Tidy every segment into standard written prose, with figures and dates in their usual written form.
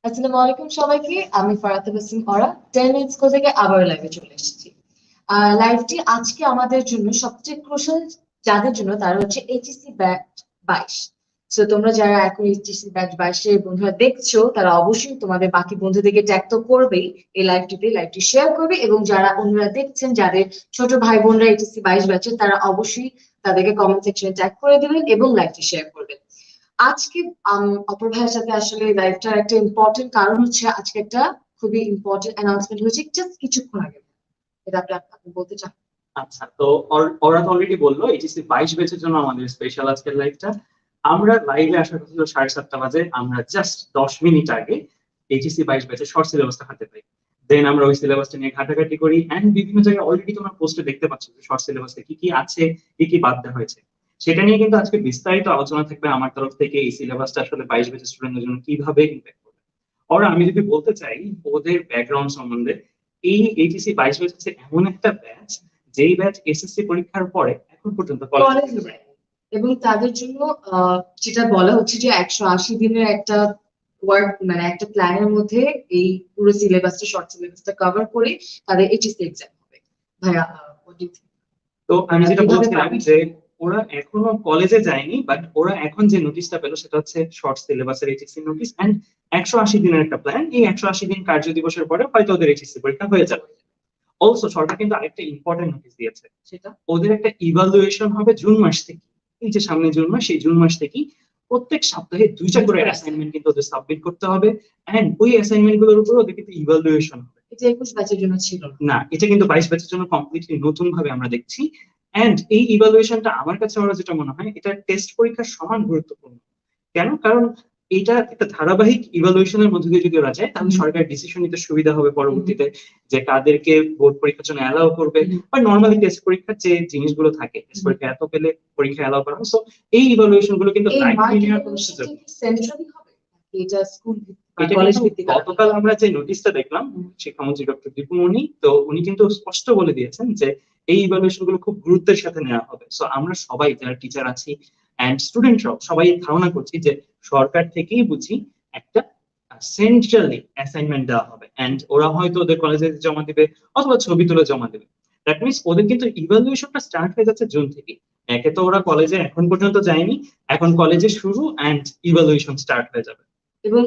আসসালামু আলাইকুম সবাইকে। আমি ফারাত হোসেন অরা 10 মিনিটস স্কুল থেকে আবার লাইভে চলে এসেছি। লাইভটি আজকে আমাদের জন্য সবচেয়ে ক্রুশাল, যাদের জন্য তারা হচ্ছে এইচএসসি ব্যাচ 22। সো তোমরা যারা এখন এইচএসসি ব্যাচ 22 বন্ধুরা দেখছো, তারা অবশ্যই তোমাদের বাকি বন্ধুদেরকে ট্যাগ তো করবেই এই লাইভটি শেয়ার করবে, এবং যারা অন্যরা দেখছেন, যাদের ছোট ভাই বোনরা এইচএসসি 22 ব্যাচের, তারা অবশ্যই তাদেরকে কমেন্ট সেকশনে ট্যাগ করে দিবেন এবং লাইভটি শেয়ার করবেন। আজকে অপর ভাইয়ের সাথে আসলে লাইভটার একটা ইম্পর্টেন্ট কারণ হচ্ছে, আজকে একটা খুবই ইম্পর্টেন্ট অ্যানাউন্সমেন্ট হয়েছে জাস্ট কিছুক্ষণ আগে। এটা আপনি বলতে চান? আচ্ছা, তো ওরা তো অলরেডি বললো এইচএসসি 22 ব্যাচের জন্য আমাদের স্পেশাল আজকের লাইভটা। আমরা লাইভে আসার কথা ছিল 7:30 বাজে, আমরা জাস্ট 10 মিনিট আগে এইচএসসি 22 ব্যাচের শর্ট সিলেবাসটা হাতে পাই। দেন আমরা ওই সিলেবাসটা নিয়ে ঘাটাঘাটি করি, এন্ড বিভিন্ন জায়গায় অলরেডি তোমরা পোস্টে দেখতে পাচ্ছ যে শর্ট সিলেবাসে কি কি আছে, কি কি বাদ দেওয়া হয়েছে। সেটা নিয়ে কিন্তু আজকে বিস্তারিত আলোচনা থাকবে আমার তরফ থেকে। এই সিলেবাসটা আসলে 22 ব্যাচের স্টুডেন্টদের জন্য কিভাবে ইম্প্যাক্ট করবে। ওরা আমি যদি বলতে চাই ওদের ব্যাকগ্রাউন্ড সম্বন্ধে, এই এইচএসসি 22 ব্যাচ হচ্ছে এমন একটা ব্যাচ যেই ব্যাচ এসএসসি পরীক্ষার পরে এখন পর্যন্ত কলেজে যায়, এবং তাদের জন্য যেটা বলা হচ্ছে যে 180 দিনের একটা ওয়ার্ক, মানে একটা প্ল্যানের মধ্যে এই পুরো সিলেবাসটা, শর্ট সিলেবাসটা কভার করে তাদের এইচএসসি এক্সাম হবে। ভাইয়া what do you think? তো আমি যেটা কিভাবে বলছিলাম পাবে? যে ওরা এখনো কলেজে যায়নি, বাট ওরা এখন যে নোটিশটা পেলো সেটা হচ্ছে শর্ট সিলেবাসের এইচএসসি নোটিশ, এন্ড 180 দিনের একটা প্ল্যান। এই 180 দিন কার্য দিবসের পরে হয়তো ওদের এইচএসসি পরীক্ষা হয়ে যাবে। অলসো সরকার কিন্তু আরেকটা ইম্পর্টেন্ট নোটিশ দিয়েছে, সেটা ওদের একটা ইভালুয়েশন হবে জুন মাস থেকে। এই যে সামনে জুন মাস, সেই জুন মাস থেকেই প্রত্যেক সপ্তাহে 2টা করে অ্যাসাইনমেন্ট কিন্তু ওদের সাবমিট করতে হবে, এন্ড ওই অ্যাসাইনমেন্ট গুলোর উপর ওদের কিন্তু ইভালুয়েশন হবে। এটা 21 ব্যাচের জন্য ছিল না। না, এটা কিন্তু 22 ব্যাচের জন্য কমপ্লিটলি নতুন ভাবে আমরা দেখছি। এন্ড এই ইভালুয়েশনটা আমার কাছে আমরা যেটা মনে হয়, এটা টেস্ট পরীক্ষার সমান গুরুত্বপূর্ণ। কেন? কারণ এটা একটা ধারাবাহিক ইভালুয়েশনের মধ্যে দিয়ে যদি ওরা যায়, তাহলে সরকার ডিসিশন নিতে সুবিধা হবে পরবর্তীতে, যে কাদেরকে বোর্ড পরীক্ষার জন্য অ্যালাউ করবে, বা নর্মালি টেস্ট পরীক্ষার যে জিনিসগুলো থাকে, টেস্ট পরীক্ষা এত পেলে পরীক্ষা অ্যালাউ করা হয়। সো এই ইভালুয়েশন গুলো কিন্তু এই লাইভ মার্কেট নেওয়ার কোনো সুযোগ নেই। সেন্ট্রালি হবে, এটা স্কুল এটা কলেজ কিন্তু ভিত্তিক? গতকাল আমরা যে নোটিশটা দেখলাম, শিক্ষামন্ত্রী ডক্টর দীপুমণি, তো উনি কিন্তু স্পষ্ট বলে দিয়েছেন যে এই ইভালুয়েশন গুলো খুব গুরুত্বের সাথে নেওয়া হবে। সো আমরা সবাই যারা টিচার আছি এন্ড স্টুডেন্টরাও সবাই ধারণা করছি যে সরকার থেকেই বুঝি একটা সেন্ট্রালি অ্যাসাইনমেন্ট দেওয়া হবে, এন্ড ওরা হয়তো ওদের কলেজে জমা দিবে অথবা ছবি তুলে জমা দেবে। দ্যাট মিনস ওদের কিন্তু ইভালুয়েশনটা স্টার্ট হয়ে যাচ্ছে জুন থেকে। একে তো ওরা কলেজে এখন পর্যন্ত যায়নি, এখন কলেজে শুরু এন্ড ইভালুয়েশন স্টার্ট হয়ে যাবে। এবং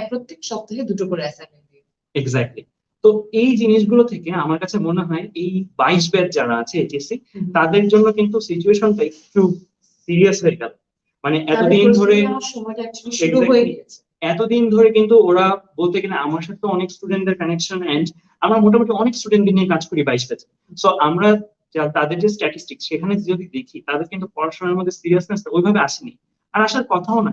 প্রত্যেক সপ্তাহে 2টো করে অ্যাসাইনমেন্ট দিই। এক্স্যাক্টলি। তো এই জিনিসগুলো থেকে আমার কাছে মনে হয় এই 22 ব্যাচ যারা আছে এইচএসসি, তাদের জন্য কিন্তু সিচুয়েশনটা একটু সিরিয়াস হয়ে গেল। মানে এতদিন ধরে সময়টা অ্যাকচুয়ালি শুরু হয়ে গেছে। এতদিন ধরে কিন্তু ওরা বলতে গেলে আমার সাথে অনেক স্টুডেন্টদের কানেকশন, এন্ড আমরা মোটামুটি অনেক স্টুডেন্টদের নিয়ে কাজ করি 22 ব্যাচে। সো আমরা তাদের যে স্ট্যাটিস্টিক্স সেখানে যদি দেখি, তাদের কিন্তু পড়াশোনার মধ্যে সিরিয়াসনেস ওইভাবে আসেনি, আর আসার কথাও না।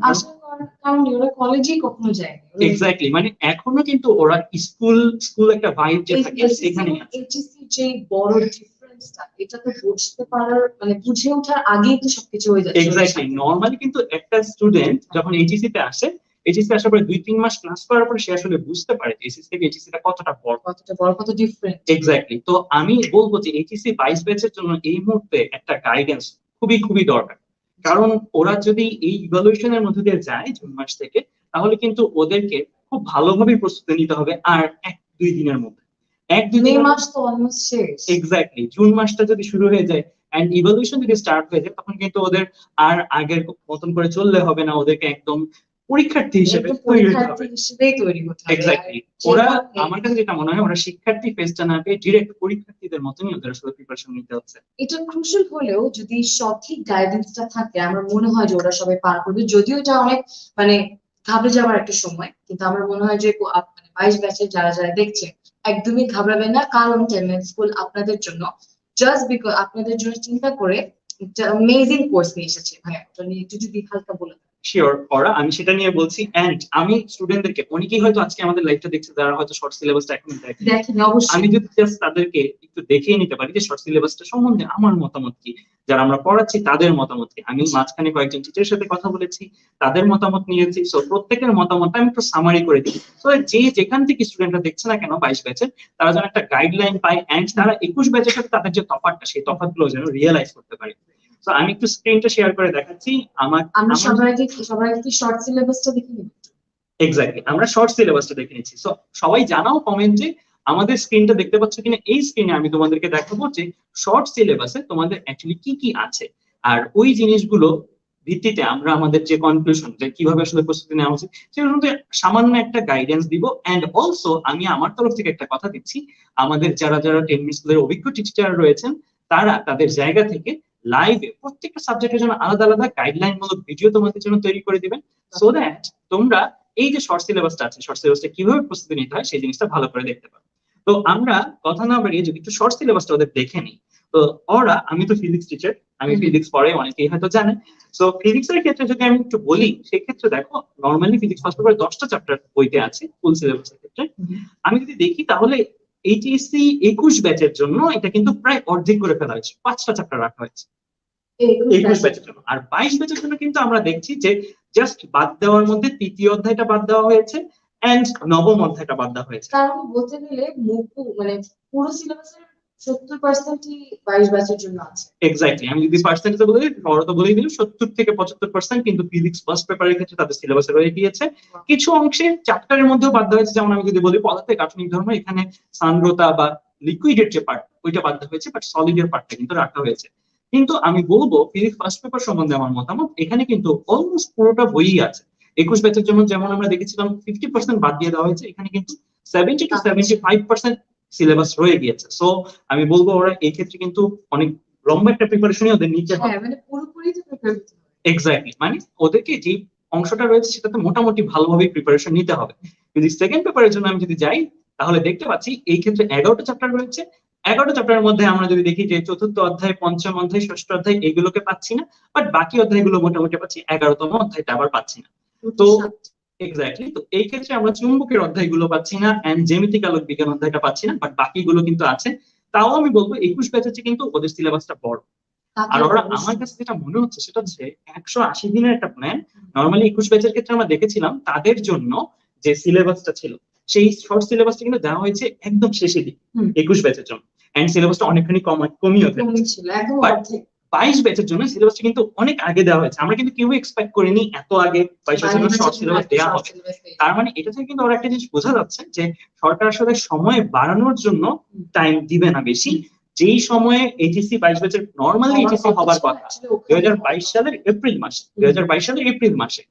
কারণ ওরা কলেজেই কখনো যায়নি। এক্স্যাক্টলি, মানে এখনো কিন্তু ওরা স্কুল স্কুল একটা ভাইব যে থাকে সেখানে আছে। এইচএসসি যে বড় ডিফারেন্সটা, এটা তো বুঝতে পারার, মানে বুঝে ওঠার আগেই তো সবকিছু হয়ে যাচ্ছে। এক্স্যাক্টলি, নরমালি কিন্তু একটা স্টুডেন্ট যখন এইচএসসি তে আসে, এইচএসসি আসার পরে 2-3 মাস ক্লাস করার পরে সে আসলে বুঝতে পারে এইচএসসি থেকে এইচএসসি টা কতটা বড়, কত ডিফারেন্ট। এক্স্যাক্টলি। তো আমি বলবো যে এইচএসসি 22 ব্যাচের জন্য এই মুহূর্তে একটা গাইডেন্স খুবই খুবই দরকার। কারণ ওরা যদি এই ইভালুয়েশনের মধ্যে দিয়ে যায় জুন মাস থেকে, তাহলে কিন্তু ওদেরকে খুব ভালোভাবে প্রস্তুতি নিতে হবে। আর 1-2 দিনের মধ্যে, 1-2 মে দিনের মাস তো অলমোস্ট শেষ। এক্স্যাক্টলি, জুন মাসটা যদি শুরু হয়ে যায় এন্ড ইভালুয়েশন যদি স্টার্ট হয়ে যায়, তখন কিন্তু ওদের আর আগের মতন করে চললে হবে না, ওদেরকে একদম পরীক্ষার্থী হিসেবে তৈরি হতে হবে। এক্স্যাক্টলি, ওরা আমার কাছে যেটা মনে হয়, ওরা শিক্ষার্থী ফেজটা না পেয়ে ডিরেক্ট পরীক্ষার্থীদের মতনই ওদের আসলে প্রিপারেশন নিতে হচ্ছে। এটা ক্রুশাল হলেও যদি সঠিক গাইডেন্সটা থাকে, আমার মনে হয় যে ওরা সবাই পার করবে। যদিও এটা অনেক মানে ঘাবড়ে যাওয়ার একটা সময়, কিন্তু আমার মনে হয় যে মানে 22 ব্যাচের যারা যারা দেখছে, একদমই ঘাবড়াবেন না। কারণ 10 মিনিট স্কুল আপনাদের জন্য, জাস্ট বিকজ আপনাদের জন্য চিন্তা করে একটা অ্যামেজিং কোর্স নিয়ে এসেছে। ভাই ওটা নিয়ে একটু যদি হালকা বলে দেন। শিওর, ওরা আমি সেটা নিয়ে বলছি। এন্ড আমি স্টুডেন্টদেরকে, অনেকেই হয়তো আজকে আমাদের লাইভটা দেখছে যারা হয়তো শর্ট সিলেবাসটা এখন দেখেন, অবশ্যই আমি যদি জাস্ট তাদেরকে একটু দেখিয়ে নিতে পারি যে শর্ট সিলেবাসটা সম্বন্ধে আমার মতামত কি, যারা আমরা পড়াচ্ছি তাদের মতামত কি। আমি মাঝখানে কয়েকজন টিচারের সাথে কথা বলেছি, তাদের মতামত নিয়েছি। সো প্রত্যেকের মতামত আমি একটু সামারি করে দিই। সো যে যেখান থেকে স্টুডেন্টরা দেখছে না কেন 22 ব্যাচের, তারা যেন একটা গাইডলাইন পায়, এন্ড তারা 21 ব্যাচের সাথে তাদের যে তফাৎটা, সেই তফাৎগুলো যেন রিয়েলাইজ করতে পারে। তো আমি একটু স্ক্রিনটা শেয়ার করে দেখাচ্ছি। আমি সবাইকে কি শর্ট সিলেবাসটা দেখে নিব? এক্স্যাক্টলি, আমরা শর্ট সিলেবাসটা দেখে নিচ্ছি। সো সবাই জানাও কমেন্টে, আমাদের স্ক্রিনটা দেখতে পাচ্ছ কিনা। এই স্ক্রিনে আমি তোমাদেরকে দেখাবো যে শর্ট সিলেবাসে তোমাদের অ্যাকচুয়ালি কি কি আছে, আর ওই জিনিসগুলো ভিত্তিতে আমরা আমাদের যে কনক্লুশন, যে কিভাবে আসলে প্রস্তুতি নেওয়া উচিত, সেটার মধ্যে সামান্য একটা গাইডেন্স দিব। এন্ড অলসো আমি আমার তরফ থেকে একটা কথা দিচ্ছি, আমাদের যারা যারা 10 মিনিট স্কুলের অভিজ্ঞ টিচার রয়েছেন, তারা তাদের জায়গা থেকে লাইভে প্রত্যেকটা সাবজেক্টের জন্য আলাদা আলাদা গাইডলাইন মূলক ভিডিও তোমাদের জন্য তৈরি করে দিবেন, সো দ্যাট তোমরা এই যে শর্ট সিলেবাসটা আছে, শর্ট সিলেবাসটা কিভাবে প্রস্তুতি নিতে হয় সেই জিনিসটা ভালো করে দেখতে পারো। তো আমরা কথা না বাড়িয়ে যদি একটু শর্ট সিলেবাসটা ওদের দেখে নিই। তো আমি তো ফিজিক্স টিচার, আমি ফিজিক্স পড়াই, অনেকেই হয়তো জানে। সো ফিজিক্স এর ক্ষেত্রে যদি আমি একটু বলি, সেক্ষেত্রে দেখো নর্মালি ফিজিক্স ফার্স্ট পেপারে 10টা চ্যাপ্টার বইতে আছে ফুল সিলেবাসের ক্ষেত্রে। আমি যদি দেখি তাহলে এইচএসসি 21 ব্যাচের জন্য এটা কিন্তু প্রায় অর্ধেক করে ফেলা হয়েছে, 5টা চ্যাপ্টার রাখা হয়েছে 21 ব্যাচের জন্য। আর 22 ব্যাচের জন্য কিন্তু আমরা দেখছি যে জাস্ট বাদ দেওয়ার মধ্যে তৃতীয় অধ্যায়টা বাদ দেওয়া হয়েছে এন্ড নবম অধ্যায়টা বাদ দেওয়া হয়েছে। কারণ বলতে গেলে মানে পুরো সিলেবাসের 70%ই 22 ব্যাচের জন্য আছে। এক্স্যাক্টলি, আমি যদি পার্সেন্টেজ বলি, বড় বলেই দিল 70 থেকে 75% কিন্তু ফিজিক্স ফার্স্ট পেপারের ক্ষেত্রে তাদের সিলেবাসে রয়ে গিয়েছে। কিছু অংশে চ্যাপ্টারের মধ্যেও বাদ দেওয়া হয়েছে, যেমন আমি যদি বলি পদার্থের গাঠনিক ধর্ম, এখানে সান্দ্রতা বা লিকুইডের যে পার্ট ওইটা বাদ দেওয়া হয়েছে, বাট সলিডের পার্টটা কিন্তু রাখা হয়েছে। কিন্তু আমি বলবো ফিজিক্স ফার্স্ট পেপার সম্বন্ধে আমার মতামত, এখানে কিন্তু অলমোস্ট পুরোটা বইই আছে। 21 ব্যাচের জন্য যেমন আমরা দেখেছিলাম 50% বাদ দিয়ে দেওয়া হয়েছে, এখানে কিন্তু 70 to 75% সিলেবাস রয়ে গিয়েছে। সো আমি বলবো ওরা এই ক্ষেত্রে কিন্তু অনেক লম্বা একটা প্রিপারেশনই ওদের নিতে হবে। হ্যাঁ, মানে পুরোপুরি তো প্রিপেয়ার হতে হবে। এক্স্যাক্টলি, মানে ওদেরকে যে অংশটা রয়েছে সেটাতে মোটামুটি ভালোভাবে প্রিপারেশন নিতে হবে। যদি সেকেন্ড পেপারের জন্য আমি যদি যাই, তাহলে দেখতে পাচ্ছি এই ক্ষেত্রে 11টা চ্যাপ্টার রয়েছে। 11টা চ্যাপ্টারের মধ্যে আমরা যদি দেখি যে চতুর্থ অধ্যায়, পঞ্চম অধ্যায়, ষষ্ঠ অধ্যায় এগুলোকে পাচ্ছি না, বাট বাকি অধ্যায়গুলো মোটামুটি পাচ্ছি, 11তম অধ্যায়টা আবার পাচ্ছি না। তো এক্স্যাক্টলি, তো এই ক্ষেত্রে আমরা চুম্বকের অধ্যায়গুলো পাচ্ছি না এন্ড জ্যামিতিক আলোক বিজ্ঞান অধ্যায়টা পাচ্ছি না, বাট বাকিগুলো কিন্তু আছে। তাও আমি বলবো 21 ব্যাচের চেয়ে কিন্তু ওদের সিলেবাসটা বড়। আর ওরা আমার কাছে যেটা মনে হচ্ছে সেটা হচ্ছে 180 দিনের একটা প্ল্যান। নর্মালি 21 ব্যাচের ক্ষেত্রে আমরা দেখেছিলাম তাদের জন্য যে সিলেবাসটা ছিল, সেই শর্ট সিলেবাসটা কিন্তু দেওয়া হয়েছে একদম শেষে দিকে 21 ব্যাচের জন্য, এন্ড সিলেবাসটা অনেকখানি কমিয়ে ফেলেছে। 22 ব্যাচের জন্য সিলেবাসটা কিন্তু অনেক আগে দেওয়া হয়েছে। আমরা কিন্তু কেউ এক্সপেক্ট করিনি এত আগে 22 ব্যাচের জন্য শর্ট সিলেবাস দেওয়া হবে। তার মানে এটা থেকে কিন্তু ওরা একটা জিনিস বোঝা যাচ্ছে যে সরকার আসলে সময় বাড়ানোর জন্য টাইম দিবে না বেশি। যেই সময়ে এইচএসসি 22 ব্যাচের নর্মালি এইচএসসি হবার কথা 2022 সালের এপ্রিল মাসে,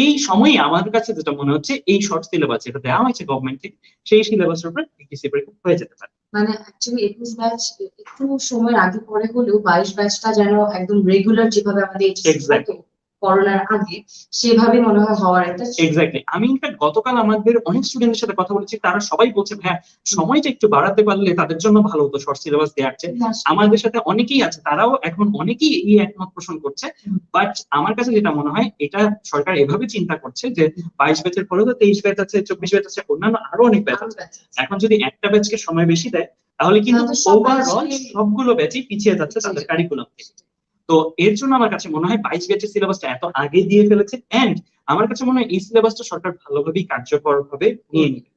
এই সময়ে আমাদের কাছে যেটা মনে হচ্ছে এই শর্ট সিলেবাস যেটা দেওয়া হয়েছে গভর্নমেন্ট থেকে, সেই সিলেবাসের উপর এইচএসসি পরীক্ষা হয়ে যেতে পারে। মানে অ্যাকচুয়ালি 21 ব্যাচ একটু সময়ের আগে পরে হলেও 22 ব্যাচটা যেন একদম রেগুলার যেভাবে আমাদের এইচএসসি হতো করোনার আগে, সেভাবে মনে হয় হওয়ার একটা। এক্স্যাক্টলি, আমি ইনফ্যাক্ট গতকাল আমাদের অনেক স্টুডেন্টের সাথে কথা বলেছি, তারা সবাই বলছে হ্যাঁ সময়টা একটু বাড়াতে পারলে তাদের জন্য ভালো হতো শর্ট সিলেবাস দেওয়ার চেয়ে। আমাদের সাথে অনেকেই আছে, তারাও এখন অনেকেই এই একমত পোষণ করছে। বাট আমার কাছে যেটা মনে হয়, এটা সরকার এভাবে চিন্তা করছে যে 22 ব্যাচের পরে তো 23 ব্যাচ আছে, 24 ব্যাচ আছে, অন্যান্য আরো অনেক ব্যাচ আছে। এখন যদি একটা ব্যাচকে সময় বেশি দেয়, তাহলে কিন্তু ওভারঅল সবগুলো ব্যাচই পিছিয়ে যাচ্ছে তাদের কারিকুলাম থেকে। তো এর জন্য আমার কাছে মনে হয় 22 ব্যাচের সিলেবাসটা এত আগে দিয়ে ফেলেছে, এন্ড আমার কাছে মনে হয় এই সিলেবাসটা সরকার ভালোভাবেই কার্যকর ভাবে নিয়ে নিবে।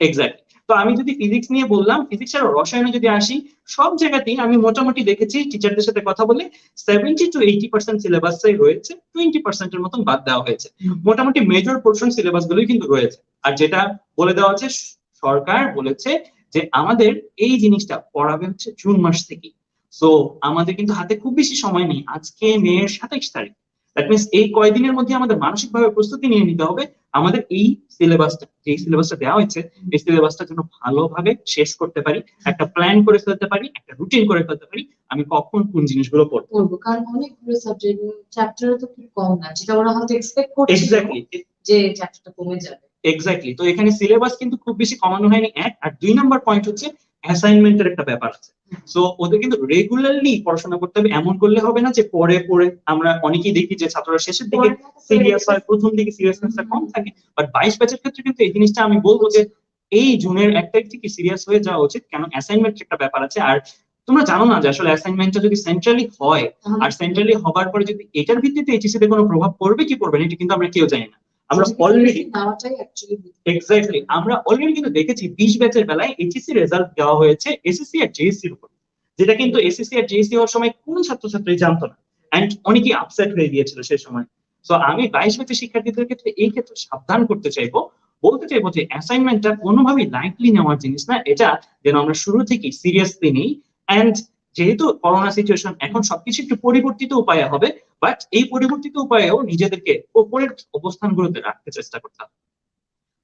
এক্স্যাক্টলি, তো আমি যদি ফিজিক্স নিয়ে বললাম, ফিজিক্স আর রসায়নে যদি আসি, সব জায়গাতেই আমি মোটামুটি দেখেছি টিচারদের সাথে কথা বলে 70 to 80% সিলেবাসই রয়েছে, 20% এর মতন বাদ দেওয়া হয়েছে। মোটামুটি মেজর পোর্শন সিলেবাস গুলোই কিন্তু রয়েছে। আর যেটা বলে দেওয়া আছে, সরকার বলেছে যে আমাদের এই জিনিসটা পড়াবে হচ্ছে জুন মাস থেকে। সো আমাদের কিন্তু হাতে খুব বেশি সময় নেই, আজকে মের 27 তারিখ। দ্যাট মিনস এই কয়দিনের মধ্যে আমাদের মানসিকভাবে প্রস্তুতি নিয়ে নিতে হবে আমাদের এই সিলেবাসটা, যে সিলেবাসটা দেওয়া হয়েছে, এই সিলেবাসটা যেন ভালোভাবে শেষ করতে পারি, একটা প্ল্যান করে ফেলতে পারি, একটা রুটিন করে ফেলতে পারি, আমি কখন কোন জিনিসগুলো পড়বো। কারণ অনেকগুলো সাবজেক্ট, চ্যাপ্টারও তো খুব কম না, যেটা ওরা হয়তো এক্সপেক্ট করছে এক্স্যাক্টলি যে চ্যাপ্টারটা কমে যাবে। এক্স্যাক্টলি, তো এখানে সিলেবাস কিন্তু খুব বেশি কমানো হয়নি, এক। আর 2 নাম্বার পয়েন্ট হচ্ছে অ্যাসাইনমেন্টের একটা ব্যাপার আছে। সো ওদের কিন্তু রেগুলারলি পড়াশোনা করতে হবে। এমন করলে হবে না যে পড়ে পড়ে, আমরা অনেকেই দেখি যে ছাত্ররা শেষের দিকে সিরিয়াস হয়, প্রথম দিকে সিরিয়াসনেসটা কম থাকে। বাট 22 ব্যাচের ক্ষেত্রে কিন্তু এই জিনিসটা আমি বলবো যে এই জুনের 1 তারিখ থেকে সিরিয়াস হয়ে যাওয়া উচিত, কেন অ্যাসাইনমেন্টের একটা ব্যাপার আছে। আর তোমরা জানো না যে আসলে অ্যাসাইনমেন্টটা যদি সেন্ট্রালি হয়, আর সেন্ট্রালি হবার পরে যদি এটার ভিত্তিতে এইচএসসি তে কোনো প্রভাব পড়বে কি পড়বে না, এটা কিন্তু আমরা কেউ জানি না। আমরা অলরেডি এক্স্যাক্টলি, আমরা অলরেডি কিন্তু দেখেছি 20 ব্যাচের বেলায় এইচএসসি রেজাল্ট দেওয়া হয়েছে এসএসসি আর জেএসসি এর উপর, যেটা কিন্তু এসএসসি আর জেএসসি হওয়ার সময় কোন ছাত্রছাত্রী জানতো না, এন্ড অনেকেই আপসেট হয়ে গিয়েছিল সেই সময়। সো আমি 22 ব্যাচের শিক্ষার্থীদের ক্ষেত্রে এই ক্ষেত্রে সাবধান করতে চাইবো, বলতে চাইবো যে অ্যাসাইনমেন্টটা কোনোভাবেই লাইটলি নেওয়ার জিনিস না, এটা যেন আমরা শুরু থেকেই সিরিয়াসলি নিই। এন্ড যেহেতু করোনা সিচুয়েশন এখন সবকিছু একটু পরিবর্তিত উপায়ে হবে, বাট এই পরিবর্তিত উপায়েও নিজেদেরকে উপরের অবস্থানগুলোতে রাখতে চেষ্টা করতে হবে।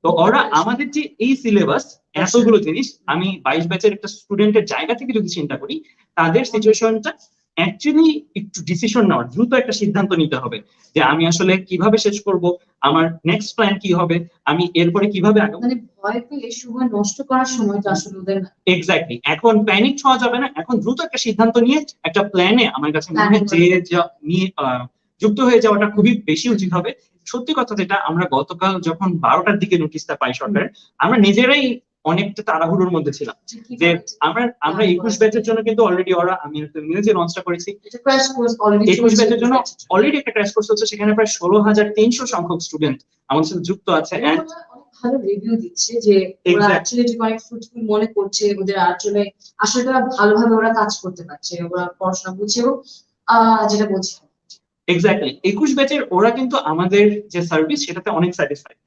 তো ওরা আমাদের যে এই সিলেবাস এতগুলো জিনিস, আমি 22 ব্যাচের একটা স্টুডেন্টের জায়গা থেকে যদি চিন্তা করি, তাদের সিচুয়েশনটা অ্যাকচুয়ালি একটু ডিসিশন নেওয়ার, দ্রুত একটা সিদ্ধান্ত নিতে হবে যে আমি আসলে কিভাবে শেষ করব, আমার নেক্সট প্ল্যান কি হবে, আমি এরপরে কিভাবে আগাবো। মানে ভয় পেয়ে সময় নষ্ট করার সময়টা আসলে ওদের না। এক্স্যাক্টলি, এখন প্যানিক হওয়া যাবে না, এখন দ্রুত একটা সিদ্ধান্ত নিয়ে একটা প্ল্যানে আমার কাছে মনে হয় যে নিয়ে যুক্ত হয়ে যাওয়াটা খুবই বেশি উচিত হবে। সত্যি কথা যেটা, আমরা গতকাল যখন 12টার দিকে নোটিশটা পাই সরকারের, আমরা নিজেরাই অনেকটা তাড়াহুড়োর মধ্যে ছিলাম যে আমরা 21 ব্যাচের জন্য কিন্তু অলরেডি ওরা, আমি একটা নিউজে লঞ্চটা করেছি, 21 ব্যাচের জন্য অলরেডি একটা ক্র্যাশ কোর্স হচ্ছে, সেখানে প্রায় 16,300 সংখ্যক স্টুডেন্ট আমাদের সাথে যুক্ত আছে। ভালো রিভিউ দিচ্ছে যে ওরা অ্যাকচুয়ালি যে অনেক ফ্রুটফুল মনে করছে, ওদের আসলে আসলে ভালোভাবে ওরা কাজ করতে পারছে, ওরা পড়াশোনা বুঝছে এবং যেটা বলছি এক্স্যাক্টলি 21 ব্যাচের ওরা কিন্তু আমাদের যে সার্ভিস সেটাতে অনেক স্যাটিসফাইড,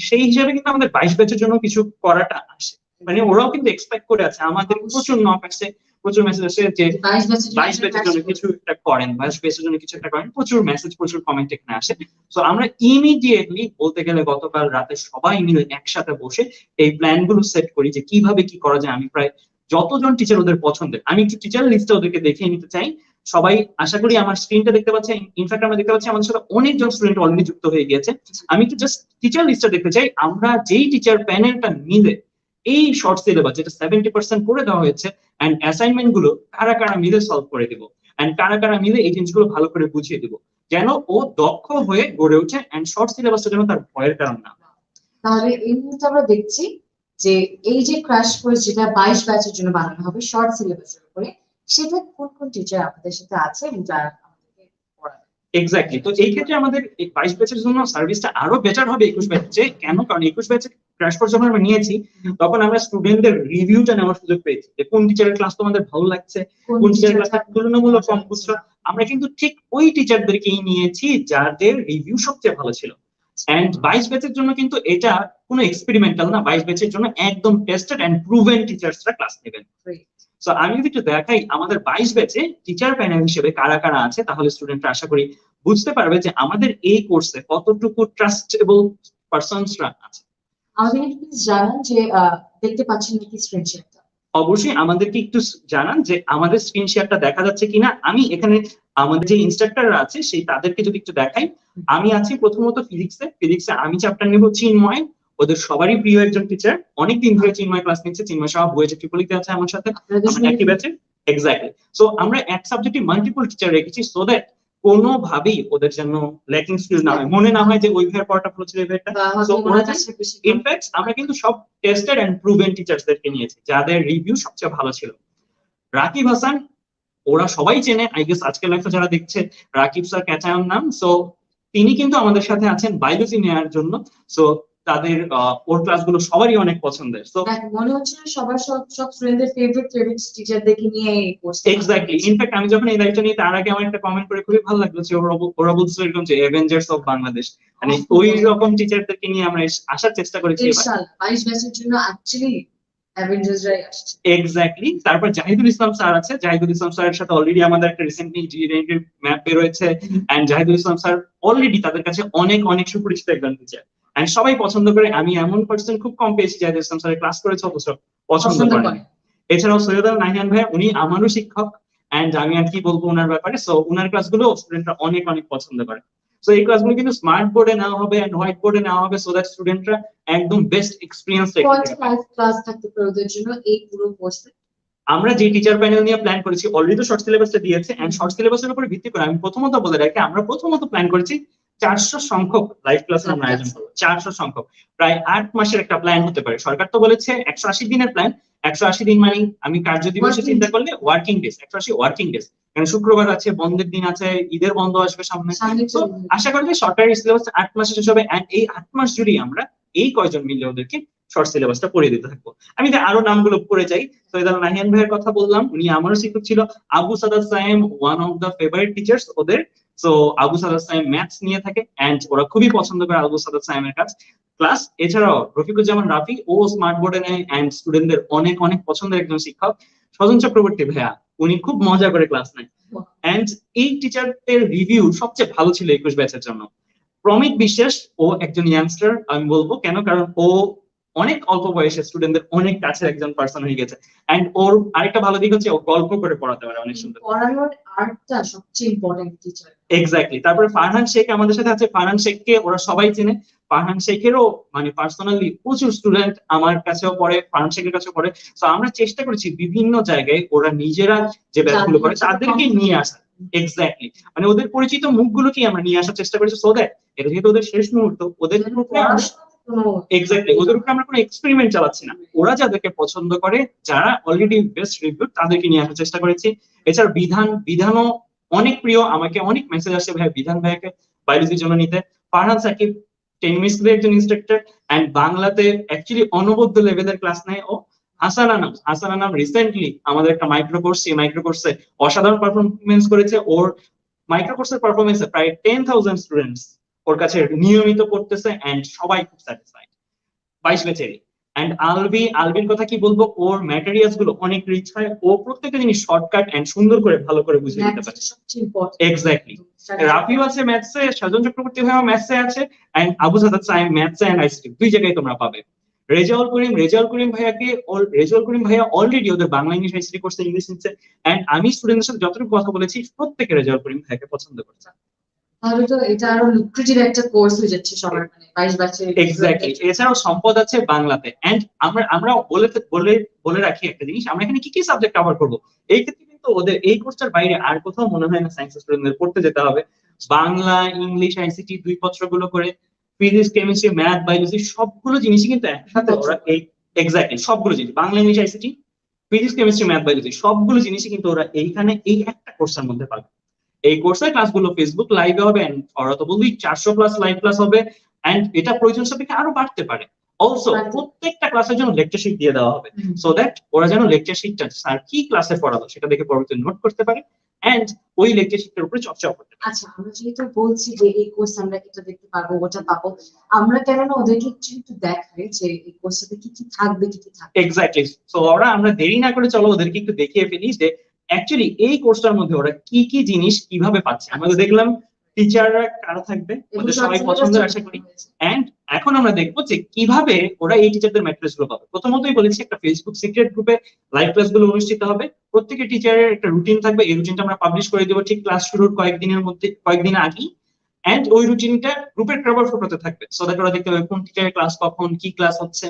সেই হিসাবে কিন্তু আমাদের 22 ব্যাচের জন্য কিছু করাটা আসে, মানে ওরাও কিন্তু এক্সপেক্ট করে আছে, আমাদের প্রচুর নক আসছে, প্রচুর মেসেজ আসে যে 22 ব্যাচের জন্য কিছু একটা করেন, 22 ব্যাচের জন্য কিছু একটা করেন, প্রচুর মেসেজ প্রচুর কমেন্ট এখানে আসে। তো আমরা ইমিডিয়েটলি বলতে গেলে গতকাল রাতে সবাই মিলে একসাথে বসে এই প্ল্যান গুলো সেট করি যে কিভাবে কি করা যায়। আমি প্রায় যতজন টিচার ওদের পছন্দের, আমি একটু টিচার লিস্টটা ওদেরকে দেখিয়ে নিতে চাই। সবাই আশা করি আমার স্ক্রিনটা দেখতে পাচ্ছে, ইনফ্যাক্ট আমরা দেখতে পাচ্ছি আমাদের সাথে অনেকজন স্টুডেন্ট অলরেডি যুক্ত হয়ে গিয়েছে। আমি একটু জাস্ট টিচার লিস্টটা দেখতে চাই, আমরা যেই টিচার প্যানেলটা মিলে এই শর্ট সিলেবাস যেটা 70% করে দেওয়া হয়েছে এন্ড অ্যাসাইনমেন্ট গুলো কারা কারা মিলে সলভ করে দিব, এন্ড কারা কারা মিলে এই জিনিসগুলো ভালো করে বুঝিয়ে দিব, যেন ও দক্ষ হয়ে গড়ে ওঠে এন্ড শর্ট সিলেবাসটা যেন তার ভয়ের কারণ না। তাহলে এই মুহূর্তে আমরা দেখছি যে এই যে ক্র্যাশ কোর্স যেটা 22 ব্যাচের জন্য বানানো হবে শর্ট সিলেবাসের উপরে, সেটা কোন কোন টিচার আমাদের সাথে আছে এবং যারা আমাদেরকে পড়াবে। এক্স্যাক্টলি, তো এই ক্ষেত্রে আমাদের এই 22 ব্যাচের জন্য সার্ভিসটা আরো বেটার হবে 21 ব্যাচে। কেন? কারণ 21 ব্যাচে ক্র্যাশ কোর্স যখন আমরা নিয়েছি, তখন আমরা স্টুডেন্টদের রিভিউটা নেওয়ার সুযোগ পেয়েছি যে কোন টিচারের ক্লাস তোমাদের ভালো লাগছে, কোন টিচারের ক্লাসটা তুলনামূলক কম বুঝছো। আমরা কিন্তু ঠিক ওই টিচারদেরকেই নিয়েছি যাদের রিভিউ সবচেয়ে ভালো ছিল। এন্ড 22 ব্যাচের জন্য কিন্তু এটা কোনো এক্সপেরিমেন্টাল না, 22 ব্যাচের জন্য একদম টেস্টেড এন্ড প্রুভেন টিচার্সরা ক্লাস নেবেন। সো আমি যদি একটু দেখাই আমাদের 22 ব্যাচে টিচার প্যানেল হিসেবে কারা কারা আছে, তাহলে স্টুডেন্টরা আশা করি বুঝতে পারবে যে আমাদের এই কোর্সে কতটুকু ট্রাস্টেবল পারসনসরা আছে। আমাদের একটু জানান যে দেখতে পাচ্ছেন নাকি স্ক্রিন শেয়ারটা। অবশ্যই আমাদেরকে একটু জানান যে আমাদের স্ক্রিন শেয়ারটা দেখা যাচ্ছে কিনা। আমি এখানে আমাদের যে ইনস্ট্রাক্টররা আছে সেই তাদেরকে যদি একটু দেখাই, আমি আছি প্রথমত ফিজিক্সে আমি চ্যাপ্টার নেব চিন্ময়, ওদের সবারই প্রিয় একজন টিচার, অনেকদিন ধরে চিন্ময় ক্লাস নিচ্ছে। চিন্ময় সাহা বুয়েটে ট্রিপলিতে আছে আমার সাথে, আমরা একই ব্যাচে। এক্স্যাক্টলি, সো আমরা এক সাবজেক্টে মাল্টিপল টিচার রেখেছি সো দ্যাট কোনোভাবেই ওদের যেন ল্যাকিং স্কিল না হয়, মনে না হয় যে ওই ভাইয়ের পড়াটা ভালো ছিল এই ভাইয়েরটা। সো ওরা ইনফ্যাক্ট আমরা কিন্তু সব টেস্টেড এন্ড প্রুভেন টিচার্সদেরকে নিয়েছি যাদের রিভিউ সবচেয়ে ভালো ছিল। রাকিব হাসান ওরা সবাই চেনে, আই গেস আজকের লাইফে যারা দেখছে রাকিব স্যার ক্যাচায়ন নাম। সো তিনি কিন্তু আমাদের সাথে আছেন বায়োলজি নেওয়ার জন্য। সো তাদের ওর ক্লাসগুলো সবারই অনেক পছন্দের। সো মনে হচ্ছে সবার সব স্টুডেন্টদের ফেভারিট টিচারদেরকে নিয়ে এই কোর্স। এক্স্যাক্টলি, ইনফ্যাক্ট আমি যখন এই দায়িত্ব নিই তার আগে আমার একটা কমেন্ট করে খুবই ভালো লাগলো যে ওরা বলছে এরকম যে অ্যাভেঞ্জার্স অফ বাংলাদেশ, মানে ওই রকম টিচারদেরকে নিয়ে আমরা আসার চেষ্টা করেছি। ইনশাআল্লাহ 22 ব্যাচের জন্য অ্যাকচুয়ালি অ্যাভেঞ্জার্সরাই আসছে। এক্স্যাক্টলি, তারপর জাহিদুল ইসলাম স্যার আছে। জাহিদুল ইসলাম স্যারের সাথে অলরেডি আমাদের একটা রিসেন্টলি জিএনএর ম্যাপ বের হয়েছে and Jahidul Islam sir already তাদের কাছে অনেক অনেক সুপরিচিত একজন টিচার এন্ড সবাই পছন্দ করে। আমি এমন পার্সন খুব কম পেয়েছি জাহিদুল ইসলাম স্যারের ক্লাস করেছে অথচ পছন্দ করেন। এছাড়াও সৈয়দ আল নাহিয়ান ভাই, উনি আমারও শিক্ষক এন্ড আমি আর কি বলবো ওনার ব্যাপারে। সো ওনার ক্লাসগুলো স্টুডেন্টরা অনেক অনেক পছন্দ করে। সো এই ক্লাসগুলো কিন্তু স্মার্ট বোর্ডে নেওয়া হবে এন্ড হোয়াইট বোর্ডে নেওয়া হবে সো দ্যাট স্টুডেন্টরা একদম বেস্ট এক্সপেরিয়েন্স রেখে ক্লাস থাকতে পারে ওদের জন্য এই পুরো কোর্সে। আমরা যে টিচার প্যানেল নিয়ে প্ল্যান করেছি অলরেডি তো শর্ট সিলেবাসটা দিয়েছে এন্ড শর্ট সিলেবাসের উপর ভিত্তি করে আমি প্রথমত বলে রাখি, আমরা প্রথমত প্ল্যান করেছি 400 সংখ্যক লাইভ ক্লাস আমরা আয়োজন করব। 400 সংখ্যক, প্রায় 8 মাসের একটা প্ল্যান হতে পারে। সরকার তো বলেছে 180 দিনের প্ল্যান। 180 দিন মানে আমি কার্য দিবসে চিন্তা করলে ওয়ার্কিং ডেজ, 180 ওয়ার্কিং ডেজ, কারণ শুক্রবার আছে, বন্ধের দিন আছে, ঈদের বন্ধ আসবে সামনে। তো আশা করি যে সরকারি সিলেবাস 8 মাসে শেষ হবে এন্ড এই 8 মাস জুড়ে আমরা এই কয়জন মিলে ওদেরকে শর্ট সিলেবাসটা পড়িয়ে দিতে থাকবো। আমি আরো নামগুলো পড়ে যাই। সৈয়দ আল নাহিয়ান ভাইয়ের কথা বললাম, উনি আমারও শিক্ষক ছিল। Abu Sadat Sayem one of the favourite teachers ওদের। সো আবু সাদাত সাইম ম্যাথস নিয়ে থাকে এন্ড ওরা খুবই পছন্দ করে আবু সাদাত সাইমের কাজ ক্লাস। এছাড়াও রফিকুজ্জামান রাফি ও স্মার্ট বোর্ডে নেয় এন্ড স্টুডেন্টদের অনেক অনেক পছন্দের একজন শিক্ষক। সজন চক্রবর্তী ভাইয়া উনি খুব মজা করে ক্লাস নেয় এন্ড এই টিচারদের রিভিউ সবচেয়ে ভালো ছিল 21 ব্যাচের জন্য। প্রমিত বিশ্বাস ও একজন ইয়াংস্টার আমি বলবো, কেন কারণ ও অনেক অল্প বয়সে স্টুডেন্টদের অনেক কাছের একজন পার্সন হয়ে গেছে এন্ড ওর আরেকটা ভালো দিক হচ্ছে ও গল্প করে পড়াতে পারে অনেক সুন্দর। পড়ানোর আর্টটা সবচেয়ে ইম্পর্টেন্ট টিচার। এক্স্যাক্টলি। তারপরে ফারহান শেখ আমাদের সাথে আছে। ফারহান শেখকে ওরা সবাই চেনে। ফারহান শেখেরও মানে পার্সোনালি প্রচুর স্টুডেন্ট আমার কাছেও পড়ে, ফারহান শেখের কাছেও পড়ে। তো আমরা চেষ্টা করেছি বিভিন্ন জায়গায় ওরা নিজেরা যে ব্যাচগুলো করে তাদেরকে নিয়ে আসা। এক্স্যাক্টলি, মানে ওদের পরিচিত মুখগুলোকে আমরা নিয়ে আসার চেষ্টা করেছি সো দ্যাট এটা যেহেতু ওদের শেষ মুহূর্ত, ওদের এক্স্যাক্টলি ওদের উপরে আমরা কোনো এক্সপেরিমেন্ট চালাচ্ছি না। ওরা যাদেরকে পছন্দ করে, যারা অলরেডি বেস্ট রিভিউ, তাদেরকে নিয়ে আসার চেষ্টা করেছি। এছাড়া বিধানও অনেক প্রিয়, আমাকে অনেক মেসেজ আসে ভাই বিধান ভাইকে বায়োলজির জন্য নিতে। ফারহান সাকিব 10 মিনিটসের একজন ইনস্ট্রাক্টর এন্ড বাংলাতে অ্যাকচুয়ালি অনবদ্য লেভেলের ক্লাস নেয় ও। হাসান আনাম রিসেন্টলি আমাদের একটা মাইক্রো কোর্স, এই মাইক্রো কোর্সে অসাধারণ পারফরমেন্স করেছে। ওর মাইক্রো কোর্সের পারফরমেন্সে প্রায় 10,000 স্টুডেন্টস ওর কাছে নিয়মিত পড়তেছে এন্ড সবাই খুব স্যাটিসফাইড 22 ব্যাচেরই। এন্ড আলবির কথা কি বলবো, ওর ম্যাটেরিয়ালস গুলো অনেক রিচ হয়, ও প্রত্যেকটা জিনিস শর্টকাট এন্ড সুন্দর করে ভালো করে বুঝিয়ে দিতে পারে। এক্স্যাক্টলি। রাফিও আছে ম্যাথসে, সজন চক্রবর্তী ভাইও ম্যাথসে আছে এন্ড আবু সাদাত সাইম ম্যাথসে এন্ড আইসিটি দুই জায়গায় তোমরা পাবে। রেজাউল করিম ভাইয়া অলরেডি ওদের বাংলা ইংলিশ আইসিটি কোর্সে ইংলিশ নিচ্ছে এন্ড আমি স্টুডেন্টদের সাথে যতটুকু কথা বলেছি প্রত্যেকে রেজাউল করিম ভাইয়াকে পছন্দ করছে। তাহলে তো এটা আরো লুক্রেটিভ একটা কোর্স হয়ে যাচ্ছে সবার, মানে 22 ব্যাচে। এক্স্যাক্টলি। এছাড়াও সম্পদ আছে বাংলাতে এন্ড আমরা বলে রাখি একটা জিনিস, আমরা এখানে কি কি সাবজেক্ট কভার করব। এই ক্ষেত্রে কিন্তু ওদের এই কোর্সটার বাইরে আর কোথাও মনে হয় না সায়েন্স স্টুডেন্টদের পড়তে যেতে হবে। বাংলা ইংলিশ আইসিটি দুই পত্রগুলো করে ফিজিক্স কেমিস্ট্রি ম্যাথ বায়োলজি সবগুলো জিনিসই কিন্তু একসাথে ওরা এই এক্স্যাক্টলি সবগুলো জিনিস Bangla English ICT physics chemistry math biology সবগুলো জিনিসই কিন্তু ওরা এইখানে এই একটা কোর্সের মধ্যে পাবে। এই কোর্সের ক্লাসগুলো ফেসবুক লাইভে হবে এন্ড ওরা তো বলবি 400 প্লাস লাইভ ক্লাস হবে এন্ড এটা প্রয়োজন সাপেক্ষে আরো বাড়তে পারে। অলসো প্রত্যেকটা ক্লাসের জন্য লেকচার শিট দিয়ে দেওয়া হবে সো দ্যাট ওরা যেন লেকচার শিটটা স্যার কি ক্লাসে পড়ালো সেটা দেখে পরবর্তীতে নোট করতে পারে এন্ড ওই লেকচার শিটের উপরে চর্চাও করতে পারে। আচ্ছা, আমরা যেহেতু বলছি যে এই কোর্স আমরা এটা দেখতে পাবো ওটা পাবো, আমরা কেন না ওদেরকে একটু দেখাই যে এই কোর্সে কি কি থাকবে কি কি থাকবে। এক্স্যাক্টলি। সো আমরা দেরি না করে চলো ওদেরকে একটু দেখিয়ে ফেলি যে অ্যাকচুয়ালি এই কোর্সটার মধ্যে ওরা কি কি জিনিস কিভাবে পাচ্ছে। আমরা দেখলাম টিচাররা কারা থাকবে, ওদের সবাই পছন্দের আশা করি এন্ড এখন আমরা দেখবো যে কিভাবে ওরা এই টিচারদের ম্যাট্রিক্স গুলো পাবে। প্রথমতই বলেছি একটা ফেসবুক সিক্রেট গ্রুপে লাইভ ক্লাস গুলো অনুষ্ঠিত হবে, প্রত্যেকটা টিচারের একটা রুটিন থাকবে। এই রুটিনটা আমরা পাবলিশ করে দেবো ঠিক ক্লাস শুরুর কয়েকদিন আগেই এন্ড ওই রুটিনটা গ্রুপের কভার ফটোতে থাকবে সো দ্যাট ওরা দেখতে পাবে কোন টিচারের ক্লাস কখন কি ক্লাস হচ্ছে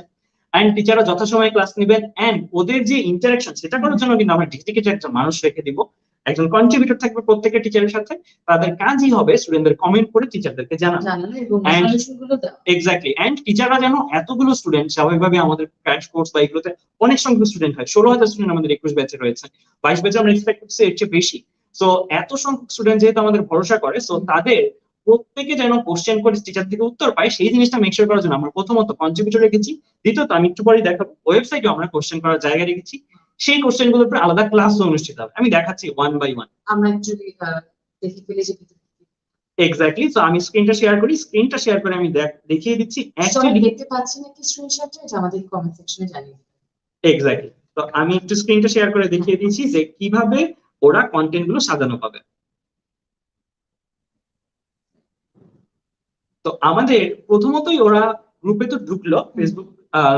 এন্ড টিচাররা যথাসময়ে ক্লাস নেবেন এন্ড ওদের যে ইন্টারাকশন সেটা করার জন্য কিন্তু আমরা ডেডিকেটেড একটা মানুষ রেখে দিব, একজন কন্ট্রিবিউটর থাকবে প্রত্যেকটা টিচারের সাথে। তাদের কাজই হবে স্টুডেন্টদের কমেন্ট করে টিচারদেরকে জানানো। এক্স্যাক্টলি। এন্ড টিচাররা যেন এতগুলো স্টুডেন্ট, স্বাভাবিকভাবে আমাদের ক্র্যাশ কোর্স বা এগুলোতে অনেক সংখ্যক স্টুডেন্ট হয়, 16,000 স্টুডেন্ট আমাদের 21 ব্যাচে রয়েছে, 22 ব্যাচে আমরা এক্সপেক্ট করছি এর চেয়ে বেশি। সো এত সংখ্যক স্টুডেন্ট যেহেতু আমাদের ভরসা করে সো তাদের প্রত্যেকে যেন কোশ্চেন করে টিচার থেকে উত্তর পায় সেই জিনিসটা মেক শিওর করার জন্য আমরা প্রথমত কন্ট্রিবিউটর রেখেছি, দ্বিতীয়ত আমি একটু পরে দেখাবো ওয়েবসাইটে আমরা কোশ্চেন করার জায়গা রেখেছি, সেই কোশ্চেন গুলোর উপর আলাদা ক্লাস অনুষ্ঠিত হবে। আমি দেখাচ্ছি ওয়ান বাই ওয়ান। আমরা যদি দেখি ফেলে যে এক্স্যাক্টলি। সো আমি স্ক্রিনটা শেয়ার করে আমি দেখিয়ে দিচ্ছি অ্যাকচুয়ালি দেখতে পাচ্ছি না কি স্ক্রিনশটটা, এটা আমাদের কমেন্ট সেকশনে জানিয়ে দিন। এক্স্যাক্টলি। তো আমি একটু স্ক্রিনটা শেয়ার করে দেখিয়ে দিয়েছি যে কিভাবে ওরা কন্টেন্ট গুলো সাজানো পাবে। তো আমাদের প্রথমতই ওরা গ্রুপে তো ঢুকলো, ফেসবুক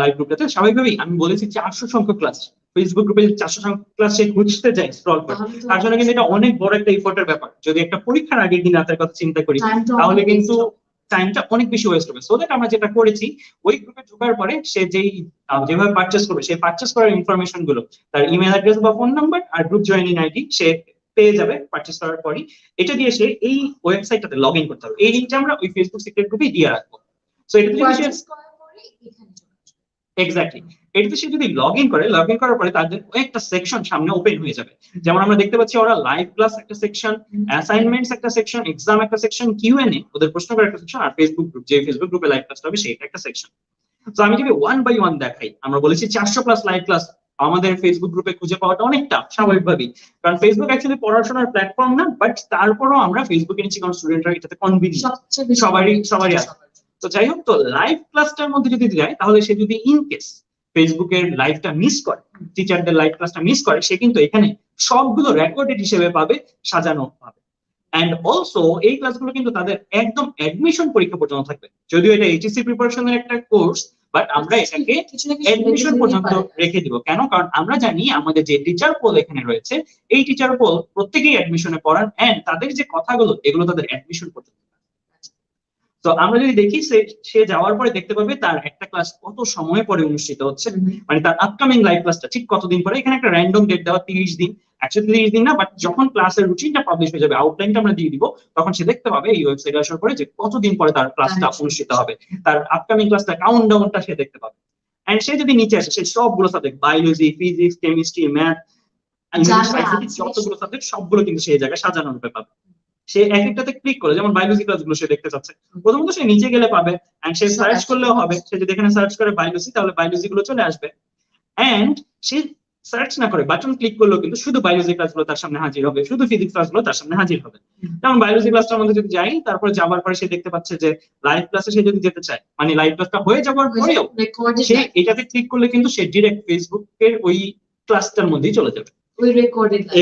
লাইভ গ্রুপটাতে স্বাভাবিকভাবেই আমি বলেছি 400 সংখ্যক ক্লাস, ফেসবুক গ্রুপে 400 সংখ্যক ক্লাস সে খুঁজতে যায় স্ক্রল করে, তার জন্য কিন্তু এটা অনেক বড় একটা এফোর্টের ব্যাপার। যদি একটা পরীক্ষার আগের দিন রাতের কথা চিন্তা করি তাহলে কিন্তু টাইমটা অনেক বেশি ওয়েস্ট হবে। সো দ্যাট আমরা যেটা করেছি ওই গ্রুপে ঢোকার পরে সে যেভাবে পারচেস করবে সেই পারচেস করার ইনফরমেশন গুলো, তার ইমেল অ্যাড্রেস বা ফোন নাম্বার আর গ্রুপ জয়েনিং আইডি সে পেয়ে যাবে পারচেস করার পরই। এটা দিয়ে সে এই ওয়েবসাইটটাতে লগ ইন করতে হবে। এই লিঙ্কটা আমরা ওই ফেসবুক সিক্রেট গ্রুপে দিয়ে রাখবো। সো এটা এক্স্যাক্টলি। এটাতে সে যদি লগ ইন করার পরে তাদের একটা সেকশন সামনে ওপেন হয়ে যাবে, যেমন আমরা দেখতে পাচ্ছি ওরা লাইভ ক্লাস একটা সেকশন, অ্যাসাইনমেন্টস একটা সেকশন, এক্সাম একটা সেকশন, কিউএনএ ওদের প্রশ্ন করার একটা সেকশন, আর ফেসবুক গ্রুপ যে ফেসবুক গ্রুপে লাইভ ক্লাস হবে সেটা একটা সেকশন। তো আমি যদি ওয়ান বাই ওয়ান দেখাই, আমরা বলেছি 400 প্লাস লাইভ ক্লাস আমাদের ফেসবুক গ্রুপে খুঁজে পাওয়াটা অনেকটা স্বাভাবিকভাবেই, কারণ ফেসবুক অ্যাকচুয়ালি পড়াশোনার প্ল্যাটফর্ম না, বাট তারপরও আমরা ফেসবুকে নিচ্ছি কারণ স্টুডেন্টরা এটাতে কনভিনিয়েন্ট, সবচেয়ে বেশি সবারই আছে। তো যাই হোক, তো লাইভ ক্লাসটার মধ্যে যদি যায় তাহলে সে যদি ইন কেস ফেসবুকের লাইভটা মিস করে, টিচারদের লাইভ ক্লাসটা মিস করে, সে কিন্তু এখানে সবগুলো রেকর্ডেড হিসেবে পাবে, সাজানো পাবে। এন্ড অলসো এই ক্লাসগুলো কিন্তু তাদের একদম অ্যাডমিশন পরীক্ষা পর্যন্ত থাকবে, যদিও এটা এইচএসসি প্রিপারেশনের একটা কোর্স, বাট আমরা এটাকে অ্যাডমিশন পর্যন্ত রেখে দিব। কেন? কারণ আমরা জানি আমাদের যে টিচার পোল এখানে রয়েছে, এই টিচার পোল প্রত্যেকেই অ্যাডমিশনে পড়ান, এন্ড তাদের যে কথাগুলো এগুলো তাদের অ্যাডমিশন পর্যন্ত। তো আমরা যদি দেখি সে যাওয়ার পরে দেখতে পাবে তার একটা ক্লাস কত সময় পরে অনুষ্ঠিত হচ্ছে, মানে তার আপকামিং লাইভ ক্লাসটা ঠিক কতদিন পরে। এখানে একটা র্যান্ডম ডেট দেওয়া 30 দিন, 130 দিন না, বাট যখন ক্লাসের রুটিনটা পাবলিশ হয়ে যাবে, আউটলাইনটা আমরা দিয়ে দিব, তখন সে দেখতে পাবে এই ওয়েবসাইটে আসার পরে যে কতদিন পরে তার ক্লাসটা অনুষ্ঠিত হবে, তার আপকামিং ক্লাসটা কাউন্টডাউনটা সে দেখতে পাবে। এন্ড সে যদি নিচে আসে, সে সবগুলো subject biology, physics, chemistry, math, যতগুলো সাবজেক্ট সবগুলো কিন্তু সেই জায়গায় সাজানো রূপে পাবে। সে এক একটাতে ক্লিক করে, যেমন বায়োলজি ক্লাসগুলো সে দেখতে চাচ্ছে, প্রথমত সে নিচে গেলে পাবে, এন্ড সে সার্চ করলেও হবে। সে যদি এখানে সার্চ করে বায়োলজি, তাহলে বায়োলজি গুলো চলে আসবে। এন্ড সে সার্চ না করে বাটন ক্লিক করলেও কিন্তু শুধু বায়োলজি ক্লাসগুলো তার সামনে হাজির হবে, শুধু ফিজিক্স ক্লাসগুলো তার সামনে হাজির হবে। যেমন বায়োলজি ক্লাসটার মধ্যে যদি যাই, তারপরে যাওয়ার পরে সে দেখতে পাচ্ছে যে লাইভ ক্লাসে সে যদি যেতে চায়, মানে লাইভ ক্লাসটা হয়ে যাওয়ার পরেও সে এটাতে ক্লিক করলে কিন্তু সে ডিরেক্ট ফেসবুকের ওই ক্লাসটার মধ্যেই চলে যাবে।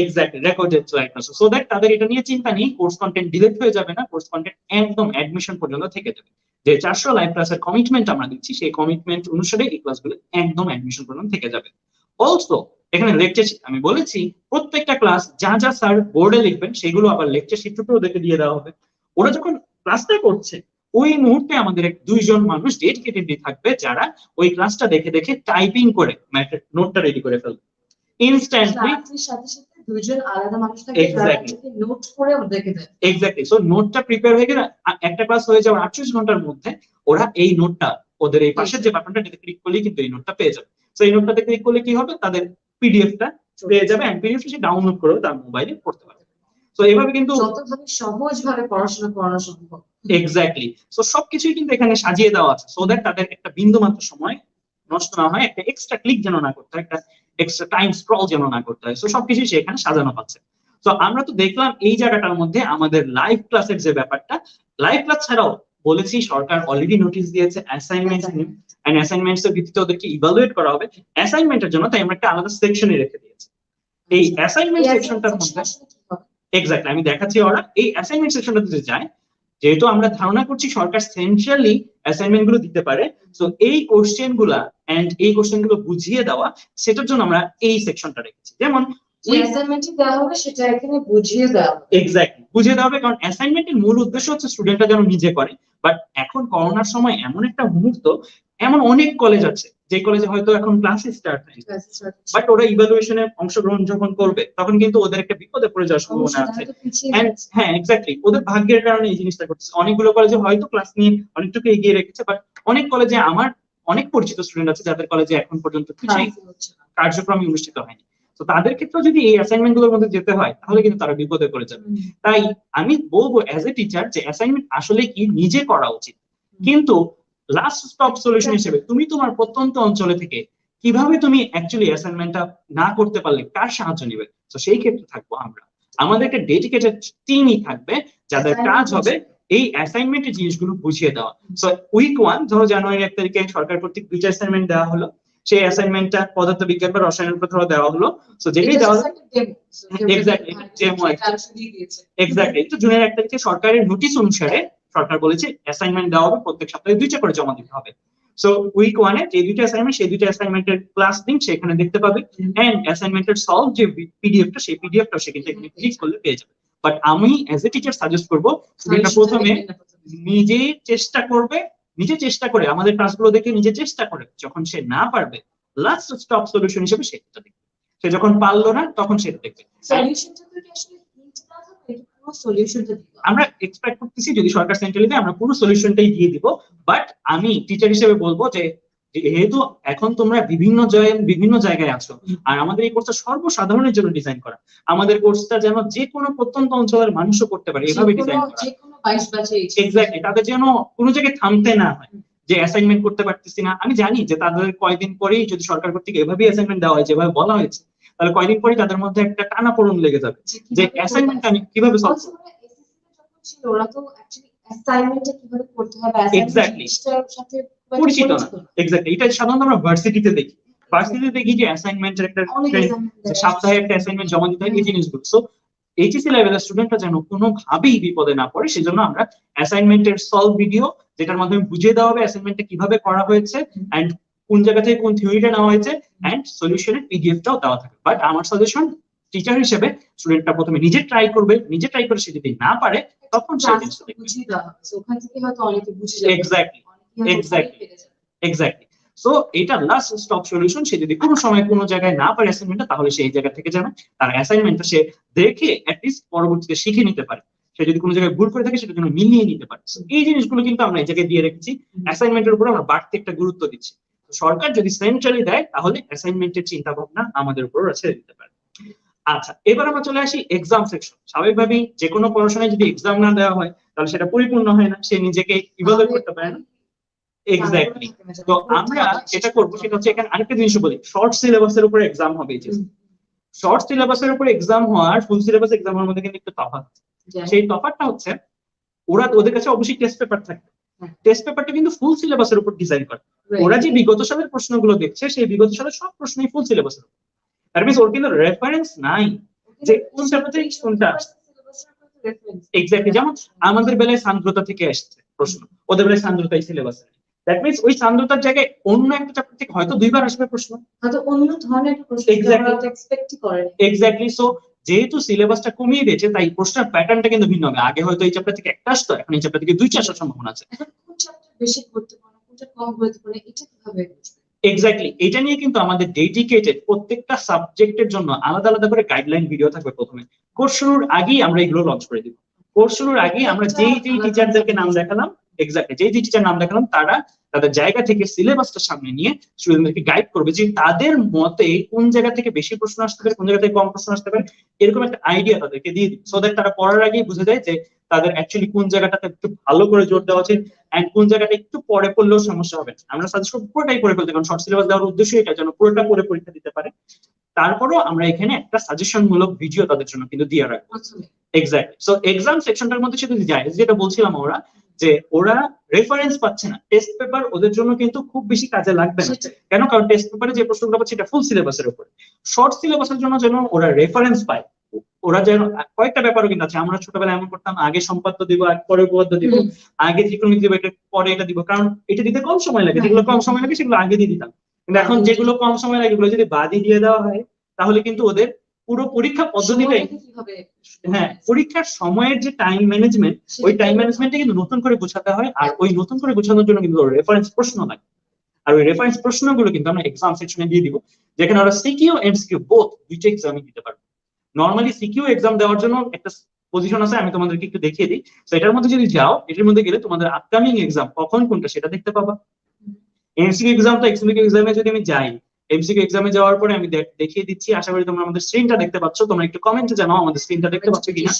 Exactly, recorded live class, so that তাদের এটা নিয়ে চিন্তা নেই, কোর্স কন্টেন্ট ডিলিট হয়ে যাবে না, কোর্স কন্টেন্ট একদম অ্যাডমিশন পর্যন্ত থেকে যাবে। যে 400 লাইভ ক্লাসের কমিটমেন্ট আমরা দিচ্ছি, সেই কমিটমেন্ট অনুসারে এই ক্লাসগুলো একদম অ্যাডমিশন পর্যন্ত থেকে যাবে। অলসো এখানে লেকচার শিট আমি বলেছি, প্রত্যেকটা ক্লাস যা যা স্যার বোর্ডে লিখবেন সেগুলো আবার লেকচার শিটটাও ওদেরকে দিয়ে দেওয়া হবে। ওরা যখন ক্লাসটা করছে ওই মুহূর্তে আমাদের দুইজন মানুষ ডেডিকেটেডলি থাকবে, যারা ওই ক্লাসটা দেখে দেখে টাইপিং করে নোটটা রেডি করে ফেলবে ইনস্ট্যান্টলি। দুইজন আলাদা মানুষ থাকে যারা নোট করে ওদেরকে দেয়। এক্স্যাক্টলি, সো নোটটা প্রিপেয়ার হয়ে গেলে একটা ক্লাস হয়ে যাওয়ার 48 ঘন্টার মধ্যে ওরা এই নোটটা ওদের এই পাশের যে বাটনটা ক্লিক করলেই কিন্তু এই নোটটা পেয়ে যাবে। সো এই নোটটাতে ক্লিক করলে কি হবে, তাদের পিডিএফটা পেয়ে যাবে, এন্ড পিডিএফটা সে ডাউনলোড করেও তার মোবাইলে পড়তে পারবে। সো এইভাবে কিন্তু যতভাবে সহজভাবে পড়াশোনা করানো সম্ভব। এক্স্যাক্টলি, সো সবকিছুই কিন্তু এখানে সাজিয়ে দেওয়া আছে, সো দ্যাট তাদের একটা বিন্দু মাত্র সময় নষ্ট না হয়, একটা এক্সট্রা ক্লিক যেন না করতে হয়, একটা এক্সট্রা টাইম স্ক্রল যেন না করতে হয়। সো সবকিছু সেখানে সাজানো পাচ্ছে। তো আমরা তো দেখলাম এই জায়গাটার মধ্যে আমাদের লাইভ ক্লাসের যে ব্যাপারটা, লাইভ ক্লাস ছাড়াও বলেছি সরকার অলরেডি নোটিশ দিয়েছে অ্যাসাইনমেন্ট নিয়ে, এন্ড অ্যাসাইনমেন্টস এর ভিত্তিতে ওদেরকে ইভালুয়েট করা হবে অ্যাসাইনমেন্টের জন্য, তাই আমরা একটা আলাদা সেকশনে রেখে দিয়েছি। এই অ্যাসাইনমেন্ট সেকশনটার মধ্যে এক্স্যাক্টলি আমি দেখাচ্ছি, ওরা এই অ্যাসাইনমেন্ট সেকশনটাতে যদি যায়, যেহেতু আমরা ধারণা করছি সরকার সেন্ট্রালি অ্যাসাইনমেন্ট গুলো দিতে পারে, সো এই কোশ্চেন গুলা এন্ড এই কোশ্চেন গুলো বুঝিয়ে দেওয়া, সেটার জন্য আমরা এই সেকশনটা রেখেছি। যেমন অ্যাসাইনমেন্ট দেওয়া হবে সেটা এখানে বুঝিয়ে দেওয়া হবে। এক্স্যাক্টলি, বুঝিয়ে দেওয়া হবে, কারণ অ্যাসাইনমেন্টের মূল উদ্দেশ্য হচ্ছে স্টুডেন্টরা যেন নিজে করে। বাট এখন করোনার সময় এমন একটা মুহূর্ত, এমন অনেক কলেজ আছে যে কলেজে হয়তো এখন ক্লাসে স্টার্ট নাই, বাট ওরা ইভালুয়েশনে অংশগ্রহণ যখন করবে তখন কিন্তু ওদের একটা বিপদে পড়ে যাওয়ার সম্ভাবনা আছে। হ্যাঁ এক্স্যাক্টলি, ওদের ভাগ্যের কারণে এই জিনিসটা করতেছে। অনেকগুলো কলেজে হয়তো ক্লাস নিয়ে অনেকটুকু এগিয়ে রেখেছে, বাট অনেক কলেজে, আমার অনেক পরিচিত স্টুডেন্ট আছে যাদের কলেজে এখন পর্যন্ত কিছুই কার্যক্রমে অনুষ্ঠিত হয়নি। তো তাদের ক্ষেত্রে যদি এই অ্যাসাইনমেন্ট গুলোর মধ্যে যেতে হয় তাহলে কিন্তু তারা বিপদে পড়ে যাবে। তাই আমি বলবো অ্যাজ এ টিচার যে অ্যাসাইনমেন্ট আসলে কি নিজে করা উচিত, কিন্তু লাস্ট স্টপ সলিউশন হিসেবে তুমি তোমার প্রত্যন্ত অঞ্চলে থেকে কিভাবে তুমি অ্যাকচুয়ালি অ্যাসাইনমেন্টটা না করতে পারলে কার সাহায্য নিবে, তো সেই ক্ষেত্রে থাকবো আমরা। আমাদের একটা ডেডিকেটেড টিমই থাকবে যাদের কাজ হবে এই অ্যাসাইনমেন্টের জিনিসগুলো বুঝিয়ে দেওয়া। সো উইক 1 ধরো জানুয়ারি 1 তারিখে সরকার কর্তৃক 2টা অ্যাসাইনমেন্ট দেওয়া হলো, সেই অ্যাসাইনমেন্টটা পদার্থবিজ্ঞান বা রসায়নের উপর ধরো দেওয়া হলো। সো যেটাই দেওয়া হলো এক্স্যাক্টলি ডেমো, এক্স্যাক্টলি তো জুনের 1 তারিখে সরকারের নোটিশ অনুসারে সরকার বলেছে অ্যাসাইনমেন্ট দেওয়া হবে, প্রত্যেক সপ্তাহে 2টা করে জমা দিতে হবে। সো উইক 1 এ যে 2টা অ্যাসাইনমেন্ট, সেই 2টা অ্যাসাইনমেন্টের ক্লাস লিংক সেখানে দেখতে পাবে, এন্ড অ্যাসাইনমেন্টের সলভ যে পিডিএফটা, সেই পিডিএফটা সে কিন্তু এখানে ক্লিক করলে পেয়ে যাবে। বাট আমি অ্যাজ এ টিচার সাজেস্ট করবো স্টুডেন্টরা প্রথমে নিজে চেষ্টা করবে, নিজে চেষ্টা করে আমাদের ক্লাসগুলো দেখে নিজে চেষ্টা করে, যখন সে না পারবে লাস্ট স্টপ সলিউশন হিসেবে সেটা দেখবে, সে যখন পারলো না তখন সেটা দেখবে। আমরা এক্সপেক্ট করতেছি যদি সরকার সেন্ট্রালি দেয় আমরা পুরো সলিউশনটাই দিয়ে দিব, বাট আমি টিচার হিসেবে বলবো যে যেহেতু এখন তোমরা বিভিন্ন জায়গায় আছো, আর আমাদের এই কোর্সটা সর্বসাধারণের জন্য ডিজাইন করা, আমাদের কোর্সটা যেন যে কোনো প্রত্যন্ত অঞ্চলের মানুষও করতে পারে এভাবে ডিজাইন করা। এক্স্যাক্টলি, তাদের যেন কোনো জায়গায় থামতে না হয়, যে অ্যাসাইনমেন্ট করতে পারতেছি না, আমি জানি যে তাদের কয়েকদিন পরেই যদি সরকার কর্তৃক এভাবেই অ্যাসাইনমেন্ট দেওয়া হয় যেভাবে বলা হয়েছে, তাহলে কয়েকদিন পরেই তাদের মধ্যে একটা টানাপোড়েন লেগে যাবে যে অ্যাসাইনমেন্ট আমি কিভাবে সলভ করবো। ছিল ওরা তো অ্যাকচুয়ালি অ্যাসাইনমেন্টটা কিভাবে করতে হবে Exactly. জিনিসটার সাথে খুব একটা পরিচিত না। পরিচিত না। এক্স্যাক্টলি, এটা সাধারণত আমরা ভার্সিটিতে দেখি। ভার্সিটিতে দেখি যে অ্যাসাইনমেন্টের একটা অনেক trend, assignment যে দেয়। সপ্তাহে একটা অ্যাসাইনমেন্ট জমা দিতে হয়, এই জিনিসগুলো। সো এইচএসসি লেভেলের স্টুডেন্টরা যেন কোনোভাবেই বিপদে না পড়ে, সেজন্য আমরা অ্যাসাইনমেন্টের সলভ ভিডিও, যেটার মাধ্যমে বুঝিয়ে দেওয়া হবে অ্যাসাইনমেন্টটা কিভাবে করা হয়েছে এন্ড কোন জায়গা থেকে কোন থিওরিটা নেওয়া হয়েছে এন্ড সলিউশনের পিডিএফটাও দেওয়া থাকে। বাট আমার সাজেশন টিচার হিসেবে স্টুডেন্টটা প্রথমে নিজে ট্রাই করবে, নিজে ট্রাই করে সে যদি না পারে তখন সে জিনিসটা দেখবে। বুঝিয়ে দেওয়া হবে। So, ওখান থেকে হয়তো অনেকে বুঝে যাবে। Exactly. অনেকে হয়তো Exactly. পেরে যাবে। এক্স্যাক্টলি। সো এটা লাস্ট স্টপ সলিউশন। সে যদি কোনো সময় কোনো জায়গায় না পারে অ্যাসাইনমেন্টটা, তাহলে সেই জায়গা থেকে যেন তার অ্যাসাইনমেন্টটা সে দেখে অ্যাটলিস্ট পরবর্তীতে শিখে নিতে পারে। সে যদি কোনো জায়গায় ভুল করে থাকে সেটা যেন মিলিয়ে নিতে পারে। So, এই জিনিসগুলো কিন্তু আমরা এই জায়গায় দিয়ে রেখেছি। অ্যাসাইনমেন্টের উপর আমরা বাড়তি একটা গুরুত্ব দিচ্ছি। তো সরকার যদি সেন্ট্রালি দেয় তাহলে অ্যাসাইনমেন্টের চিন্তা ভাবনা আমাদের উপর ছেড়ে দিতে পারে। আচ্ছা, এবার আমরা চলে আসি এক্সাম সেকশন। স্বাভাবিকভাবেই যে কোনো পড়াশোনায় যদি এক্সাম না দেওয়া হয় তাহলে সেটা পরিপূর্ণ হয় না, সে নিজেকে ইভালুয়েট করতে পারে না। এক্স্যাক্টলি। তো আমরা যেটা করবো সেটা হচ্ছে, এখানে আরেকটা জিনিস বলি, শর্ট সিলেবাসের উপরে এক্সাম হবে। শর্ট সিলেবাসের উপরে এক্সাম হওয়ার ফুল সিলেবাস এক্সামের মধ্যে কিন্তু একটা তফাৎ। সেই তফাৎটা হচ্ছে ওদের কাছে অবশ্যই টেস্ট পেপার থাকবে। টেস্ট পেপারটা কিন্তু ফুল সিলেবাসের উপর ডিজাইন করে। ওরা যে বিগত সালের প্রশ্নগুলো দেখছে সেই বিগত সালের সব প্রশ্নই ফুল সিলেবাসের উপর। দ্যাট মিন্স ওর কিন্তু রেফারেন্স নাই যে কোন চ্যাপ্টার থেকে কোনটা। এক্স্যাক্টলি, যেমন আমাদের বেলায় সান্দ্রতা থেকে আসছে প্রশ্ন, ওদের বেলায় সান্দ্রতাই সিলেবাসে। দ্যাট মিন্স ওই সান্দ্রতার জায়গায় অন্য একটা চ্যাপ্টার থেকে হয়তো দুইবার আসবে প্রশ্ন, হয়তো অন্য ধরনের একটা প্রশ্ন Exactly. আমরা এক্সপেক্টই করেনি। এক্স্যাক্টলি। সো যেহেতু সিলেবাসটা কমিয়ে দিয়েছে তাই প্রশ্নের প্যাটার্নটা কিন্তু ভিন্ন হবে। আগে হয়তো এই চ্যাপ্টার থেকে একটা আসতো, এখন এই চ্যাপ্টার থেকে দুইটা আসার সম্ভাবনা আছে। এখন কোন চ্যাপ্টার বেশি গুরুত্বপূর্ণ, কোনটা কম গুরুত্বপূর্ণ, এটা কিভাবে বুঝবে? এক্স্যাক্টলি, এটা নিয়ে কিন্তু আমাদের ডেডিকেটেড প্রত্যেকটা সাবজেক্টের জন্য আলাদা আলাদা করে গাইডলাইন ভিডিও থাকবে। প্রথমে কোর্স শুরুর আগেই আমরা এগুলো লঞ্চ করে দিব। কোর্স শুরুর আগেই আমরা যেই টিচারদেরকে নাম দেখালাম, এক্স্যাক্টলি যেই টিচার নাম দেখালাম, তারা তাদের জায়গা থেকে সিলেবাসটা সামনে নিয়ে স্টুডেন্টদেরকে গাইড করবে যে তাদের মতে কোন জায়গা থেকে বেশি প্রশ্ন আসতে পারে, কোন জায়গা থেকে কম প্রশ্ন আসতে পারে, এরকম একটা আইডিয়া তাদেরকে দিয়ে দিই। সো দ্যাট তারা পড়ার আগেই বুঝে যায় যে তাদের অ্যাকচুয়ালি কোন জায়গাটাতে একটু ভালো করে জোর দেওয়া উচিত এন্ড কোন জায়গাটা একটু পরে পড়লেও সমস্যা হবে। আমরা সাজেস্ট করব পুরোটাই পড়ে ফেলতে, কারণ শর্ট সিলেবাস দেওয়ার উদ্দেশ্য এটা যেন পুরোটা পড়ে পরীক্ষা দিতে পারে। তারপরও আমরা এখানে একটা সাজেশন মূলক ভিডিও তাদের জন্য কিন্তু দিয়ে রাখবো। এক্স্যাক্টলি। সো এক্সাম সেকশনটার মধ্যে সে যদি যায়, যেটা বলছিলাম ওরা যে ওরা রেফারেন্স পাচ্ছে না, টেস্ট পেপার ওদের জন্য কিন্তু খুব বেশি কাজে লাগবে না। কেন? কারণ টেস্ট পেপারে যে প্রশ্নগুলো পাচ্ছে এটা ফুল সিলেবাসের উপরে। শর্ট সিলেবাসের জন্য যেন ওরা রেফারেন্স পায়, ওরা যেন কয়েকটা ব্যাপারও কিন্তু আছে। আমরা ছোটবেলায় এমন করতাম, আগে সম্পাদ্য দিব, পরে উপপাদ্য দিব, আগে ত্রিকোণমিতি দিব, এটা পরে এটা দিব, কারণ এটা দিতে কম সময় লাগে। যেগুলো কম সময় লাগে সেগুলো আগে দিয়ে দিতাম। কিন্তু এখন যেগুলো কম সময় লাগে এগুলো যদি বাদই দিয়ে দেওয়া হয় তাহলে কিন্তু ওদের পুরো পরীক্ষা পদ্ধতিটাই, হ্যাঁ, পরীক্ষার সময়ের যে টাইম ম্যানেজমেন্ট, ওই টাইম ম্যানেজমেন্টে কিন্তু নতুন করে গোছাতে হয়। আর ওই নতুন করে গোছানোর জন্য কিন্তু রেফারেন্স প্রশ্ন লাগে। আর ওই রেফারেন্স প্রশ্নগুলো কিন্তু আমরা এক্সাম সেকশনে দিয়ে দিব, যেখানে ওরা সিকিউ এমসিকিউ বোথ দুইটা এক্সামই দিতে পারবে। নরমালি সিকিউ এক্সাম দেওয়ার জন্য একটা পজিশন আছে, আমি তোমাদেরকে একটু দেখিয়ে দিই। তো এটার মধ্যে যদি যাও, এটার মধ্যে গেলে তোমাদের আপকামিং এক্সাম কখন কোনটা সেটা দেখতে পাবা। এমসিকিউ এক্সামটা, এমসিকিউ এক্সামে যদি আমি যাই, এমসিকিউ এক্সামে যাওয়ার পরে আমি দেখিয়ে দিচ্ছি। আশা করি তোমরা আমাদের স্ক্রিনটা দেখতে পাচ্ছ। তোমরা একটু কমেন্টে জানাও আমাদের স্ক্রিনটা দেখতে পাচ্ছ কিনা,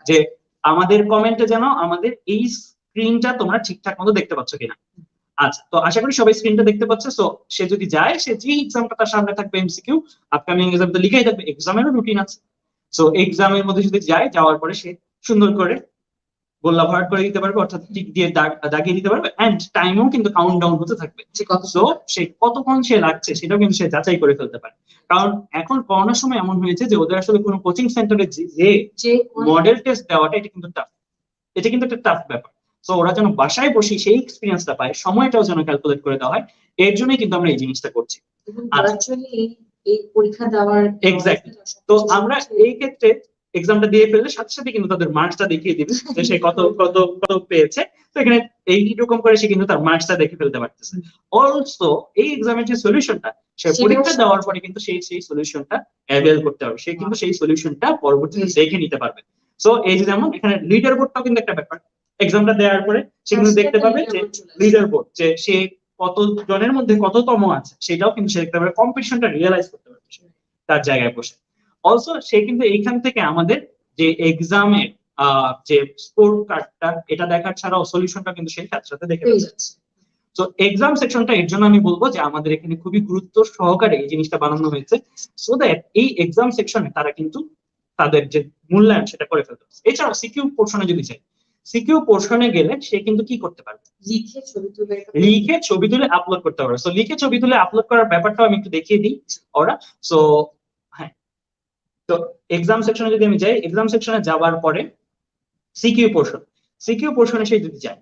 যে আমাদের কমেন্টে জানাও আমাদের এই স্ক্রিনটা তোমরা ঠিকঠাক মতো দেখতে পাচ্ছ কিনা। আচ্ছা, তো আশা করি সবাই স্ক্রিনটা দেখতে পাচ্ছে। সো সে যদি যায়, সে যে এক্সামটা তার সামনে থাকবে এমসিকিউ, আপকামিং এক্সাম তো লিখাই থাকবে, এক্সামেরও রুটিন আছে। সো এক্সামের মধ্যে যদি যায়, যাওয়ার পরে সে সুন্দর করে গোল্লা ভরাট করে দিতে পারবে, অর্থাৎ টিক দিয়ে দাগিয়ে দিতে পারবে এন্ড টাইমও কিন্তু কাউন্ট ডাউন হতে থাকবে। সো সে কতক্ষণ সে লাগছে সেটাও কিন্তু সে যাচাই করে ফেলতে পারে। কারণ এখন করোনার সময় এমন হয়েছে যে ওদের আসলে কোনো কোচিং সেন্টারে যে মডেল টেস্ট দেওয়াটা এটা কিন্তু টাফ, এটা কিন্তু একটা টাফ ব্যাপার। সো ওরা যেন বাসায় বসে সেই এক্সপিরিয়েন্সটা পায়, সময়টাও যেন ক্যালকুলেট করে দেওয়া হয়, এর জন্যই কিন্তু আমরা এই জিনিসটা করছি। এই পরীক্ষা দেওয়ার এক্স্যাক্টলি। তো আমরা এই ক্ষেত্রে এক্সামটা দিয়ে ফেললে সাথে সাথে কিন্তু তাদের মার্কসটা দেখিয়ে দিবে যে সে কত কত কত পেয়েছে। তো এখানে এইরকম করে সে কিন্তু তার মার্কসটা দেখে ফেলতে পারতেছে। অলসো এই এক্সামের যে সলিউশনটা, সে পরীক্ষা দেওয়ার পরে কিন্তু সেই সলিউশনটা অ্যাভেল করতে পারবে, সে কিন্তু সেই সলিউশনটা পরবর্তীতে দেখে নিতে পারবে। সো এই যে যেমন এখানে লিডার বোর্ডটাও কিন্তু একটা ব্যাপার। এক্সামটা দেওয়ার পরে সে কিন্তু দেখতে পাবে যে লিডার বোর্ড, যে সে কত জনের মধ্যে কততম আছে সেটাও কিন্তু সে দেখতে পাবে, কম্পিটিশনটা রিয়েলাইজ করতে পারবে তার জায়গায় বসে। অলসো সে কিন্তু এইখান থেকে আমাদের যে এক্সামের যে স্কোর কার্ডটা, এটা দেখার ছাড়াও সলিউশনটা কিন্তু সেই সাথে সাথে দেখে যাচ্ছে। তো এক্সাম সেকশনটা এর জন্য আমি বলবো যে আমাদের এখানে খুবই গুরুত্ব সহকারে এই জিনিসটা বানানো হয়েছে, সো দ্যাট এই এক্সাম সেকশনে তারা কিন্তু তাদের যে মূল্যায়ন সেটা করে ফেলতে পারে। এছাড়াও সিকিউ পোর্শনে যদি চাই, সিকিউ পোর্শনে গেলে সে কিন্তু কি করতে পারবে, লিখে ছবি তুলে আপলোড করতে পারবে। সো লিখে ছবি তুলে আপলোড করার ব্যাপারটাও আমি একটু দেখিয়ে দিই ওরা। সো হ্যাঁ, তো এক্সাম সেকশনে যদি আমি যাই, এক্সাম সেকশনে যাওয়ার পরে সিকিউ পোর্শন, সিকিউ পোর্শনে সে যদি যায়,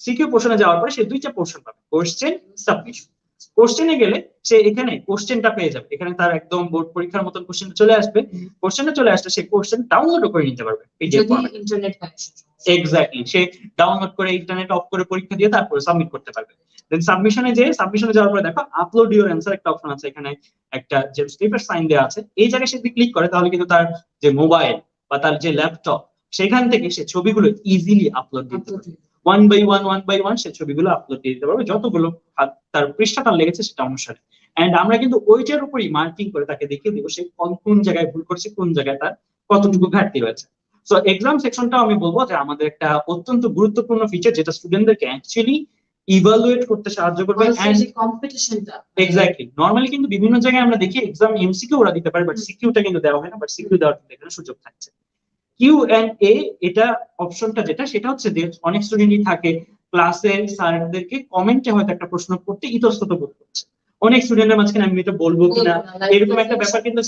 সিকিউ পোর্শনে যাওয়ার পরে সে দুইটা পোর্শন পাবে, কোশ্চেন, সাবমিশন। কোশ্চেনে গেলে সে এখানে কোশ্চেনটা পেয়ে যাবে, এখানে তার একদম বোর্ড পরীক্ষার মতন কোশ্চেন চলে আসবে। কোশ্চেনে চলে আসলে সে কোশ্চেন ডাউনলোড করে নিতে পারবে পিডিএফ ফরম্যাটে। ইন্টারনেট কানেকশন এক্স্যাক্টলি, সে ডাউনলোড করে ইন্টারনেট অফ করে পরীক্ষা দিয়ে তারপরে সাবমিট করতে পারবে। দেন সাবমিশনে যাওয়ার পরে দেখো আপলোড ইউর অ্যান্সার একটা অপশন আছে, এখানে একটা যে স্লিপের সাইন দেওয়া আছে, এই জায়গায় সে যদি ক্লিক করে তাহলে কিন্তু তার যে মোবাইল বা তার যে ল্যাপটপ সেখান থেকে সে ছবিগুলো ইজিলি আপলোড দিতে পারবে। ওয়ান বাই ওয়ান সে ছবিগুলো আপলোড দিয়ে দিতে পারবে, যতগুলো তার পৃষ্ঠা তার লেগেছে সেটা অনুসারে। এন্ড আমরা কিন্তু ওইটার উপরই মার্কিং করে তাকে দেখিয়ে দিব সে কোন জায়গায় ভুল করছে, কোন জায়গায় তার কতটুকু ঘাটতি রয়েছে। সো এক্সাম সেকশনটাও আমি বলবো যে আমাদের একটা অত্যন্ত গুরুত্বপূর্ণ ফিচার, যেটা স্টুডেন্টদেরকে অ্যাকচুয়ালি ইভালুয়েট করতে সাহায্য করবে। এন্ড কম্পিটিশনটা এক্স্যাক্টলি, নরমালি কিন্তু বিভিন্ন জায়গায় আমরা দেখি এক্সাম এমসিকিউ ওরা দিতে পারে, বাট সিকিউটা কিন্তু দেওয়া হয় না, বাট সিকিউ দেওয়ার কিন্তু এখানে সুযোগ থাকছে। কিউ&এ এটা অপশনটা যেটা, সেটা হচ্ছে যে অনেক স্টুডেন্টই থাকে ক্লাসে স্যারদেরকে কমেন্টে হয়তো একটা প্রশ্ন করতে ইতস্তত বোধ করছে, অনেক স্টুডেন্টের মাঝখানে আমি এটা বলবো কিনা এরকম একটা ব্যাপার কিন্তু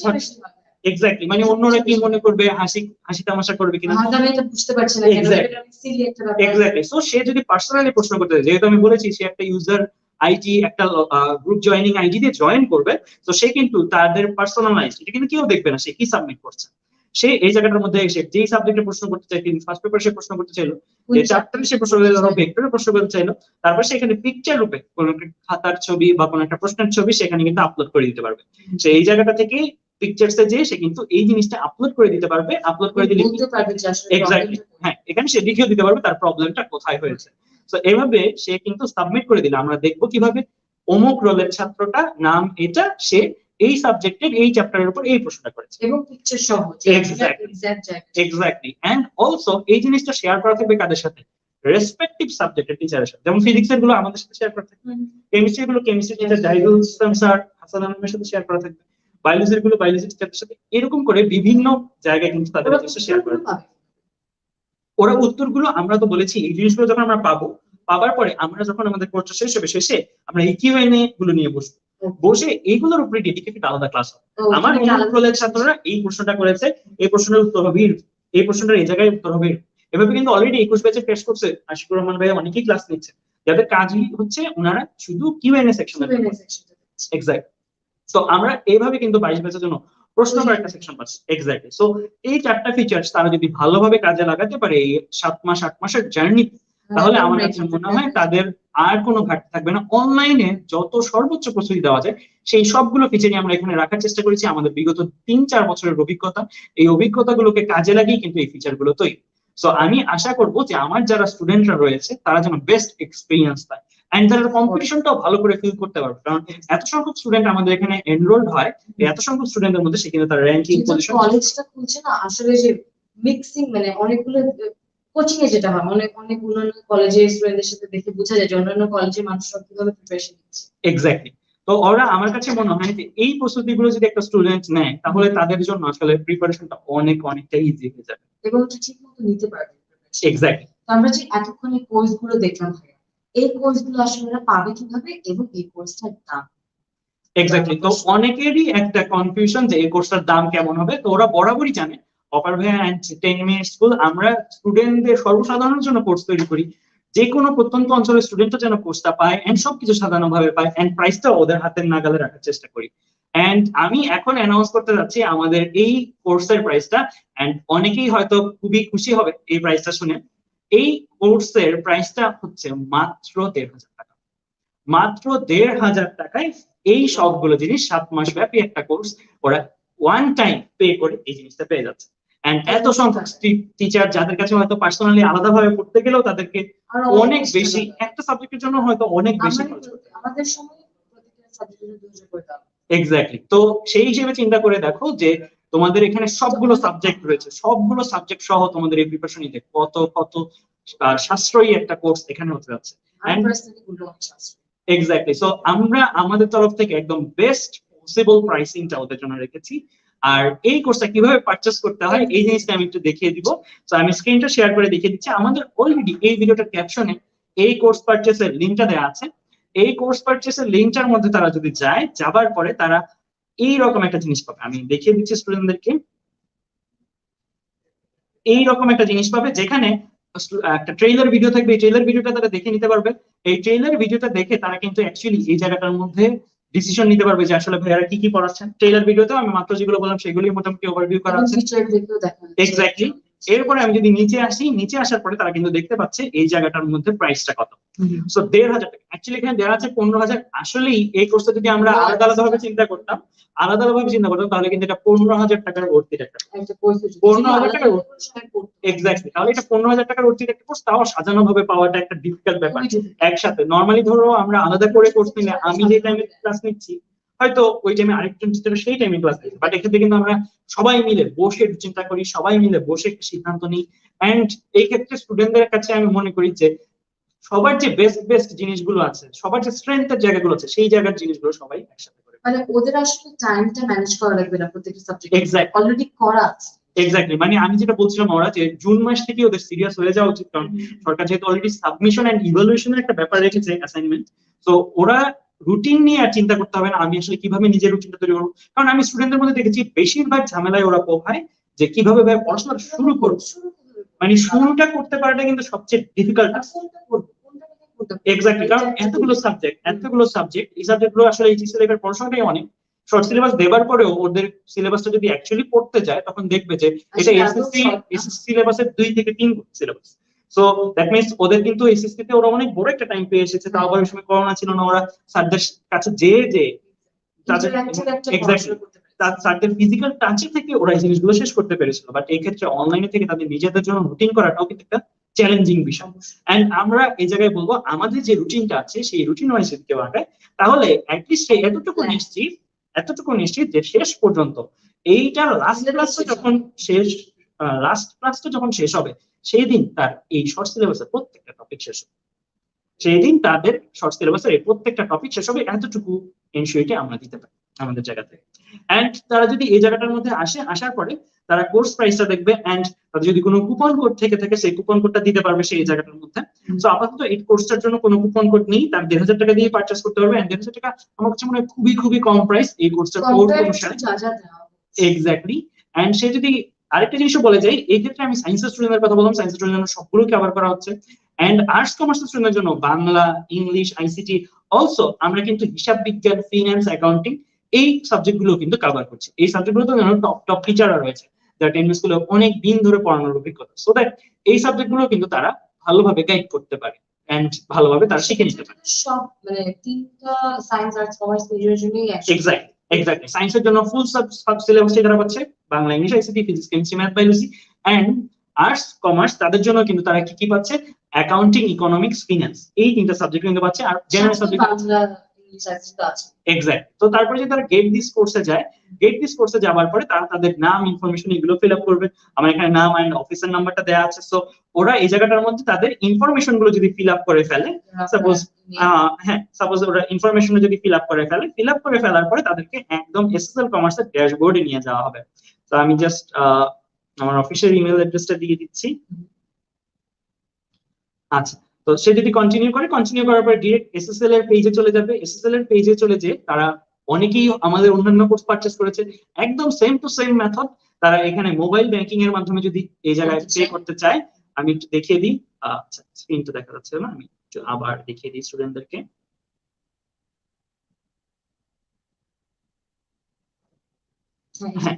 এক্স্যাক্টলি, মানে অন্যরা কি মনে করবে, হাসি তামাশা করবে কিনা, আমি এটা বুঝতে পারছি না কেন, এটা আমি সিলি একটা ব্যাপার। এক্স্যাক্টলি, সো সে যদি পার্সোনালি প্রশ্ন করতে চায়, যেহেতু আমি বলেছি সে একটা ইউজার আইডি, একটা গ্রুপ জয়েনিং আইডি দিয়ে জয়েন করবে, তো সে কিন্তু তাদের পার্সোনালাইজ, এটা কিন্তু কেউ দেখবে না সে কি সাবমিট করছে। সে এই জায়গাটার মধ্যে এসে যেই সাবজেক্টে প্রশ্ন করতে চাই, তিনি ফার্স্ট পেপারে সে প্রশ্ন করতে চাইলো, যে চ্যাপ্টারে সে প্রশ্ন করতে চাইলো, ভেক্টরে প্রশ্ন করতে চাইলো, তারপর সে এখানে পিকচার রূপে কোন একটা খাতার ছবি বা কোন একটা প্রশ্নের ছবি সেখানে কিন্তু আপলোড করে দিতে পারবে। সে এই জায়গাটা থেকে পিকচারসে যে সে কিন্তু এই জিনিসটা আপলোড করে দিতে পারবে, আপলোড করে দিলে বলতে পারবে যে আসলে এক্স্যাক্টলি, হ্যাঁ, এখানে সে লিখেও দিতে পারবে তার প্রবলেমটা কোথায় হয়েছে। তো এভাবে সে কিন্তু সাবমিট করে দিলে আমরা দেখবো কিভাবে অমুক রোলের ছাত্রটা নাম এটা, সে এই সাবজেক্টের এই চ্যাপ্টারের উপর এই প্রশ্নটা করেছে এবং পিকচার সহ এক্স্যাক্টলি। এন্ড অলসো এই জিনিসটা শেয়ার করা থাকবে কাদের সাথে, রেসপেক্টিভ সাবজেক্টের টিচারের সাথে। যেমন ফিজিক্স এর গুলো আমাদের সাথে শেয়ার করা থাকবে, কেমিস্ট্রি গুলো chemistry teacher Zahidul Islam sir, Hasan আলমের সাথে শেয়ার করা থাকবে, বায়োলজির গুলো বায়োলজি টিচারের সাথে, এরকম করে বিভিন্ন জায়গায় কিন্তু তাদের শেয়ার করা থাকবে। ওরা উত্তরগুলো, আমরা তো বলেছি এই জিনিসগুলো যখন আমরা পাবার পরে আমরা যখন আমাদের কোর্সটা শেষ হবে, শেষে আমরা এই কিউএনএ গুলো নিয়ে বসবো, বসে এইগুলোর উপরে ডেডিকেটেড আলাদা ক্লাস হবে। আমার অনুকূলের ছাত্ররা এই প্রশ্নটা করেছে, এই প্রশ্নের উত্তর হবে, এই প্রশ্নটার এই জায়গায় উত্তর হবে। এভাবে কিন্তু অলরেডি 21 ব্যাচে টেস্ট করছে আশিকুর রহমান ভাই, অনেকেই ক্লাস নিচ্ছে, যাদের কাজই হচ্ছে ওনারা শুধু কিউএনএ সেকশনে। এক্স্যাক্ট, তো আমরা এইভাবে কিন্তু 22 ব্যাচের জন্য প্রশ্ন করার একটা সেকশন পাচ্ছি। এক্স্যাক্টলি, সো এই চারটা ফিচার্স তারা যদি ভালোভাবে কাজে লাগাতে পারে এই 7 মাস 8 মাসের জার্নি, তাহলে আমার কাছে মনে হয় তাদের আর কোনো ঘাটতি থাকবে না। অনলাইনে যত সর্বোচ্চ প্রস্তুতি দেওয়া যায় সেই সবগুলো ফিচারই আমরা এখানে রাখার চেষ্টা করেছি। আমাদের বিগত 3-4 বছরের অভিজ্ঞতা, এই অভিজ্ঞতাগুলোকে কাজে লাগিয়ে কিন্তু এই ফিচারগুলো তৈরি। সো আমি আশা করব যে আমার যারা স্টুডেন্টরা রয়েছে তারা যেন বেস্ট এক্সপিরিয়েন্স পায়, এন্ড তারা কম্পিটিশনটাও ভালো করে ফিল করতে পারবে, কারণ এত সংখ্যক স্টুডেন্ট আমাদের এখানে এনরোলড হয়, এত সংখ্যক স্টুডেন্টের মধ্যে সে কিন্তু তার র্যাঙ্কিং পজিশন, কলেজটা খুলছে না আসলে যে মিক্সিং, মানে অনেকগুলো কোচিং এ যেটা হয়, অনেক অন্যান্য কলেজের স্টুডেন্টদের সাথে দেখে বোঝা যায় যে অন্যান্য কলেজের মানুষরা কিভাবে প্রিপারেশন নিচ্ছে। এক্স্যাক্টলি, তো ওরা আমার কাছে মনে হয় যে এই প্রস্তুতিগুলো যদি একটা স্টুডেন্ট নেয় তাহলে তাদের জন্য আসলে প্রিপারেশনটা অনেকটা ইজি হয়ে যাবে এবং ঠিক মতো নিতে পারবে। এক্স্যাক্টলি, তো আমরা যে এতক্ষণ এই কোর্স গুলো দেখলাম, এই কোর্স গুলো আসলে ওরা পাবে কিভাবে এবং এই কোর্সটার দাম। এক্স্যাক্টলি, তো অনেকেরই একটা কনফিউশন যে এই কোর্সটার দাম কেমন হবে। তো ওরা বরাবরই জানে অপার ভাইয়া এন্ড 10 মিনিট স্কুল আমরা স্টুডেন্টদের সর্বসাধারণের জন্য কোর্স তৈরি করি, যে কোনো প্রত্যন্ত অঞ্চলের স্টুডেন্টরা যেন কোর্সটা পায় এন্ড সবকিছু সাধারণভাবে পায়, এন্ড প্রাইসটা ওদের হাতের নাগালে রাখার চেষ্টা করি। এন্ড আমি এখন অ্যানাউন্স করতে যাচ্ছি আমাদের এই কোর্সের প্রাইসটা, এন্ড অনেকেই হয়তো খুবই খুশি হবে এই প্রাইসটা শুনে। এই কোর্সের প্রাইসটা হচ্ছে মাত্র 1,500 টাকা, মাত্র 1,500 টাকায় এই সবগুলো জিনিস 7 মাস ব্যাপী একটা কোর্স ওরা ওয়ান টাইম পে করে এই জিনিসটা পেয়ে যাচ্ছে। এন্ড এত সংখ্যক টিচার যাদের কাছে হয়তো পার্সোনালি আলাদাভাবে পড়তে গেলেও তাদেরকে অনেক বেশি, একটা সাবজেক্টের জন্য হয়তো অনেক বেশি খরচ করতে হয়। আমাদের সময় প্রত্যেকটা সাবজেক্টের 200 করে দাম। এক্স্যাক্টলি, তো সেই হিসেবে চিন্তা করে দেখো যে তোমাদের এখানে সবগুলো সাবজেক্ট রয়েছে, সবগুলো সাবজেক্ট সহ তোমাদের এই প্রিপারেশন নিতে কত সাশ্রয়ী একটা কোর্স এখানে হতে যাচ্ছে। এক্স্যাক্টলি। সো আমরা আমাদের তরফ থেকে একদম বেস্ট পসিবল প্রাইসিংটা ওদের জন্য রেখেছি। আর এই কোর্সটা কিভাবে পারচেস করতে হয় এই জিনিসটা আমি একটু দেখিয়ে দিব। তো আমি স্ক্রিনটা শেয়ার করে দেখিয়ে দিচ্ছি। আমাদের অলরেডি এই ভিডিওটার ক্যাপশনে এই কোর্স পারচেসের লিঙ্কটা দেওয়া আছে। এই কোর্স পারচেসের লিঙ্কটার মধ্যে তারা যদি যায়, যাবার পরে তারা এইরকম একটা জিনিস পাবে। আমি দেখিয়ে দিচ্ছি স্টুডেন্টদেরকে। এইরকম একটা জিনিস পাবে যেখানে একটা ট্রেইলার ভিডিও থাকবে। এই ট্রেইলার ভিডিওটা তারা দেখে নিতে পারবে। এই ট্রেইলার ভিডিওটা দেখে তারা কিন্তু অ্যাকচুয়ালি এই জায়গাটার মধ্যে ডিসিশন নিতে পারবে যে আসলে ভাইয়ারা কি কি পড়াচ্ছেন। ট্রেইলার ভিডিওতে আমি মাত্র যেগুলো বললাম সেগুলোই মোটামুটি ওভারভিউ করা আছে। এক্স্যাক্টলি। এরপরে আমি যদি নিচে আসি, নিচে আসার পরে তারা কিন্তু দেখতে পাচ্ছে এই জায়গাটার মধ্যে প্রাইসটা কত। সো 1,500 টাকা। অ্যাকচুয়ালি এখানে দেওয়া আছে 15,000। আসলেই এই কোর্সটা যদি আমরা আলাদা আলাদাভাবে চিন্তা করতাম, তাহলে কিন্তু এটা 15,000 টাকার ভর্তির একটা 15,000 টাকার এক্স্যাক্টলি। তাহলে এটা 15,000 টাকার ভর্তির একটা কোর্স, তাও সাজানো ভাবে পাওয়াটা একটা ডিফিকাল্ট ব্যাপার। একসাথে নর্মালি ধরো আমরা আলাদা করে কোর্স নিলে আমি যে টাইমে ক্লাস নিচ্ছি হয়তো ওই টাইমে আরেকজন টিচার সেই টাইমে ক্লাস নিচ্ছে, বাট এক্ষেত্রে কিন্তু আমরা সবাই মিলে বসে চিন্তা করি, সবাই মিলে বসে একটা সিদ্ধান্ত নিই। এন্ড এই ক্ষেত্রে স্টুডেন্টদের কাছে আমি মনে করি যে সবার যে বেস্ট বেস্ট জিনিসগুলো আছে, সবার যে স্ট্রেংথের জায়গাগুলো আছে, সেই জায়গার জিনিসগুলো সবাই একসাথে করে। মানে ওদের আসলে টাইমটা ম্যানেজ করা লাগবে না প্রত্যেকটা সাবজেক্ট। এক্স্যাক্টলি। অলরেডি করা আছে। এক্স্যাক্টলি। মানে আমি যেটা বলছিলাম ওরা যে জুন মাস থেকে ওদের সিরিয়াস হয়ে যাওয়া উচিত, কারণ সরকার যেহেতু অলরেডি সাবমিশন এন্ড ইভালুয়েশনের একটা ব্যাপার রেখেছে অ্যাসাইনমেন্ট। তো ওরা রুটিন নিয়ে আর চিন্তা করতে হবে না আমি আসলে কিভাবে নিজের রুটিনটা তৈরি করবো। কারণ আমি স্টুডেন্টদের মধ্যে দেখেছি বেশিরভাগ ঝামেলায় ওরা পোহায় যে কিভাবে ভাই পড়াশোনা শুরু করবো। মানে শুরুটা করতে পারাটা কিন্তু সবচেয়ে ডিফিকাল্ট। এক্স্যাক্টলি। কারণ এতগুলো সাবজেক্ট এই সাবজেক্টগুলো আসলে এইচএসসি লেভেলের পড়াশোনাটাই অনেক। শর্ট সিলেবাস দেবার পরেও ওদের সিলেবাসটা যদি অ্যাকচুয়ালি পড়তে যায় তখন দেখবে যে এটা এসএসসি সিলেবাসের 2 থেকে 3 সিলেবাস। সো দ্যাট মিন্স ওদের কিন্তু এসএসসি তে ওরা অনেক বড় একটা টাইম পেয়ে এসেছে। তাও আবার ওই সময় করোনা ছিল না, ওরা স্যারদের কাছে যে তাদের এক্স্যাক্টলি তাদের ফিজিক্যাল টাচে থেকে ওরা এই জিনিসগুলো শেষ করতে পেরেছিল। বাট এই ক্ষেত্রে অনলাইনে থেকে তাদের নিজেদের জন্য রুটিন করাটাও কিন্তু একটা চ্যালেঞ্জিং বিষয়। এন্ড আমরা এই জায়গায় বলবো আমাদের যে রুটিনটা আছে সেই রুটিন ওয়াইজ যদি কেউ আগে, তাহলে অ্যাটলিস্ট এতটুকু নিশ্চিত যে শেষ পর্যন্ত এইটা লাস্ট ক্লাসটা যখন শেষ হবে সেই দিন তার এই শর্ট সিলেবাসের প্রত্যেকটা টপিক শেষ হবে। সেই দিন তাদের শর্ট সিলেবাসের এই প্রত্যেকটা টপিক শেষ হবে। এতটুকু এনশিওরিটি আমরা দিতে পারি আমাদের জায়গাতে। এন্ড তারা যদি এই জায়গাটার মধ্যে আসার পরে তারা কোর্স প্রাইসটা দেখবে। এন্ড তাদের যদি কোনো কুপন কোড থেকে থাকে সেই কুপন কোডটা দিতে পারবে সেই জায়গাটার মধ্যে। তো আপাতত এই কোর্সটার জন্য কোনো কুপন কোড নেই, তার 1,500 টাকা দিয়ে পারচেস করতে পারবে। 1,500 টাকা আমার কাছে মনে হয় খুবই খুবই কম প্রাইস এই কোর্সটার কোর্স অনুসারে। এক্স্যাক্টলি। এন্ড সে যদি আরেকটা জিনিসও বলে যাই, এই ক্ষেত্রে আমি সায়েন্সের স্টুডেন্টের কথা বললাম, সায়েন্সের স্টুডেন্টের জন্য সবগুলো কভার করা হচ্ছে। এন্ড আর্টস কমার্স স্টুডেন্টের জন্য বাংলা, ইংলিশ, আইসিটি, অলসো আমরা কিন্তু হিসাব বিজ্ঞান, ফিন্যান্স, অ্যাকাউন্টিং এই সাবজেক্টগুলো কিন্তু কভার করছি। এই সাবজেক্টগুলো তো টপ টিচাররা রয়েছে যারা টেন স্কুলে অনেক দিন ধরে পড়ানোর অভিজ্ঞতা, সো দ্যাট এই সাবজেক্টগুলো কিন্তু তারা ভালোভাবে গাইড করতে পারে এন্ড ভালোভাবে তারা শিখে নিতে পারে। সব মানে তিনটা সায়েন্স, আর্টস, কমার্স এর জন্যই এক্স্যাক্টলি। সায়েন্সের জন্য ফুল সাব সিলেবাস তারা পাচ্ছে, Bangla, English, ICT, physics, chemistry, math, biology. And arts commerce তাদের জন্য কিন্তু তারা কি পাচ্ছে, অ্যাকাউন্টিং, ইকোনমিক্স, ফিন্যান্স এই তিনটা সাবজেক্ট কিন্তু পাচ্ছে। আর জেনারেল সাবজেক্ট এক্স্যাক্ট। তো তারপরে যে তারা গেট দিস কোর্সে যায়, গেট দিস কোর্সে যাওয়ার পরে তারা তাদের নাম, ইনফরমেশন এগুলো ফিল আপ করবে। আমার এখানে নাম এন্ড অফিসের নাম্বারটা দেওয়া আছে। সো ওরা এই জায়গাটার মধ্যে তাদের ইনফরমেশন গুলো যদি ফিল আপ করে ফেলে, সাপোজ ওরা ইনফরমেশন যদি ফিল আপ করে ফেলার পরে তাদেরকে একদম এসএসএল কমার্সের ড্যাশবোর্ডে নিয়ে যাওয়া হবে। তো আমি জাস্ট আমার অফিসিয়াল ইমেল অ্যাড্রেসটা দিয়ে দিচ্ছি। আচ্ছা, তো সে যদি কন্টিনিউ করার পরে ডিরেক্ট এসএসএল এর পেজে চলে যাবে। এসএসএল এর পেজে চলে যে তারা অনেকেই আমাদের অন্যান্য কোর্স পারচেজ করেছে, একদম সেম টু সেম মেথড তারা এখানে মোবাইল ব্যাংকিং এর মাধ্যমে যদি এই জায়গায় পে করতে চায়, আমি একটু দেখিয়ে দিই। আচ্ছা, স্ক্রিনটা দেখা যাচ্ছে না, আমি একটু আবার দেখিয়ে দিই স্টুডেন্টদেরকে। হ্যাঁ,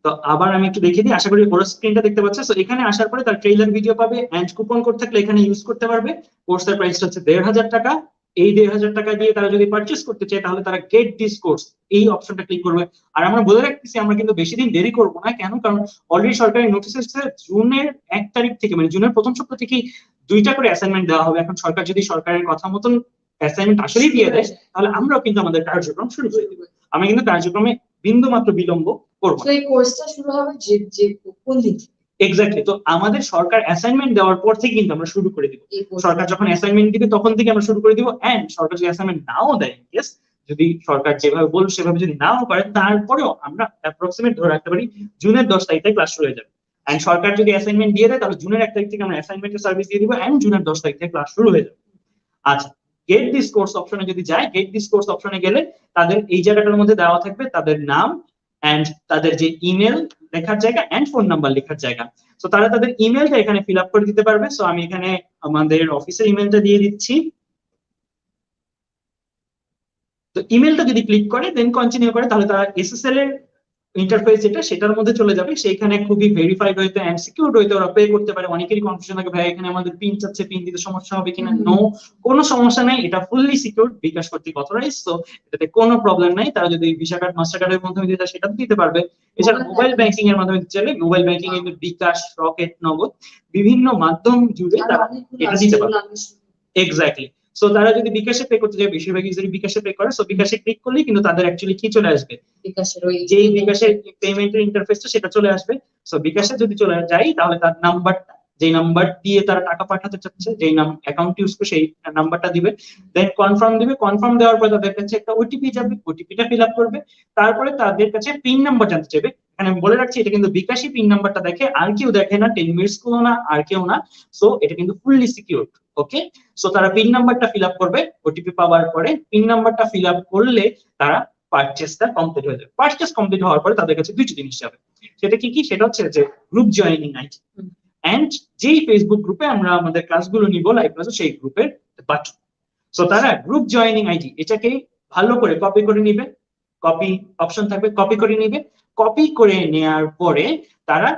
তো আবার আমি একটু দেখিয়ে দিই, আশা করি ওরা স্ক্রিনটা দেখতে পাচ্ছে। তো এখানে আসার পরে তার ট্রেইলার ভিডিও পাবে এন্ড কুপন কোড থাকলে এখানে ইউজ করতে পারবে। কোর্সের প্রাইসটা হচ্ছে 1,500 টাকা। এই 1,500 টাকা দিয়ে তারা যদি পারচেস করতে চায় তাহলে তারা গেট দিস কোর্স এই অপশনটা ক্লিক করবে। আর আমরা বলে রাখতেছি আমরা কিন্তু বেশি দিন দেরি করবো না। কেন? কারণ অলরেডি সরকারি নোটিশ এসেছে জুনের 1 তারিখ থেকে, মানে জুনের প্রথম সপ্তাহ থেকেই 2টা করে অ্যাসাইনমেন্ট দেওয়া হবে। এখন সরকার যদি সরকারের কথা মতন অ্যাসাইনমেন্ট আসলেই দিয়ে দেয় তাহলে আমরাও কিন্তু আমাদের কার্যক্রম শুরু করে দিব। আমরা কিন্তু কার্যক্রমে বিন্দু মাত্র বিলম্ব করব। তো এই কোর্সটা শুরু হবে যে কোন দিন? এক্স্যাক্টলি। তো আমাদের সরকার অ্যাসাইনমেন্ট দেওয়ার পর থেকে কিন্তু আমরা শুরু করে দিব। সরকার যখন অ্যাসাইনমেন্ট দিবে তখন থেকে আমরা শুরু করে দিব, এন্ড সরকার যদি অ্যাসাইনমেন্ট নাও দেয়, ইয়েস, যদি সরকার যেভাবে বলবে সেভাবে যদি নাও করে, তারপরেও আমরা অ্যাপ্রক্সিমেট ধরে রাখতে পারি জুনের 10 তারিখ থেকে ক্লাস শুরু হয়ে যাবে। এন্ড সরকার যদি অ্যাসাইনমেন্ট দিয়ে দেয় তাহলে জুনের 1 তারিখ থেকে আমরা অ্যাসাইনমেন্টের সার্ভিস দিয়ে দিব, এন্ড জুনের 10 তারিখ থেকে ক্লাস শুরু হয়ে যাবে। আচ্ছা, গেট দিস কোর্স অপশনে যদি যায়, গেট দিস কোর্স অপশনে গেলে তাদের এই জায়গাটার মধ্যে দেওয়া থাকবে তাদের নাম এন্ড তাদের যে ইমেল লেখার জায়গা এন্ড ফোন নাম্বার লেখার জায়গা। তো তারা তাদের ইমেলটা এখানে ফিল আপ করে দিতে পারবে। সো আমি এখানে আমাদের অফিসের ইমেলটা দিয়ে দিচ্ছি। তো ইমেলটা যদি ক্লিক করে দেন কন্টিনিউ করে, তাহলে তারা এসএসএল এর ইন্টারফেস যেটা সেটার মধ্যে চলে যাবে। সেইখানে খুবই ভেরিফাইড হইতে এন্ড সিকিউর হইতে ওরা পে করতে পারে। অনেকেরই কনফিউশন থাকে, ভাই এখানে আমাদের পিন চাচ্ছে, পিন দিতে সমস্যা হবে কিনা। নো, কোনো সমস্যা নাই, এটা ফুললি সিকিউর, বিকাশ কর্তৃক অথরাইজ। তো এটাতে কোনো প্রবলেম নাই। তারা যদি ভিসা কার্ড, মাস্টার কার্ডের মাধ্যমে দিতে সেটা দিতে পারবে। এছাড়া মোবাইল ব্যাংকিং এর মাধ্যমে দিতে চাইলে মোবাইল ব্যাংকিং এর বিকাশ, রকেট, নগদ বিভিন্ন মাধ্যম জুড়ে তারা এটা দিতে পারবে। এক্স্যাক্টলি। সো তারা যদি বিকাশে পে করতে যায়, বেশিরভাগ ইউজারই বিকাশে পে করে। সো বিকাশে ক্লিক করলেই কিন্তু তাদের অ্যাকচুয়ালি কি চলে আসবে, যে বিকাশের পেমেন্টের ইন্টারফেসটা সেটা চলে আসবে। সো বিকাশে যদি চলে যাই তাহলে তার নাম্বারটা, যে নাম্বার দিয়ে তারা টাকা পাঠাতে চাচ্ছে, যেই অ্যাকাউন্ট ইউজ করে সেই নাম্বারটা দিবে, দেন কনফার্ম দিবে। কনফার্ম দেওয়ার পরে তাদের কাছে একটা ওটিপি যাবে, ওটিপিটা ফিল আপ করবে। তারপরে তাদের কাছে পিন নাম্বার জানতে চাইবে। এখানে আমি বলে রাখছি, এটা কিন্তু বিকাশই পিন নাম্বারটা দেখে, আর কেউ দেখে না, 10 মিনিটস কোনো না, আর কেউ না। সো এটা কিন্তু ফুললি সিকিউর। ওকে, সো তারা পিন নাম্বারটা ফিল আপ করবে। ওটিপি পাওয়ার পরে পিন নাম্বারটা ফিল আপ করলে তারা পারচেসটা কমপ্লিট হয়ে যাবে। পারচেস কমপ্লিট হওয়ার পরে তাদের কাছে দুটো জিনিস যাবে। সেটা কি কি? সেটা হচ্ছে যে গ্রুপ জয়েনিং আইডি এন্ড যেই ফেসবুক গ্রুপে আমরা আমাদের ক্লাসগুলো নিব, লাইভ ক্লাস, সেই গ্রুপের বাটন। সো তারা গ্রুপ জয়েনিং আইডি এটাকে ভালো করে কপি করে নিবে। কপি অপশন থাকবে, কপি করে নিবে। কপি করে নেওয়ার পরে তারা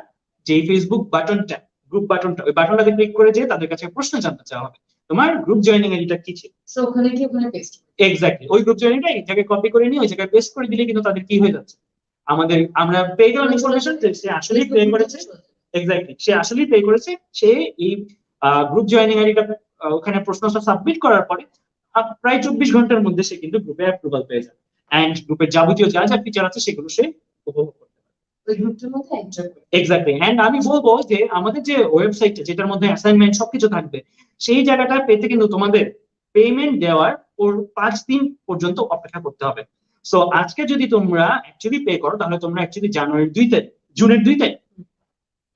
যেই ফেসবুক বাটনটা, গ্রুপ বাটনটা, ওই বাটনটাতে ক্লিক করে যে তাদের কাছে প্রশ্ন জানতে চাওয়া হবে, তোমার গ্রুপ জয়েনিং আইডিটা কি ছিল। সো ওখানে কি ওখানে পেস্ট, এক্স্যাক্টলি। ওই গ্রুপ জয়েনিংটা এই জায়গায় কপি করে নিয়ে ওই জায়গায় পেস্ট করে দিলে কিন্তু তাদের কি হয়ে যাচ্ছে, আমরা পেয়ে গেলাম ইনফরমেশন যে সে আসলেই পে করেছে। এক্স্যাক্টলি, সে আসলেই পে করেছে। সে এই গ্রুপ জয়েনিং আইডিটা ওখানে প্রশ্নটা সাবমিট করার পরে প্রায় 24 ঘন্টার মধ্যে সে কিন্তু গ্রুপে অ্যাপ্রুভাল পেয়ে যাবে, এন্ড গ্রুপের যাবতীয় যা যা ফিচার আছে সেগুলো সে উপভোগ করতে পারে ওই গ্রুপটার মধ্যে এনজয় করে। এক্স্যাক্টলি। এন্ড আমি বলবো যে আমাদের যে ওয়েবসাইটটা যেটার মধ্যে অ্যাসাইনমেন্ট সবকিছু থাকবে, সেই জায়গাটা পেতে কিন্তু তোমাদের পেমেন্ট দেওয়ার 5 দিন পর্যন্ত অপেক্ষা করতে হবে। সো আজকে যদি তোমরা অ্যাকচুয়ালি পে করো, তাহলে তোমরা অ্যাকচুয়ালি জুনের 2 তারিখ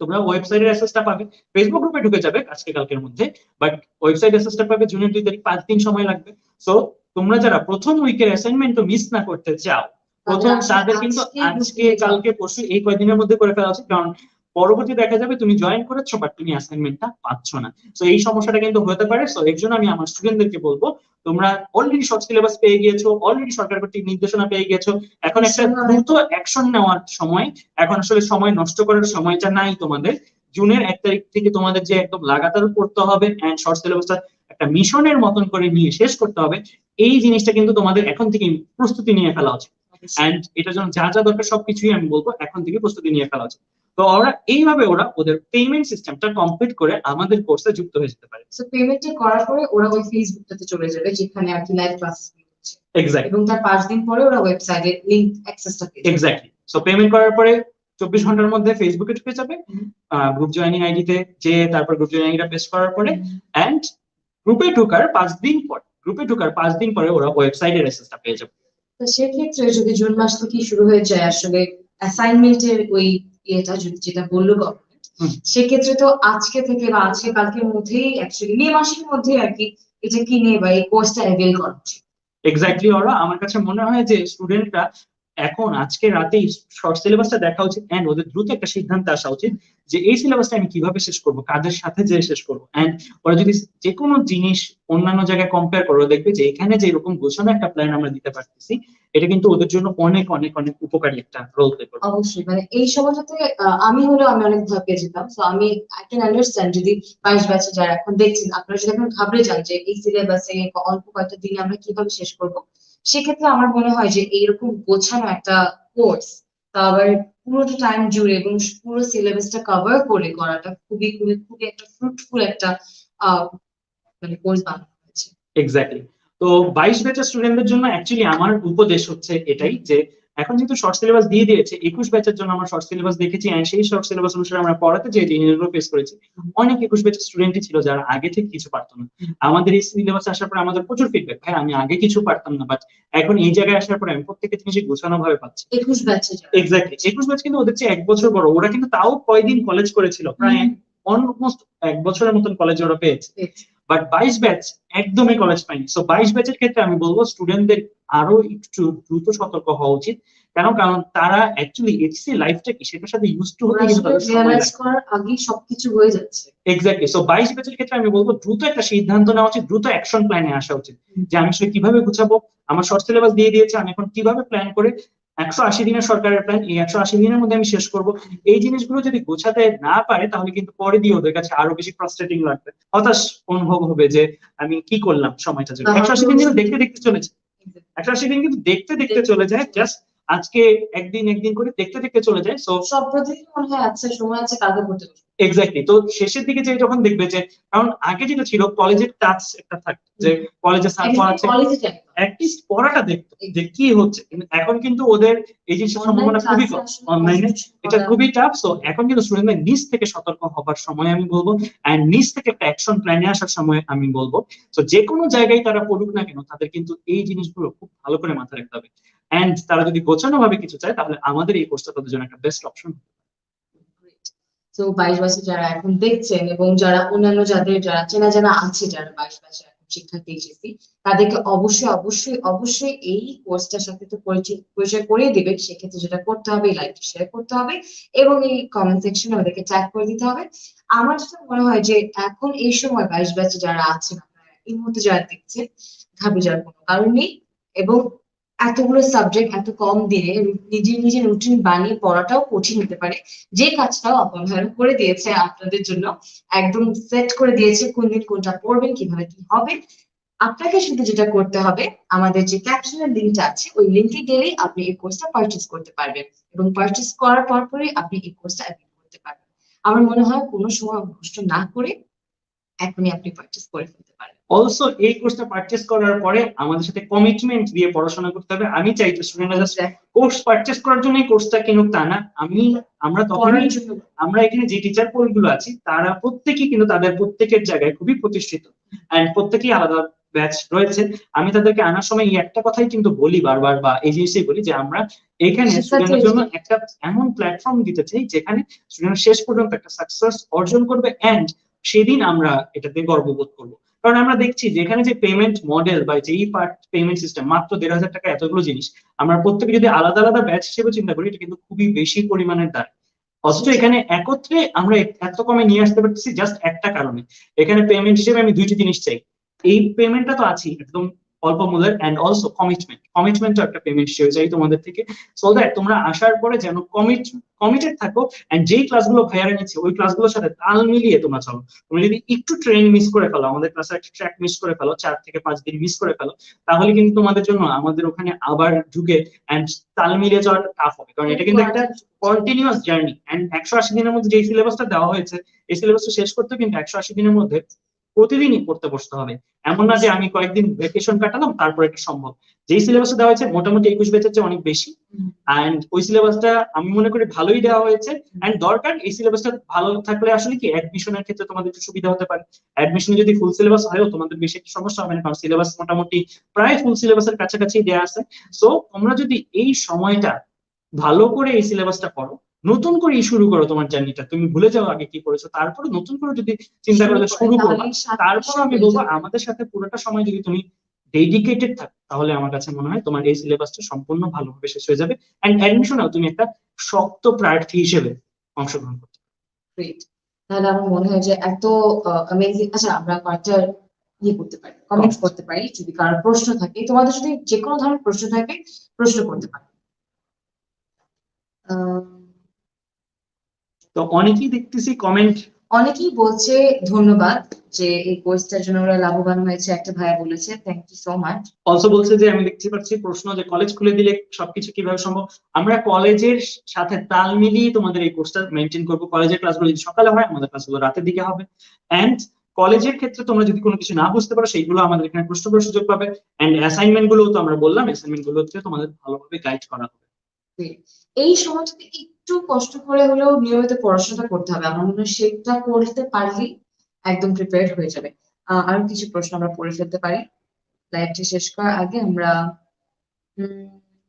তোমরা ওয়েবসাইটের অ্যাক্সেসটা পাবে। ফেসবুক গ্রুপে ঢুকে যাবে আজকে কালকের মধ্যে, বাট ওয়েবসাইট অ্যাক্সেসটা পাবে জুনের 2 তারিখ। 5 দিন সময় লাগবে। সো তোমরা যারা প্রথম উইকের অ্যাসাইনমেন্টও মিস না করতে চাও, প্রথম তাদের কিন্তু আজকে কালকে পরশু এই কয়েকদিনের মধ্যে করে ফেলা উচিত। কারণ পরবর্তী দেখা যাবে তুমি জয়েন করেছো বাট তুমি অ্যাসাইনমেন্টটা পাচ্ছ না। সো এই সমস্যাটা কিন্তু হতে পারে। সো এর জন্য আমি আমার স্টুডেন্টদেরকে বলবো, তোমরা অলরেডি শর্ট সিলেবাস পেয়ে গিয়েছো, অলরেডি সরকার কর্তৃক নির্দেশনা পেয়ে গিয়েছো, এখন একটা দ্রুত অ্যাকশন নেওয়ার সময়। এখন আসলে সময় নষ্ট করার সময়টা নাই তোমাদের। জুনের 1 তারিখ থেকে তোমাদের যে একদম লাগাতার পড়তে হবে এন্ড শর্ট সিলেবাসটা একটা মিশনের মতন করে নিয়ে শেষ করতে হবে, এই জিনিসটা কিন্তু তোমাদের এখন থেকে প্রস্তুতি নিয়ে ফেলা উচিত। এন্ড এটার জন্য যা যা দরকার সবকিছুই আমি বলবো এখন থেকে প্রস্তুতি নিয়ে ফেলা উচিত। তো এইভাবে ওরা ওদের পেমেন্ট সিস্টেমটা কমপ্লিট করে আমাদের কোর্সে যুক্ত হয়ে যেতে পারে। সো পেমেন্টটা করার পরে ওরা ওই ফেসবুকটাতে চলে যাবে যেখানে আর কি লাইভ ক্লাস হচ্ছে। এক্স্যাক্টলি। এবং তার 5 দিন পরে ওরা ওয়েবসাইটের লিংক অ্যাক্সেসটা পেয়ে যাবে। এক্স্যাক্টলি। সো পেমেন্ট করার পরে 24 ঘন্টার মধ্যে ফেসবুকে ঢুকে যাবে, গ্রুপ জয়েনিং আইডিতে যে তারপর গ্রুপ জয়েনিং আইডিটা পেস্ট করার পরে এন্ড গ্রুপে ঢোকার 5 দিন পরে ওরা ওয়েবসাইটের অ্যাক্সেসটা পেয়ে যাবে। তো সেক্ষেত্রে যদি জুন মাস থেকে শুরু হয়ে যায় আসলে অ্যাসাইনমেন্টের ওই ইয়েটা, যেটা বললো গভর্নমেন্ট, সেক্ষেত্রে তো আজকে থেকে বা আজকে কালকের মধ্যেই অ্যাকচুয়ালি মে মাসের মধ্যে আর কি এটা কিনে বা এই কোর্সটা অ্যাভেল করা উচিত। এক্স্যাক্টলি। ওরা আমার কাছে মনে হয় যে স্টুডেন্টরা এখন আজকে রাতেই শর্ট সিলেবাসটা দেখা উচিত এন্ড ওদের দ্রুত একটা সিদ্ধান্তে আসা উচিত যে এই সিলেবাসটা আমি কিভাবে শেষ করব, কাদের সাথে যে শেষ করবো। এন্ড ওরা যদি যে কোনো জিনিস অন্যান্য জায়গায় কম্পেয়ার করে, দেখবে যে এখানে যে এরকম গোছানো একটা প্ল্যান আমরা দিতে পারতেছি, এটা কিন্তু ওদের জন্য অনেক অনেক অনেক উপকারী একটা রোল প্লে করবে। অবশ্যই, মানে এই সময়টাতে আমি অনেক ভয় পেয়ে যেতাম। তো আমি আই ক্যান আন্ডারস্ট্যান্ড যদি 22 ব্যাচে যারা এখন দেখছেন, আপনারা যদি এখন ঘাবড়ে যান যে এই সিলেবাসে অল্প কয়েকটা দিনে আমরা কিভাবে শেষ করব, সেক্ষেত্রে আমার মনে হয় যে এইরকম গোছানো একটা কোর্স, তা আবার পুরোটা টাইম জুড়ে এবং পুরো সিলেবাসটা কভার করে করাটা খুবই খুবই খুবই একটা ফ্রুটফুল একটা মানে কোর্স বানানো হয়েছে। এক্স্যাক্টলি। তো 22 ব্যাচের স্টুডেন্টদের জন্য অ্যাকচুয়ালি আমার উপদেশ হচ্ছে এটাই যে এখন যেহেতু শর্ট সিলেবাস দিয়ে দিয়েছে 21 ব্যাচের জন্য আমরা শর্ট সিলেবাস দেখেছি, and সেই শর্ট সিলেবাস অনুসারে আমরা পড়াতে যে জিনিসগুলো ফেস করেছি, অনেক 21 ব্যাচের স্টুডেন্টই ছিল যারা আগে থেকে কিছু পারতো না। আমাদের এই সিলেবাস আসার পরে আমাদের প্রচুর ফিডব্যাক, ভাই আমি আগে কিছু পারতাম না, বাট এখন এই জায়গায় আসার পরে আমি প্রত্যেকটা জিনিস গোছানো ভাবে পাচ্ছি। 21 ব্যাচে এক্স্যাক্টলি 21 ব্যাচ কিন্তু ওদের চেয়ে 1 বছর বড়, ওরা কিন্তু তাও কয়দিন কলেজ করেছিল, প্রায় অলমোস্ট 1 বছরের মতন কলেজ ওরা পেয়েছে। বাট 22 ব্যাচ একদমই কলেজ পায়নি। সো 22 ব্যাচের ক্ষেত্রে আমি বলবো স্টুডেন্টদের আরো একটু দ্রুত সতর্ক হওয়া উচিত। কারণ তারা অ্যাকচুয়ালি এইচএসসি লাইফটা কি সেটার সাথে ইউজ টু হতে কিন্তু তাদের সময় রিয়ালাইজ লাগে। করার আগেই সবকিছু হয়ে যাচ্ছে। এক্স্যাক্টলি। সো 22 ব্যাচের ক্ষেত্রে আমি বলবো দ্রুত একটা সিদ্ধান্ত নেওয়া উচিত, দ্রুত অ্যাকশন প্ল্যানে আসা উচিত, যে আমি আসলে কিভাবে গুছাবো, আমার শর্ট সিলেবাস দিয়ে দিয়েছে, আমি এখন কিভাবে প্ল্যান করে 180 দিনের সরকারের প্ল্যান, এই 180 দিনের মধ্যে আমি শেষ করব। এই জিনিসগুলো যদি গোছাতে না পারে তাহলে কিন্তু পরে দিয়ে ওদের কাছে আরো বেশি ফ্রাস্ট্রেটিং লাগবে, হতাশ অনুভব হবে যে আমি কি করলাম সময়টা জন্য। 180 দিন কিন্তু দেখতে দেখতে চলেছে, 180 দিন কিন্তু দেখতে দেখতে চলে যায়, জাস্ট আজকে একদিন একদিন করে দেখতে দেখতে চলে যায়। সো সব প্রতিদিন মনে হয় আচ্ছা সময় আছে কালকে পড়তে বসবো। এক্স্যাক্টলি। তো শেষের দিকে যে যখন দেখবে যে, কারণ আগে যেটা ছিল কলেজের টাচ একটা থাকতো, যে কলেজে স্যার পড়াচ্ছে, কলেজে যাই অ্যাটলিস্ট পড়াটা দেখতো যে কি হচ্ছে, কিন্তু এখন কিন্তু ওদের এই জিনিসটা সম্ভাবনা খুবই কম, অনলাইনে এটা খুবই টাফ। সো এখন কিন্তু স্টুডেন্টদের নিজ থেকে সতর্ক হবার সময় আমি বলবো, এন্ড নিজ থেকে একটা অ্যাকশন প্ল্যানে আসার সময় আমি বলবো। তো যে কোনো জায়গায় তারা পড়ুক না কেন তাদের কিন্তু এই জিনিসগুলো খুব ভালো করে মাথায় রাখতে হবে, এন্ড তারা যদি গোছানো ভাবে কিছু চায় তাহলে আমাদের এই কোর্সটা তাদের জন্য একটা বেস্ট অপশন। তো 22 ব্যাচে যারা এখন দেখছেন এবং যারা অন্যান্য যারা চেনা জানা আছে যারা 22 ব্যাচে এখন শিক্ষার্থী এইচএসসি, তাদেরকে অবশ্যই অবশ্যই অবশ্যই এই কোর্সটার সাথে তো পরিচয় করিয়ে দিবে। সেক্ষেত্রে যেটা করতে হবে এই লাইভটি শেয়ার করতে হবে এবং এই কমেন্ট সেকশনে ওদেরকে ট্যাগ করে দিতে হবে। আমার যেটা মনে হয় যে এখন এই সময় 22 ব্যাচে যারা আছেন আপনারা এই মুহূর্তে যারা দেখছেন, ঘাবড়ে যাওয়ার কোনো কারণ নেই এবং এতগুলো সাবজেক্ট এত কম দিনে নিজের রুটিন বানিয়ে পড়াটাও কঠিন হতে পারে। যে কাজটাও অপর করে দিয়েছে আপনাদের জন্য, একদম সেট করে দিয়েছে কোন দিন কোনটা পড়বেন, কিভাবে কি হবে। আপনাকে শুধু যেটা করতে হবে, আমাদের যে ক্যাপশনের লিঙ্কটা আছে ওই লিঙ্কে গেলেই আপনি এই কোর্সটা পারচেজ করতে পারবেন এবং পারচেজ করার পরই আপনি এই কোর্সটা অ্যাপ্লাই করতে পারবেন। আমার মনে হয় কোনো সময় নষ্ট না করে এখনই আপনি পারচেজ করে ফেলতে পারেন। অলসো এই কোর্সটা পারচেজ করার পরে আমাদের সাথে কমিটমেন্ট দিয়ে পড়াশোনা করতে হবে। আমি চাই যে স্টুডেন্টরা জাস্ট কোর্স পারচেজ করার জন্য কোর্সটা কিনুক তা না, আমরা তখনই, আমরা এখানে যে টিচার পোলগুলো আছি তারা প্রত্যেকেই কিন্তু তাদের প্রত্যেকের জায়গায় খুবই প্রতিষ্ঠিত, এন্ড প্রত্যেকেই আলাদা ব্যাচ রয়েছে। আমি তাদেরকে আনার সময় এই একটা কথাই কিন্তু বলি বারবার, বা এই জিনিসটাই বলি যে আমরা এখানে স্টুডেন্টের জন্য একটা এমন প্ল্যাটফর্ম দিতে চাই যেখানে স্টুডেন্ট শেষ পর্যন্ত একটা সাকসেস অর্জন করবে, এন্ড সেদিন আমরা এটাতে গর্ববোধ করবো। কারণ আমরা দেখছি যেখানে যে পেমেন্ট মডেল বা যেই পার্ট পেমেন্ট সিস্টেম মাত্র 1,500 টাকা, এতগুলো জিনিস আমরা প্রত্যেকে যদি আলাদা আলাদা ব্যাচ হিসেবে চিন্তা করি এটা কিন্তু খুবই বেশি পরিমাণের দায়। অথচ এখানে একত্রে আমরা এত কমে নিয়ে আসতে পারতেছি জাস্ট একটা কারণে, এখানে পেমেন্ট হিসেবে আমি দুইটি জিনিস চাই। এই পেমেন্টটা তো আছেই একদম অল্প মূল্যের, এন্ড অলসো কমিটমেন্টও একটা পেমেন্ট হিসেবে চাই তোমাদের থেকে, সো দ্যাট তোমরা আসার পরে যেন কমিটেড থাকো, এন্ড যেই ক্লাসগুলো ভাইয়ারা নিচ্ছে ওই ক্লাসগুলোর সাথে তাল মিলিয়ে তোমরা চলো। তুমি যদি একটু ট্রেন মিস করে ফেলো, আমাদের ক্লাসের একটা ট্র্যাক মিস করে ফেলো, 4 থেকে 5 দিন মিস করে ফেলো, তাহলে কিন্তু তোমাদের জন্য আমাদের ওখানে আবার ঢুকে এন্ড তাল মিলিয়ে যাওয়াটা টাফ হবে। কারণ এটা কিন্তু একটা কন্টিনিউয়াস জার্নি, এন্ড 180 দিনের মধ্যে যে সিলেবাসটা দেওয়া হয়েছে এই সিলেবাসটা শেষ করতে কিন্তু 180 দিনের মধ্যে প্রতিদিনই পড়তে বসতে হবে। এমন না যে আমি কয়েকদিন ভ্যাকেশন কাটালাম তারপর এটা সম্ভব। যেই সিলেবাসটা দেওয়া হয়েছে মোটামুটি 21 ব্যাচের চেয়ে অনেক বেশি, এন্ড ওই সিলেবাসটা আমি মনে করি ভালোই দেওয়া হয়েছে। এন্ড দরকার এই সিলেবাসটা ভালো থাকলে আসলে কি অ্যাডমিশনের ক্ষেত্রে তোমাদের একটু সুবিধা হতে পারে। অ্যাডমিশনে যদি ফুল সিলেবাস হয়ও তোমাদের বেশি একটা সমস্যা হবে না, কারণ সিলেবাস মোটামুটি প্রায় ফুল সিলেবাসের কাছাকাছি দেওয়া আছে। সো তোমরা যদি এই সময়টা ভালো করে এই সিলেবাসটা পড়ো, নতুন করে শুরু করো তোমার জার্নিটা, তুমি ভুলে যাও আগে কি করেছো, তারপরে নতুন করে যদি চিন্তা করে শুরু করো, তারপর আমি বলবো আমাদের সাথে পুরোটা সময় যদি তুমি ডেডিকেটেড থাকো তাহলে আমার কাছে মনে হয় তোমার এই সিলেবাসটা সম্পূর্ণ ভালোভাবে শেষ হয়ে যাবে, এন্ড অ্যাডমিশনেও তুমি একটা শক্ত প্রার্থী হিসেবে অংশগ্রহণ করতে পারবে। তাহলে আমার মনে হয় যে এত অ্যামেজিং। আচ্ছা আমরা কয়েকটা করতে পারি, কমেন্টস করতে পারি। যদি কারো প্রশ্ন থাকে, তোমাদের যদি যে কোনো ধরনের প্রশ্ন থাকে প্রশ্ন করতে পারি। তো অনেকেই দেখতেছি কমেন্ট, অনেকেই বলছে ধন্যবাদ যে এই কোর্সটার জন্য ওরা লাভবান হয়েছে। একটা ভাইয়া বলেছে thank you so much. Also বলছে যে আমি দেখতে পাচ্ছি প্রশ্ন যে কলেজ খুলে দিলে সবকিছু কিভাবে সম্ভব। আমরা কলেজের সাথে তাল মিলিয়ে তোমাদের এই কোর্সটা মেনটেন করবো। কলেজের ক্লাসগুলো যদি সকালে হয় আমাদের ক্লাসগুলো রাতের দিকে হবে, এন্ড কলেজের ক্ষেত্রে তোমরা যদি কোনো কিছু না বুঝতে পারো সেইগুলো আমাদের এখানে প্রশ্ন করার সুযোগ পাবে, এন্ড অ্যাসাইনমেন্ট গুলো তো আমরা বললাম অ্যাসাইনমেন্ট গুলোতে তোমাদের ভালোভাবে গাইড করা হবে। এই সময়টাতে একটু কষ্ট করে হলেও নিয়মিত পড়াশোনা করতে হবে। আমার মনে হয় সেটা করতে পারলেই একদম প্রিপেয়ার্ড হয়ে যাবে। আরো কিছু প্রশ্ন আমরা পড়ে ফেলতে পারি। লাইভটি শেষ করার আগে আমরা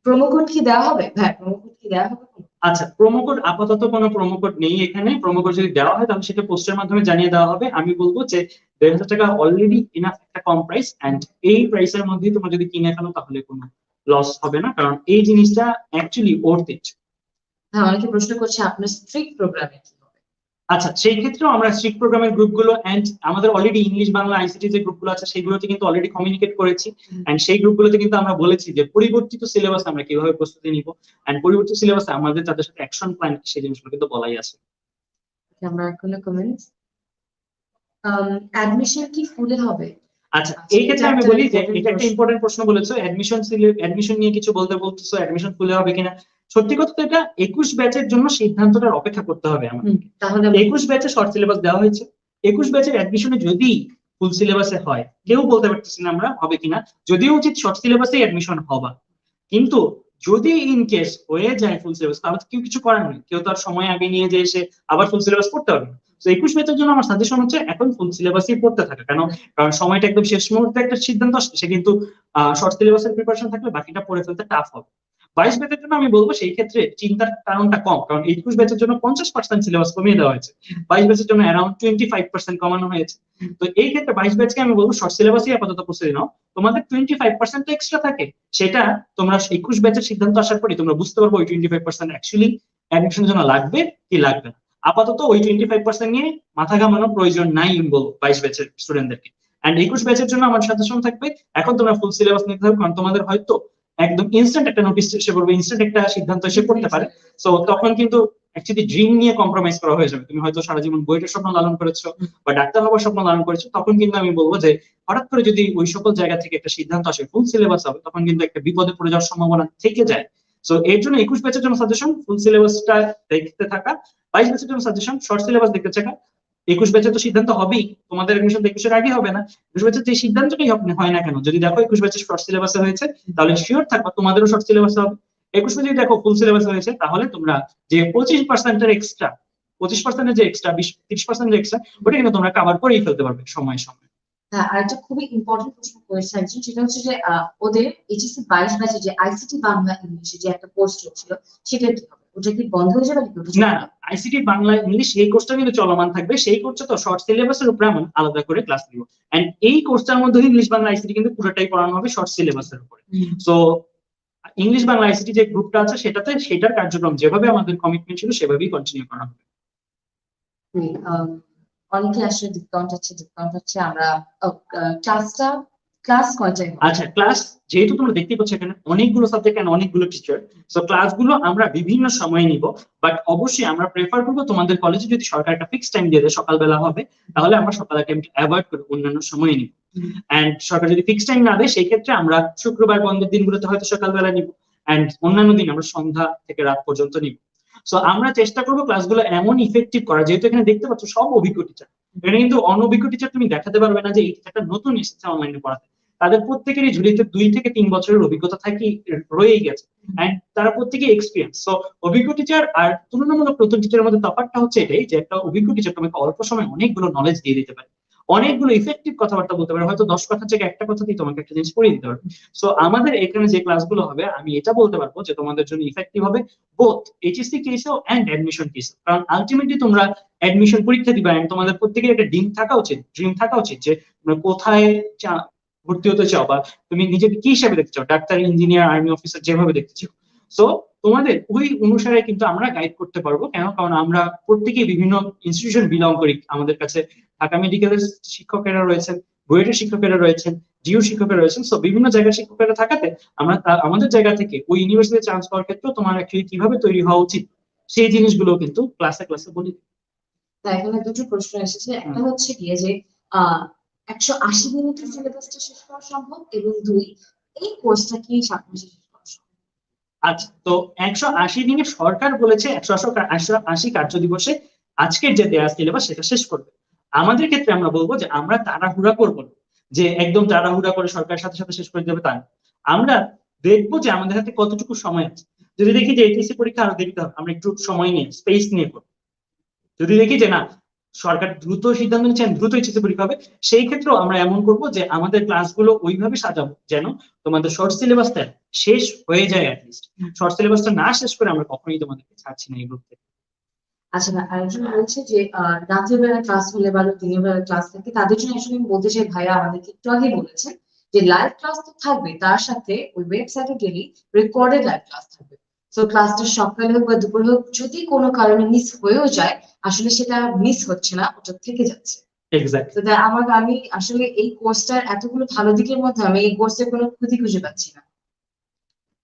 প্রোমো কোড কি দেওয়া হবে? ভাই, প্রোমো কোড কি দেওয়া হবে? আচ্ছা, প্রোমো কোড আপাতত কোনো প্রোমো কোড নেই এখানে। প্রোমো কোড যদি দেওয়া হয় তাহলে সেটা পোস্টের মাধ্যমে জানিয়ে দেওয়া হবে। আমি বলবো যে 1,500 টাকা অলরেডি ইনাফ একটা কম প্রাইস, এন্ড এই প্রাইসের মধ্যেই তোমরা যদি কিনে ফেলো তাহলে কোনো লস হবে না, কারণ এই জিনিসটা অ্যাকচুয়ালি ওর্থ ইট। হ্যাঁ, অনেকে প্রশ্ন করছে আপনার স্ট্রিক্ট প্রোগ্রামে কি হবে? আচ্ছা, সেই ক্ষেত্রেও আমরা স্ট্রিক্ট প্রোগ্রামের গ্রুপগুলো এন্ড আমাদের অলরেডি ইংলিশ বাংলা আইসিটি যে গ্রুপগুলো আছে সেগুলোতে কিন্তু অলরেডি কমিউনিকেট করেছি। এন্ড সেই গ্রুপগুলোতে কিন্তু আমরা বলেছি যে পরিবর্তিত সিলেবাস আমরা কিভাবে প্রস্তুতি নিব, এন্ড পরিবর্তিত সিলেবাসে আমাদের তাদের সাথে অ্যাকশন প্ল্যান সেই জিনিসগুলো কিন্তু বলাই আছে। আমরা কোনো কমেন্টস? অ্যাডমিশন কি ফুলে হবে? আচ্ছা, এই ক্ষেত্রে আমি বলি যে এটা একটা ইম্পর্টেন্ট প্রশ্ন বলেছো। অ্যাডমিশন নিয়ে কিছু বলতেছো, অ্যাডমিশন ফুলে হবে কিনা। সত্যি কথা তো এটা 21 ব্যাচের জন্য সিদ্ধান্তটার অপেক্ষা করতে হবে আমাদের। তাহলে 21 ব্যাচে শর্ট সিলেবাস দেওয়া হয়েছে। 21 ব্যাচের অ্যাডমিশনে যদি ফুল সিলেবাসে হয়, কেউ বলতে পারতেছি না আমরা হবে কিনা, যদিও উচিত শর্ট সিলেবাসে অ্যাডমিশন হবা, কিন্তু যদি ইন কেস হয়ে যায় ফুল সিলেবাস তাহলে তো কেউ কিছু করার নেই। কেউ তো আর সময় আগে নিয়ে যে এসে আবার ফুল সিলেবাস পড়তে পারবে না। তো 21 ব্যাচের জন্য আমার সাজেশন হচ্ছে এখন ফুল সিলেবাসই পড়তে থাকা, কারণ সময়টা একদম শেষ মুহূর্তে একটা সিদ্ধান্ত আসছে, সে কিন্তু শর্ট সিলেবাসের প্রিপারেশন থাকলে বাকিটা পড়ে ফেলতে টাফ হবে। 22 ব্যাচের জন্য আমি বলবো সেই ক্ষেত্রে চিন্তার কারণটা কম, কারণ 21 ব্যাচের জন্য 50% সিলেবাস কমিয়ে দেওয়া হয়েছে, 22 ব্যাচের জন্য অ্যারাউন্ড 25% কমানো হয়েছে। তো এই ক্ষেত্রে 22 ব্যাচকে আমি বলবো শর্ট সিলেবাসই আপাতত প্রস্তুতি নাও। তোমাদের 25% এক্সট্রা থাকে, সেটা তোমরা 21 ব্যাচের সিদ্ধান্ত আসার পরে তোমরা বুঝতে পারবো ওই 25% অ্যাকচুয়ালি অ্যাডমিশনের জন্য লাগবে কি লাগবে না। আপাতত ওই 25% নিয়ে মাথা ঘামানোর প্রয়োজন নাই আমি বলবো 22 ব্যাচের স্টুডেন্টদেরকে। এন্ড 21 ব্যাচের জন্য আমার সাজেশন থাকবে এখন তোমরা ফুল সিলেবাস নিতে হবে, কারণ তোমাদের হয়তো একদম ইনস্ট্যান্ট একটা নোটিস এসে পড়বে, ইনস্ট্যান্ট একটা সিদ্ধান্ত এসে পড়তে পারে। সো তখন কিন্তু অ্যাকচুয়ালি ড্রিম নিয়ে কম্প্রোমাইজ করা হয়ে যাবে। তুমি হয়তো সারা জীবন বইটার স্বপ্ন লালন করেছো বা ডাক্তার হওয়ার স্বপ্ন লালন করেছো, তখন কিন্তু আমি বলবো যে হঠাৎ করে যদি ওই সকল জায়গা থেকে একটা সিদ্ধান্ত আসে ফুল সিলেবাস হবে, তখন কিন্তু একটা বিপদে পড়ে যাওয়ার সম্ভাবনা থেকে যায়। সো এর জন্য 21 ব্যাচের জন্য সাজেশন ফুল সিলেবাসটা দেখতে থাকা, 22 ব্যাচের জন্য সাজেশন শর্ট সিলেবাস দেখতে থাকা। 21 ব্যাচের তো সিদ্ধান্ত হবেই, তোমাদের এডমিশন 21 আগে হবে না। 21 ব্যাচের যে সিদ্ধান্তটাই হয় না কেন, যদি দেখো 21 ব্যাচের শর্ট সিলেবাসে হয়েছে তাহলে শিওর থাকবা তোমাদেরও শর্ট সিলেবাসে হবে। 21 যদি দেখো ফুল সিলেবাস হয়েছে তাহলে তোমরা যে 25% এক্সট্রা, 25% যে এক্সট্রা 30% যে এক্সট্রা, ওটা কিন্তু তোমরা কভার করেই ফেলতে পারবে সময় সময়। হ্যাঁ, আরেকটা খুবই ইম্পর্টেন্ট প্রশ্ন করেছে একজন, সেটা হচ্ছে যে ওদের এইচএসসি 22 ব্যাচে যে আইসিটি বাংলা ইংলিশে যে একটা কোর্স চলছিল সেটা কি হবে? ওটা কি বন্ধ হয়ে যাবে নাকি? না, আইসিটি বাংলা ইংলিশ এই কোর্সটা কিন্তু চলমান থাকবে। সেই কোর্সটা তো শর্ট সিলেবাসের উপরে আমরা আলাদা করে ক্লাস নিব, এন্ড এই কোর্সটার মধ্যে ইংলিশ বাংলা আইসিটি কিন্তু পুরোটাই পড়ানো হবে শর্ট সিলেবাসের উপরে। সো ইংলিশ বাংলা আইসিটি যে গ্রুপটা আছে সেটার কার্যক্রম যেভাবে আমাদের কমিটমেন্ট ছিল সেভাবেই কন্টিনিউ করা হবে। অনেকে আসলে ডিসকাউন্ট হচ্ছে আমরা ক্লাস কয়টায়? আচ্ছা, ক্লাস যেহেতু তোমরা দেখতে পাচ্ছ এখানে অনেকগুলো সাবজেক্ট এন্ড অনেকগুলো টিচার, সো ক্লাসগুলো আমরা বিভিন্ন সময়ে নিব। বাট অবশ্যই আমরা প্রেফার করবো তোমাদের কলেজে যদি সরকার একটা ফিক্স টাইম দিয়ে দেয় সকালবেলা হবে, তাহলে আমরা সকালের টাইমটা অ্যাভয়েড করে অন্যান্য সময়ে নিব। এন্ড সরকার যদি ফিক্স টাইম না দেয় সেই ক্ষেত্রে আমরা শুক্রবার বন্ধের দিনগুলোতে হয়তো সকালবেলা নিব, এন্ড অন্যান্য দিন আমরা সন্ধ্যা থেকে রাত পর্যন্ত নিব। সো আমরা চেষ্টা করবো ক্লাসগুলো এমন ইফেক্টিভ করা, যেহেতু এখানে দেখতে পাচ্ছ সব অভিজ্ঞ টিচার, এখানে কিন্তু অনভিজ্ঞ টিচার তুমি দেখাতে পারবে না যে এই টিচারটা নতুন এসেছে অনলাইনে পড়াতে। তাদের প্রত্যেকেরই ঝুলিতে 2 থেকে 3 বছরের অভিজ্ঞতা রয়েই গেছে, এন্ড তারা প্রত্যেকেই এক্সপিরিয়েন্স। সো অভিজ্ঞ টিচার আর তুলনামূলক নতুন টিচারের মধ্যে তফাৎটা হচ্ছে এটাই যে একটা অভিজ্ঞ টিচার তোমাকে অল্প সময় অনেকগুলো নলেজ দিয়ে দিতে পারে, অনেকগুলো ইফেক্টিভ কথাবার্তা বলতে পারে, হয়তো 10 কথার জায়গায় একটা কথাতেই তোমাকে একটা জিনিস পড়িয়ে দিতে পারবে। সো আমাদের এখানে যে ক্লাসগুলো হবে আমি এটা বলতে পারবো যে তোমাদের জন্য ইফেক্টিভ হবে বোথ এইচএসসি কেসেও এন্ড অ্যাডমিশন কেসেও, কারণ আলটিমেটলি তোমরা অ্যাডমিশন পরীক্ষা দিবা এন্ড তোমাদের প্রত্যেকের একটা ড্রিম থাকা উচিত যে তোমরা কোথায় ভর্তি হতে চাও বা তুমি নিজেকে কি হিসাবে দেখতে চাও, ডাক্তার, ইঞ্জিনিয়ার, আর্মি অফিসার যেভাবে দেখতে চাও। সো তোমাদের ওই অনুসারে কিন্তু আমরা গাইড করতে পারবো। কারণ আমরা প্রত্যেকেই বিভিন্ন ইনস্টিটিউশন বিলং করি। আমাদের কাছে ঢাকা মেডিকেলের শিক্ষকেরা রয়েছেন, বুয়েটের শিক্ষকেরা রয়েছেন, জিও শিক্ষকেরা রয়েছেন। সো বিভিন্ন জায়গার শিক্ষকেরা থাকাতে আমরা আমাদের জায়গা থেকে ওই ইউনিভার্সিটিতে চান্স পাওয়ার ক্ষেত্রে তোমার অ্যাকচুয়ালি কিভাবে তৈরি হওয়া উচিত সেই জিনিসগুলো কিন্তু ক্লাসে বলি। এখানে দুটো প্রশ্ন এসেছে। একটা হচ্ছে গিয়ে যে 180 মিনিটের সিলেবাসটা শেষ করা সম্ভব, এবং 2 এই কোর্সটা কি 7 মাসে শেষ করা সম্ভব? আচ্ছা, তো 180 দিনে সরকার বলেছে 180 কার্য দিবসে আজকের যে দেয়া সিলেবাস সেটা শেষ করবে। আমাদের ক্ষেত্রে আমরা বলবো যে আমরা তাড়াহুড়া করবো না, যে একদম তাড়াহুড়া করে সরকারের সাথে সাথে শেষ করে দেবে তা না। আমরা দেখবো যে আমাদের হাতে কতটুকু সময় আছে। যদি দেখি যে এইচএসসি পরীক্ষা আরো দেরিতে হবে, আমরা একটু সময় নিয়ে স্পেস নিয়ে করবো। যদি দেখি যে না সরকার দ্রুত সিদ্ধান্ত নিচ্ছেন, দ্রুত এইচএসসি পরীক্ষা হবে, সেই ক্ষেত্রেও আমরা এমন করব যে আমাদের ক্লাসগুলো ওইভাবে সাজাবো যেন তোমাদের শর্ট সিলেবাসটা শেষ হয়ে যায়। অ্যাটলিস্ট শর্ট সিলেবাসটা না শেষ করে আমরা কখনোই তোমাদেরকে ছাড়ছি না এই গ্রুপ থেকে। আচ্ছা না, আরেকজন বলছে যে রাতের বেলা ক্লাস হলে বা দিনের বেলা ক্লাস থাকে, তাদের জন্য আসলে আমি বলতে চাই ভাইয়া আমাদেরকে একটু আগে বলেছেন যে লাইভ ক্লাস তো থাকবে, তার সাথে ওই ওয়েবসাইটে গেলেই রেকর্ডেড লাইভ ক্লাস থাকবে। তো ক্লাসটা সকালে হোক বা দুপুরে হোক, যদি কোনো কারণে মিস হয়েও যায়, আসলে সেটা মিস হচ্ছে না, ওটা থেকে যাচ্ছে। এক্স্যাক্টলি। তো আমি আসলে এই কোর্সটার এতগুলো ভালো দিকের মধ্যে আমি এই কোর্সের কোনো ক্ষতি খুঁজে পাচ্ছি না।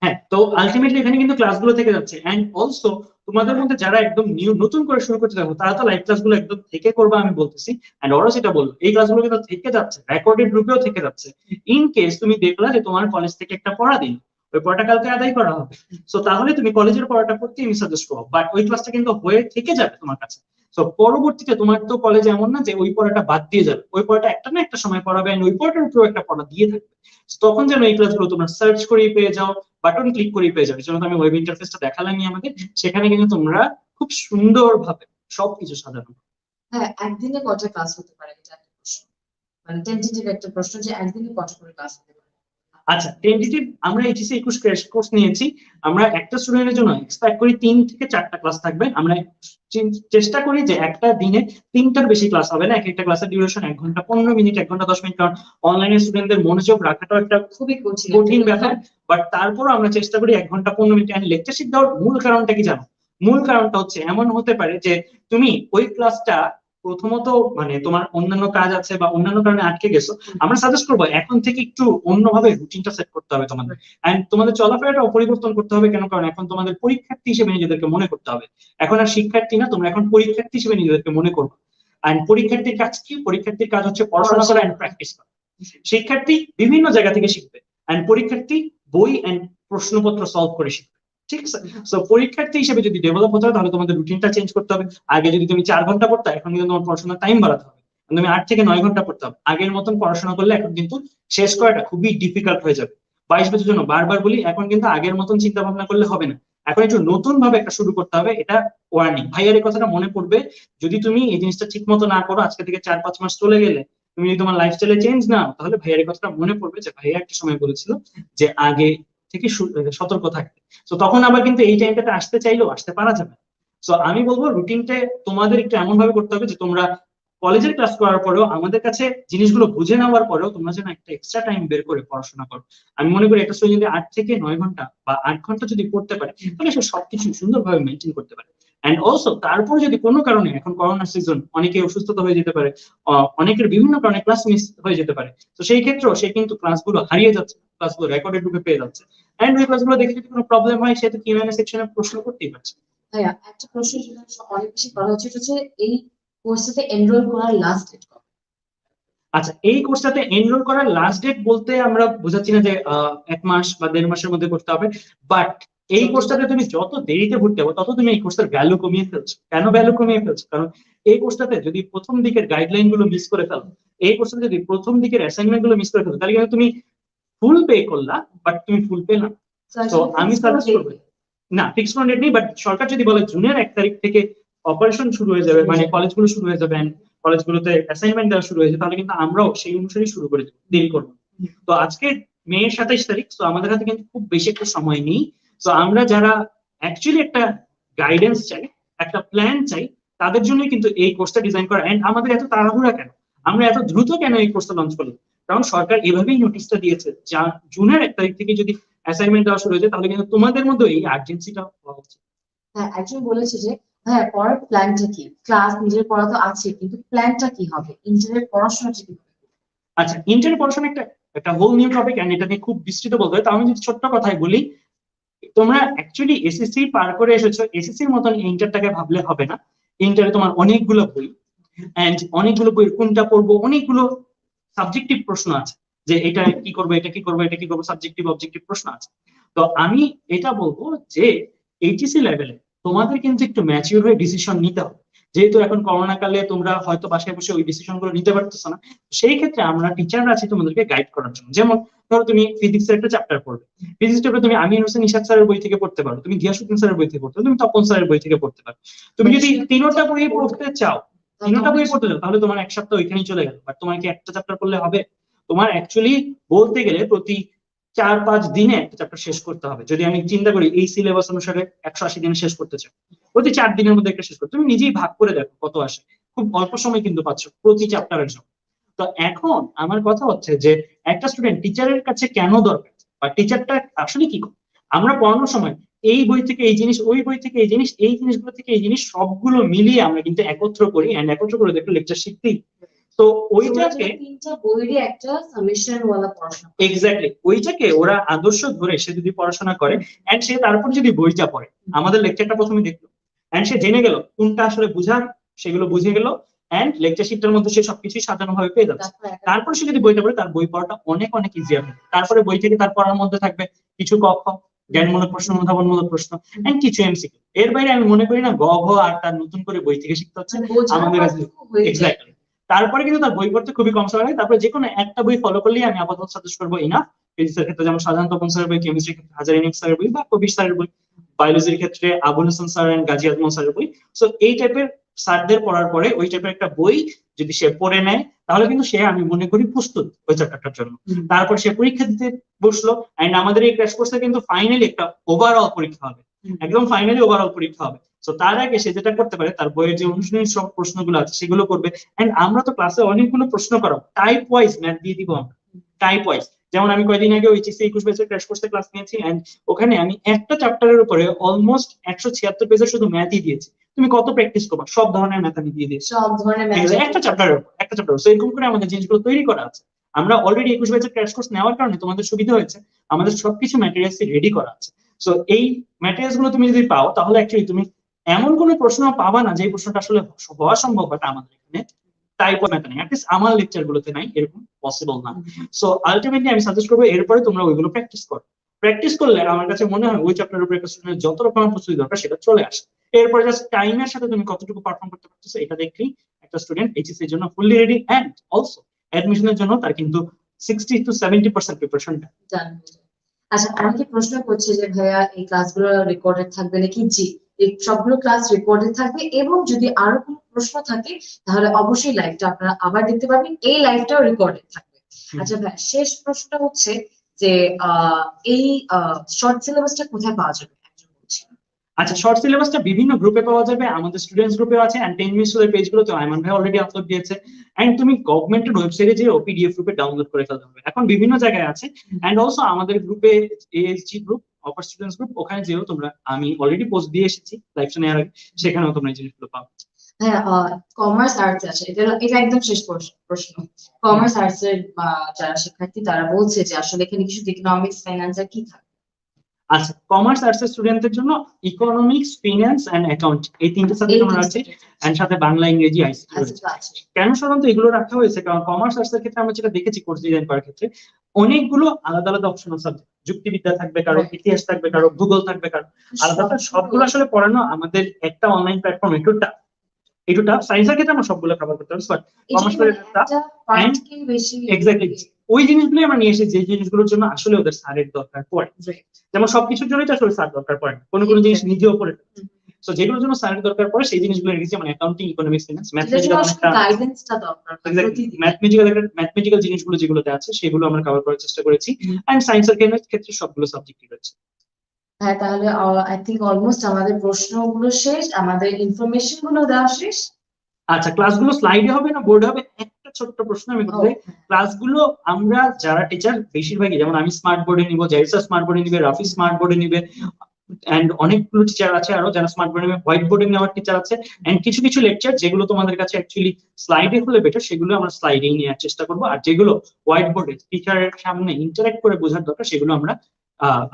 হ্যাঁ, তো আলটিমেটলি এখানে কিন্তু ক্লাসগুলো থেকে যাচ্ছে। এন্ড অলসো তোমাদের মধ্যে যারা একদম নিউ নতুন করে শুরু করতে যাবো, তারা তো লাইভ ক্লাসগুলো একদম থেকে করবে আমি বলতেছি। এন্ড ওরা যেটা বললো এই ক্লাসগুলো কিন্তু থেকে যাচ্ছে, রেকর্ডেড রূপেও থেকে যাচ্ছে। ইন কেস তুমি দেখলা যে তোমার কলেজ থেকে একটা পড়া দিন, ওই পড়াটা কালকে আদায় করা হবে, সো তাহলে তুমি কলেজের পড়াটা করতে আমি সাজেস্ট করবো, বাট ওই ক্লাসটা কিন্তু হয়ে থেকে যাবে তোমার কাছে। তো পরবর্তীতে তোমার তো কলেজে এমন না যে ওই পড়াটা বাদ দিয়ে যাবে, ওই পড়াটা একটা না একটা সময় পড়াবে, ওই পড়াটার উপরেও একটা পড়া দিয়ে থাকবে। তখন যেন এই ক্লাসগুলো তোমরা সার্চ করে পেয়ে যাও, বাটন ক্লিক করে পেয়ে যাবে। যেমন আমি ওয়েব ইন্টারফেসটা দেখালামই আমাদের, সেখানে কিন্তু তোমরা খুব সুন্দরভাবে সবকিছু সাজানো। হ্যাঁ, একদিনে কটা ক্লাস হতে পারে, এটা একটা প্রশ্ন, মানে টেন্টেটিভ একটা প্রশ্ন যে একদিনে কটা করে ক্লাস হতে পারে। আচ্ছা, টেন্টেটিভ আমরা এইচএসসি 21 ক্র্যাশ কোর্স নিয়েছি, আমরা একটা স্টুডেন্টের জন্য এক্সপেক্ট করি 3 থেকে 4টা ক্লাস থাকবে। আমরা চেষ্টা করি যে একটা দিনে 3টার বেশি ক্লাস হবে না, এক একটা ক্লাসের ডিউরেশন 1 ঘন্টা 15 মিনিট, 1 ঘন্টা 10 মিনিট, কারণ অনলাইনে স্টুডেন্টদের মনোযোগ রাখাটাও একটা খুবই কঠিন ব্যাপার। বাট তারপরও আমরা চেষ্টা করি 1 ঘন্টা 15 মিনিট। লেকচারশিপ দেওয়ার মূল কারণটা কি জানো? মূল কারণটা হচ্ছে এমন হতে পারে যে তুমি ওই ক্লাসটা প্রথমত মানে তোমার অন্যান্য কাজ আছে বা অন্যান্য কারণে আটকে গেছো, আমরা সাজেস্ট করবো এখন থেকে একটু অন্যভাবে রুটিনটা সেট করতে হবে তোমাদের। এন্ড তোমাদের চলাফেরাটাও পরিবর্তন করতে হবে। কেন? কারণ এখন তোমাদের পরীক্ষার্থী হিসেবে নিজেদেরকে মনে করতে হবে। এখন আর শিক্ষার্থী না, তোমরা এখন পরীক্ষার্থী হিসেবে নিজেদেরকে মনে করবে। এন্ড পরীক্ষার্থীর কাজ কি? পরীক্ষার্থীর কাজ হচ্ছে পড়াশোনা করা এন্ড প্র্যাকটিস করা। শিক্ষার্থী বিভিন্ন জায়গা থেকে শিখবে, এন্ড পরীক্ষার্থী বই এন্ড প্রশ্নপত্র সলভ করে শিখবে। ঠিক আছে? সো পরীক্ষার্থী হিসেবে যদি ডেভেলপ হতে হয়, তাহলে তোমাদের রুটিনটা চেঞ্জ করতে হবে। আগে যদি তুমি 4 ঘন্টা পড়তে, এখন কিন্তু তোমার পড়াশোনার টাইম বাড়াতে হবে। তুমি 8 থেকে 9 ঘন্টা পড়তে হবে। আগের মতন পড়াশোনা করলে এখন কিন্তু শেষ করাটা খুবই ডিফিকাল্ট হয়ে যাবে। 22 বছরের জন্য বারবার বলি, এখন কিন্তু আগের মতন চিন্তা ভাবনা করলে হবে না। এখন একটু নতুন ভাবে একটা শুরু করতে হবে। এটা ওয়ার্নিং, ভাইয়ার এই কথাটা মনে পড়বে। যদি তুমি এই জিনিসটা ঠিক মতো না করো, আজকে থেকে 4-5 মাস চলে গেলে তুমি যদি তোমার লাইফস্টাইলে চেঞ্জ নাও, তাহলে ভাইয়ার এই কথাটা মনে পড়বে যে ভাইয়া একটা সময় বলেছিল যে আগে থেকে সতর্ক থাকতে। তো তখন আবার কিন্তু এই টাইমটাতে আসতে চাইলেও আসতে পারা যাবে। তো আমি বলবো রুটিনটা তোমাদের একটু এমন ভাবে করতে হবে যে তোমরা কলেজের ক্লাস করার পরেও আমাদের কাছে জিনিসগুলো বুঝে নেওয়ার পরেও তোমরা যেন একটা এক্সট্রা টাইম বের করে পড়াশোনা করো। আমি মনে করি একটা স্টুডেন্ট যদি 8 থেকে 9 ঘন্টা বা 8 ঘন্টা যদি পড়তে পারে, তাহলে সে সবকিছু সুন্দরভাবে মেনটেন করতে পারে। এন্ড অলসো তারপর যদি কোনো কারণে, এখন করোনা সিজন, অনেকে অসুস্থতা হয়ে যেতে পারে, অনেকের বিভিন্ন কারণে ক্লাস মিস হয়ে যেতে পারে, তো সেই ক্ষেত্রেও সে কিন্তু ক্লাসগুলো হারিয়ে যাচ্ছে, ক্লাসগুলো রেকর্ডেড রূপে পেয়ে যাচ্ছে। এন্ড ওই ক্লাসগুলো দেখে যদি কোনো প্রবলেম হয়, সে তো কিউএনএ সেকশনে প্রশ্ন করতেই পারছে। ভাইয়া একটা প্রশ্ন যেটা অনেক বেশি করা হচ্ছে, এটা হচ্ছে এই কোর্সটাতে এনরোল করার লাস্ট ডেট কবে? আচ্ছা, এই কোর্সটাতে এনরোল করার লাস্ট ডেট বলতে আমরা বোঝাচ্ছি না যে 1 মাস বা 1.5 মাসের মধ্যে করতে হবে, বাট এই কোর্সটাতে তুমি যত দেরিতে ভর্তি হবে, তত তুমি এই কোর্সের ভ্যালু কমিয়ে ফেলছো। কেন ভ্যালু কমিয়ে ফেলছো? কারণ এই কোর্সটাতে যদি প্রথম দিকের গাইডলাইন গুলো মিস করে ফেলো, এই কোর্সটাতে যদি প্রথম দিকের অ্যাসাইনমেন্ট গুলো মিস করে ফেলো, তাহলে কিন্তু তুমি ফুল পে করলা, বাট তুমি ফুল পে না। তো আমি সাজেস্ট করবো, না ফিক্স কোনো ডেট নেই, বাট সরকার যদি বলে জুনের 1 তারিখ থেকে অপারেশন শুরু হয়ে যাবে, মানে কলেজগুলো শুরু হয়ে যাবে, কলেজগুলোতে অ্যাসাইনমেন্ট দেওয়া শুরু হয়েছে, তাহলে কিন্তু আমরাও সেই অনুসারে শুরু করে দেবো, দেরি করবো। তো আজকে মে 27 তারিখ, তো আমাদের হাতে কিন্তু খুব বেশি একটা সময় নেই। তো আমরা যারা অ্যাকচুয়ালি একটা গাইডেন্স চাই, একটা প্ল্যান চাই, তাদের জন্য কিন্তু এই কোর্সটা ডিজাইন করা। এন্ড আমাদের এত তাড়াহুড়া কেন, আমরা এত দ্রুত কেন এই কোর্সটা লঞ্চ করলাম? কারণ সরকার এভাবেই নোটিশটা দিয়েছে, যা জুনের 1 তারিখ থেকে যদি অ্যাসাইনমেন্ট দেওয়া শুরু হয়েছে, তাহলে কিন্তু তোমাদের মধ্যে এই আর্জেন্সিটা হওয়া উচিত। হ্যাঁ, একজন বলেছে যে হ্যাঁ পড়ার প্ল্যানটা কি, ক্লাস নিজের পড়া তো আছে, কিন্তু প্ল্যানটা কি হবে, ইন্টারের পড়াশোনাটা কি হবে? আচ্ছা, ইন্টারের পড়াশোনা একটা একটা হোল নিউ টপিক, এন্ড এটা নিয়ে খুব বিস্তৃত বলতে হয়। তো আমি যদি ছোট্ট কথায় বলি, তোমরা অ্যাকচুয়ালি এসএসসি পার করে এসেছো, এসএসসির মতন ইন্টারটাকে ভাবলে হবে না। ইন্টারে তোমার অনেকগুলো বই, এন্ড অনেকগুলো বই কোনটা পড়বো, অনেকগুলো সাবজেক্টিভ প্রশ্ন আছে, যে এটা কি করবো, এটা কি করবো, এটা কি করবো, সাবজেক্টিভ অবজেক্টিভ প্রশ্ন আছে। তো আমি এটা বলবো যে এইচএসসি লেভেলে তোমাদের কিন্তু একটু ম্যাচিউর হয়ে ডিসিশন নিতে হবে, যেহেতু এখন করোনা কালে তোমরা হয়তো বাসায় বসে ওই ডিসিশন গুলো নিতে পারতেছো না, সেই ক্ষেত্রে আমরা টিচাররা আছি তোমাদেরকে গাইড করার জন্য। যেমন ধরো তুমি ফিজিক্সের একটা চ্যাপ্টার পড়বে, ফিজিক্স চ্যাপ্টার তুমি আমির হোসেন ইশাক স্যারের বই থেকে পড়তে পারো, তুমি গিয়াসউদ্দিন স্যারের বই থেকে পড়তে পারো, তুমি তপন স্যারের বই থেকে পড়তে পারো। তুমি যদি তিনোটা বই পড়তে চাও, তিনোটা বই পড়তে চাও, তাহলে তোমার এক সপ্তাহ ওইখানেই চলে গেল। বাট তোমার কি একটা চ্যাপ্টার পড়লে হবে? তোমার অ্যাকচুয়ালি বলতে গেলে প্রতি 4-5 দিনে একটা চ্যাপ্টার শেষ করতে হবে। যদি আমি চিন্তা করি এই সিলেবাস অনুসারে 180 দিনে শেষ করতে চাই, প্রতি 4 দিনের মধ্যে একটা শেষ করতে, তুমি নিজেই ভাগ করে দেখো কত আসে। খুব অল্প সময় কিন্তু পাচ্ছ প্রতি চ্যাপ্টারের জন্য। তো এখন আমার কথা হচ্ছে যে একটা স্টুডেন্ট টিচারের কাছে কেন দরকার, বা টিচারটা আসলে কি করে। আমরা পড়ানোর সময় এই বই থেকে এই জিনিস, ওই বই থেকে এই জিনিস, এই জিনিসগুলো থেকে এই জিনিস সবগুলো মিলিয়ে আমরা কিন্তু একত্র করি, এন্ড একত্র করে দেখো লেকচার শিখতেই। তো ওইটাকে তিনটা বইয়েরই একটা সামেশন ওয়ালা পড়াশোনা। এক্স্যাক্টলি, ওইটাকে ওরা আদর্শ ধরে সে যদি পড়াশোনা করে এন্ড সে তারপর যদি বইটা পড়ে, আমাদের লেকচারটা প্রথমে দেখলো এন্ড সে জেনে গেল কোনটা আসলে বুঝার, সেগুলো বুঝে গেল, এন্ড লেকচার শিটটার মধ্যে সে সবকিছু সাজানো ভাবে পেয়ে যাচ্ছে। তারপর সে যদি বইটা পড়ে, তার বই পড়াটা অনেক অনেক ইজি হবে। তারপরে বই থেকে তার পড়ার মধ্যে থাকবে কিছু ক খ, জ্ঞানমূলক প্রশ্ন, অনুধাবনমূলক প্রশ্ন, এন্ড কিছু এমসিকিউ। এর বাইরে আমি মনে করি না গ ঘ আর তার নতুন করে বই থেকে শিখতে হচ্ছে আমাদের কাছে। এক্স্যাক্টলি, তারপরে কিন্তু তার বই পড়তে খুবই কম সময় লাগে। তারপরে যে কোনো একটা বই ফলো করলেই আমি আপাতত সাজেস্ট করবো ইনাফ। ফিজিক্সের ক্ষেত্রে যেমন সাধারণ তপন স্যারের বই, কেমিস্ট্রির ক্ষেত্রে হাজার ইনিক স্যারের বই বা কবির স্যারের বই, বায়োলজির ক্ষেত্রে আবুল হাসান স্যার এন্ড গাজী আজমল স্যারের বই। সো এই টাইপের স্যারদের পড়ার পরে ওই টাইপের একটা বই যদি সে পড়ে নেয়, তাহলে কিন্তু সে, আমি মনে করি, প্রস্তুত ওই চ্যাপ্টারটার জন্য। তারপর সে পরীক্ষা দিতে বসলো, এন্ড আমাদের এই ক্র্যাশ কোর্সে কিন্তু ফাইনালি একটা ওভারঅল পরীক্ষা হবে, একদম ফাইনালি ওভারঅল পরীক্ষা হবে। তো তার আগে সে যেটা করতে পারে, তার বইয়ের যে অনুশীলনী সব প্রশ্নগুলো আছে সেগুলো করবে। এন্ড আমরা তো ক্লাসে অনেকগুলো প্রশ্ন করাবো, টাইপ ওয়াইজ ম্যাথ দিয়ে দিব আমরা, টাইপ ওয়াইজ। যেমন আমি কয়েকদিন আগে এইচএসসি 21 ব্যাচের ক্র্যাশ কোর্সে ক্লাস নিয়েছি, এন্ড ওখানে আমি একটা চ্যাপ্টারের উপরে অলমোস্ট 176 পেজের শুধু ম্যাথই দিয়েছি। তুমি কত প্র্যাকটিস করবা? সব ধরনের ম্যাথ আমি দিয়ে দিয়েছি, সব ধরনের একটা চ্যাপ্টারের উপর, একটা চ্যাপ্টার। সো এরকম করে আমাদের জিনিসগুলো তৈরি করা আছে। আমরা অলরেডি 21 ব্যাচের ক্র্যাশ কোর্স নেওয়ার কারণে তোমাদের সুবিধা হয়েছে, আমাদের সবকিছু ম্যাটেরিয়ালস রেডি করা আছে। সো এই ম্যাটেরিয়ালস গুলো তুমি যদি পাও, তাহলে অ্যাকচুয়ালি তুমি এমন কোনো প্রশ্ন পাবা না যে প্রশ্নটা আসলে হওয়া সম্ভব, বাট আমাদের এখানে টাইপ অফ ম্যাথ নেই, অ্যাটলিস্ট আমার লেকচার গুলোতে নাই, এরকম পসিবল না। সো আলটিমেটলি আমি সাজেস্ট করবো এরপরে তোমরা ওইগুলো প্র্যাকটিস করো। প্র্যাকটিস করলে আমার কাছে মনে হয় ওই চ্যাপ্টারের উপর একটা স্টুডেন্টের যত রকমের প্রস্তুতি দরকার সেটা চলে আসে। এরপরে জাস্ট টাইমের সাথে তুমি কতটুকু পারফর্ম করতে পারতেছো এটা দেখলেই একটা স্টুডেন্ট এইচএসসি এর জন্য ফুললি রেডি। এন্ড অলসো অ্যাডমিশনের জন্য তার কিন্তু 60-70% প্রিপারেশন। আচ্ছা, অনেকে প্রশ্ন করছে যে ভাইয়া এই ক্লাসগুলো রেকর্ডেড থাকবে নাকি? জি, এই সবগুলো ক্লাস রেকর্ডেড থাকবে, এবং যদি আরো কোনো প্রশ্ন থাকে তাহলে অবশ্যই লাইভটা আপনারা আবার দেখতে পাবেন, এই লাইভটাও রেকর্ডেড থাকবে। আচ্ছা ভাই, শেষ প্রশ্নটা হচ্ছে যে এই শর্ট সিলেবাসটা কোথায় পাওয়া যাবে? আচ্ছা, শর্ট সিলেবাসটা বিভিন্ন গ্রুপে পাওয়া যাবে, আমাদের স্টুডেন্টস গ্রুপেও আছে, এন্ড 10 মিনিটস এর পেজগুলোতে আইমান ভাই অলরেডি আপলোড দিয়েছে। এন্ড তুমি গভর্নমেন্টের ওয়েবসাইটে যে পিডিএফ রূপে ডাউনলোড করে ফেলতে হবে, এখন বিভিন্ন জায়গায় আছে। এন্ড অলসো আমাদের গ্রুপে এএসজি গ্রুপ, অপার স্টুডেন্টস গ্রুপ, ওখানে যেও তোমরা, আমি অলরেডি পোস্ট দিয়ে এসেছি লাইভটা নেওয়ার আগে, সেখানেও তোমরা এই জিনিসগুলো পাবে। হ্যাঁ, কমার্স আর্টস আছে, এটা একদম শেষ প্রশ্ন। কমার্স আর্টস এর যারা শিক্ষার্থী তারা বলছে যে আসলে এখানে কিছু ইকোনমিক্স, ফাইন্যান্স আর কি থাকে? আচ্ছা, কমার্স আর্টস এর স্টুডেন্টদের জন্য ইকোনমিক্স, ফিন্যান্স এন্ড অ্যাকাউন্ট, এই তিনটে সাবজেক্ট আমরা রাখছি, এন্ড সাথে বাংলা, ইংরেজি, আইসিটি রয়েছে। কেন সাধারণত এগুলো রাখা হয়েছে? কারণ কমার্স আর্টস এর ক্ষেত্রে আমরা যেটা দেখেছি কোর্স ডিজাইন করার ক্ষেত্রে, অনেকগুলো আলাদা আলাদা অপশনাল সাবজেক্ট, যুক্তিবিদ্যা থাকবে কারো, ইতিহাস থাকবে কারো, ভূগোল থাকবে কারো, আলাদা। সবগুলো আসলে পড়ানো আমাদের একটা অনলাইন প্ল্যাটফর্ম একটু টাফ। সায়েন্সের ক্ষেত্রে আমরা সবগুলো কভার করতে পারবো, বাট কমার্স এক্স্যাক্টলি ওই জিনিসগুলো আমরা নিয়ে এসে যে জিনিসগুলোর জন্য আসলে ওদের স্যারের দরকার পড়ে। যেমন সবকিছুর জন্যই তো আসলে স্যার দরকার পড়ে না, কোনো কোনো জিনিস নিজেও পড়ে। সো যেগুলোর জন্য স্যারের দরকার পড়ে সেই জিনিসগুলো রেখেছি, মানে অ্যাকাউন্টিং, ইকোনমিক্স, ফিন্যান্স, ম্যাথমেটিক্যাল জিনিসগুলো যেগুলোতে আছে সেগুলো আমরা কভার করার চেষ্টা করেছি। এন্ড সায়েন্সের ক্ষেত্রে সবগুলো সাবজেক্টই রয়েছে। হ্যাঁ, তাহলে আই থিংক অলমোস্ট আমাদের প্রশ্নগুলো শেষ, আমাদের ইনফরমেশন গুলো দেওয়া শেষ। আচ্ছা, ক্লাসগুলো স্লাইডে হবে না বোর্ডে হবে? একটা ছোট্ট প্রশ্ন আমি করতে চাই। ক্লাসগুলো আমরা যারা টিচার বেশিরভাগই, যেমন আমি স্মার্ট বোর্ডে নিব, জাইসা স্মার্ট বোর্ডে নিবে, রাফি স্মার্ট বোর্ডে নিবে, এন্ড অনেকগুলো টিচার আছে আরো যারা স্মার্ট বোর্ডে নিবে, হোয়াইট বোর্ডে নেওয়ার টিচার আছে। এন্ড কিছু কিছু লেকচার যেগুলো তোমাদের কাছে অ্যাকচুয়ালি স্লাইডে হলে বেটার, সেগুলো আমরা স্লাইডেই নেওয়ার চেষ্টা করবো। আর যেগুলো হোয়াইট বোর্ডে টিচারের সামনে ইন্টারঅ্যাক্ট করে বোঝার দরকার, সেগুলো আমরা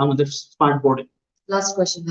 আমাদের স্মার্ট বোর্ডে। লাস্ট কোশ্চেন,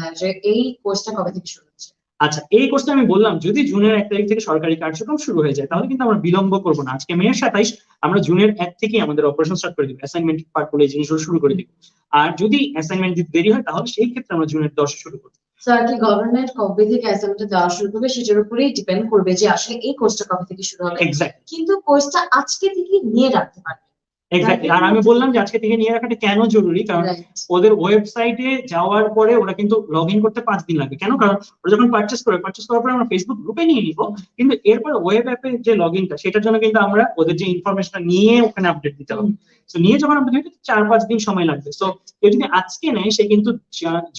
এই কোর্সটা কবে থেকে শুরু হচ্ছে? আচ্ছা, এই কোর্সটা আমি বললাম যদি জুনের 1 তারিখ থেকে সরকারি কার্যক্রম শুরু হয়ে যায়, তাহলে কিন্তু আমরা বিলম্ব করবো না। আজকে মে 27, আমরা জুনের 1 থেকেই আমাদের অপারেশন স্টার্ট করে দিব, অ্যাসাইনমেন্ট পার্ট বলে এই জিনিসগুলো শুরু করে দিব। আর যদি অ্যাসাইনমেন্ট দিতে দেরি হয়, তাহলে সেই ক্ষেত্রে আমরা জুনের 10 শুরু করবো। সো আর কি গভর্নমেন্ট কবে থেকে অ্যাসাইনমেন্ট দেওয়া শুরু করবে সেটার উপরেই ডিপেন্ড করবে যে আসলে এই কোর্সটা কবে থেকে শুরু হবে। এক্স্যাক্টলি কিন্তু কোর্সটা আজকে থেকে নিয়ে রাখতে পারবে। এক্স্যাক্টলি। আর আমি বললাম যে আজকে থেকে নিয়ে রাখাটা কেন জরুরি, কারণ Right. ওদের ওয়েবসাইটে যাওয়ার পরে ওরা কিন্তু লগ ইন করতে 5 দিন লাগবে। কেন? কারণ ওরা যখন পারচেস করার পরে আমরা ফেসবুক গ্রুপে নিয়ে নিব, কিন্তু এরপর ওয়েব অ্যাপে যে লগ ইনটা সেটার জন্য কিন্তু আমরা ওদের যে ইনফরমেশনটা নিয়ে ওখানে আপডেট দিতে হবে। তো নিয়ে যখন আপডেট দিতে 4-5 দিন সময় লাগবে। তো কেউ যদি আজকে নেয় সে কিন্তু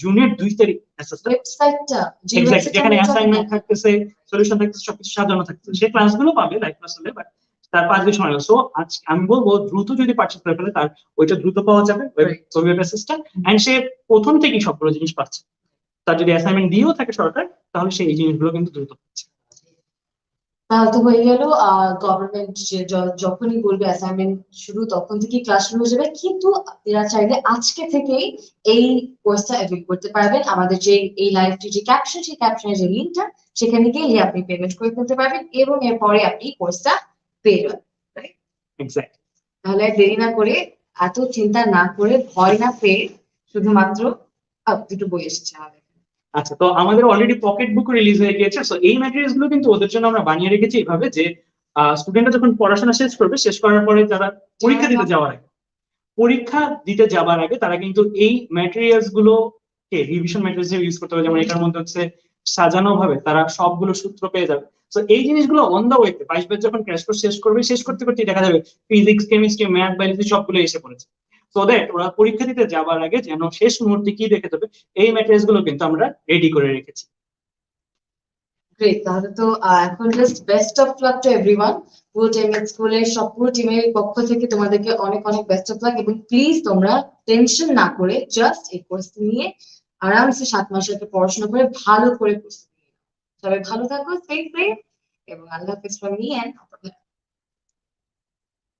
জুনের 2 তারিখ ওয়েবসাইটটা যে এক্স্যাক্টলি যেখানে ওয়েবসাইটটা অ্যাসাইনমেন্ট থাকতেছে, সলিউশন থাকতেছে, সবকিছু সাজানো থাকতেছে, সে ক্লাসগুলো পাবে লাইভ ক্লাস হলে, বাট তার 5 দিন সময় লাগবে। সো আজ আমি বলবো দ্রুত যদি পারচেজ করে ফেলে তার ওইটা দ্রুত পাওয়া যাবে ওয়েব অ্যাসেসটা, এন্ড সে প্রথম থেকেই সবগুলো জিনিস পাচ্ছে। তার যদি অ্যাসাইনমেন্ট দিয়েও থাকে সরকার, তাহলে সে এই জিনিসগুলো কিন্তু দ্রুত পাচ্ছে। তাহলে তো হয়ে গেল গভর্নমেন্ট যখনই বলবে অ্যাসাইনমেন্ট শুরু তখন থেকে ক্লাস শুরু হয়ে যাবে, কিন্তু আপনারা চাইলে আজকে থেকেই এই কোর্সটা অ্যাভেল করতে পারবেন। আমাদের যে এই লাইভটি যে ক্যাপশন, সেই ক্যাপশনের যে লিঙ্কটা, সেখানে গিয়ে আপনি পেমেন্ট করে ফেলতে পারবেন এবং এরপরে আপনি কোর্সটা পেয়ে যাবেন। এক্স্যাক্টলি। তাহলে আর দেরি না করে, এত চিন্তা না করে, ভয় না পেয়ে শুধুমাত্র দুটো বই এসেছে আমাদের। আচ্ছা, তো আমাদের অলরেডি পকেট বুক রিলিজ হয়ে গিয়েছে। সো এই ম্যাটেরিয়ালস গুলো কিন্তু ওদের জন্য আমরা বানিয়ে রেখেছি এইভাবে যে স্টুডেন্টরা যখন পড়াশোনা শেষ করবে, শেষ করার পরে যারা পরীক্ষা দিতে যাওয়ার আগে তারা কিন্তু এই ম্যাটেরিয়ালস গুলোকে রিভিশন ম্যাটেরিয়ালস ইউজ করতে হবে। যেমন এটার মধ্যে হচ্ছে সাজানো ভাবে তারা সবগুলো সূত্র পেয়ে যাবে। তো এই জিনিসগুলো অন দা ওয়েতে 22 ব্যাচ যখন ক্র্যাশ কোর্স শেষ করবে, শেষ করতে করতে দেখা যাবে ফিজিক্স, কেমিস্ট্রি, ম্যাথ, বায়োলজি সবগুলো এসে পড়েছে। সো দ্যাট ওরা পরীক্ষা দিতে যাওয়ার আগে যেন শেষ মুহূর্তে কি দেখে দেবে, এই ম্যাটেরিয়ালস গুলো কিন্তু আমরা রেডি করে রেখেছি। গ্রেট, তাহলে তো এখন just best of luck to everyone. পুরো টেমএড স্কুলের পুরো টিমের পক্ষ থেকে তোমাদেরকে অনেক অনেক বেস্ট অফ লাক, এবং প্লিজ তোমরা টেনশন না করে জাস্ট এই কোর্সটা নিয়ে আরামসে 7 মাসের একটা পড়াশোনা করে ভালো করে প্রস্তুতি নিও। সবাই ভালো থাকো, স্টে সেফ, এবং আল্লাহ হাফেজ ফ্রম মি এন্ড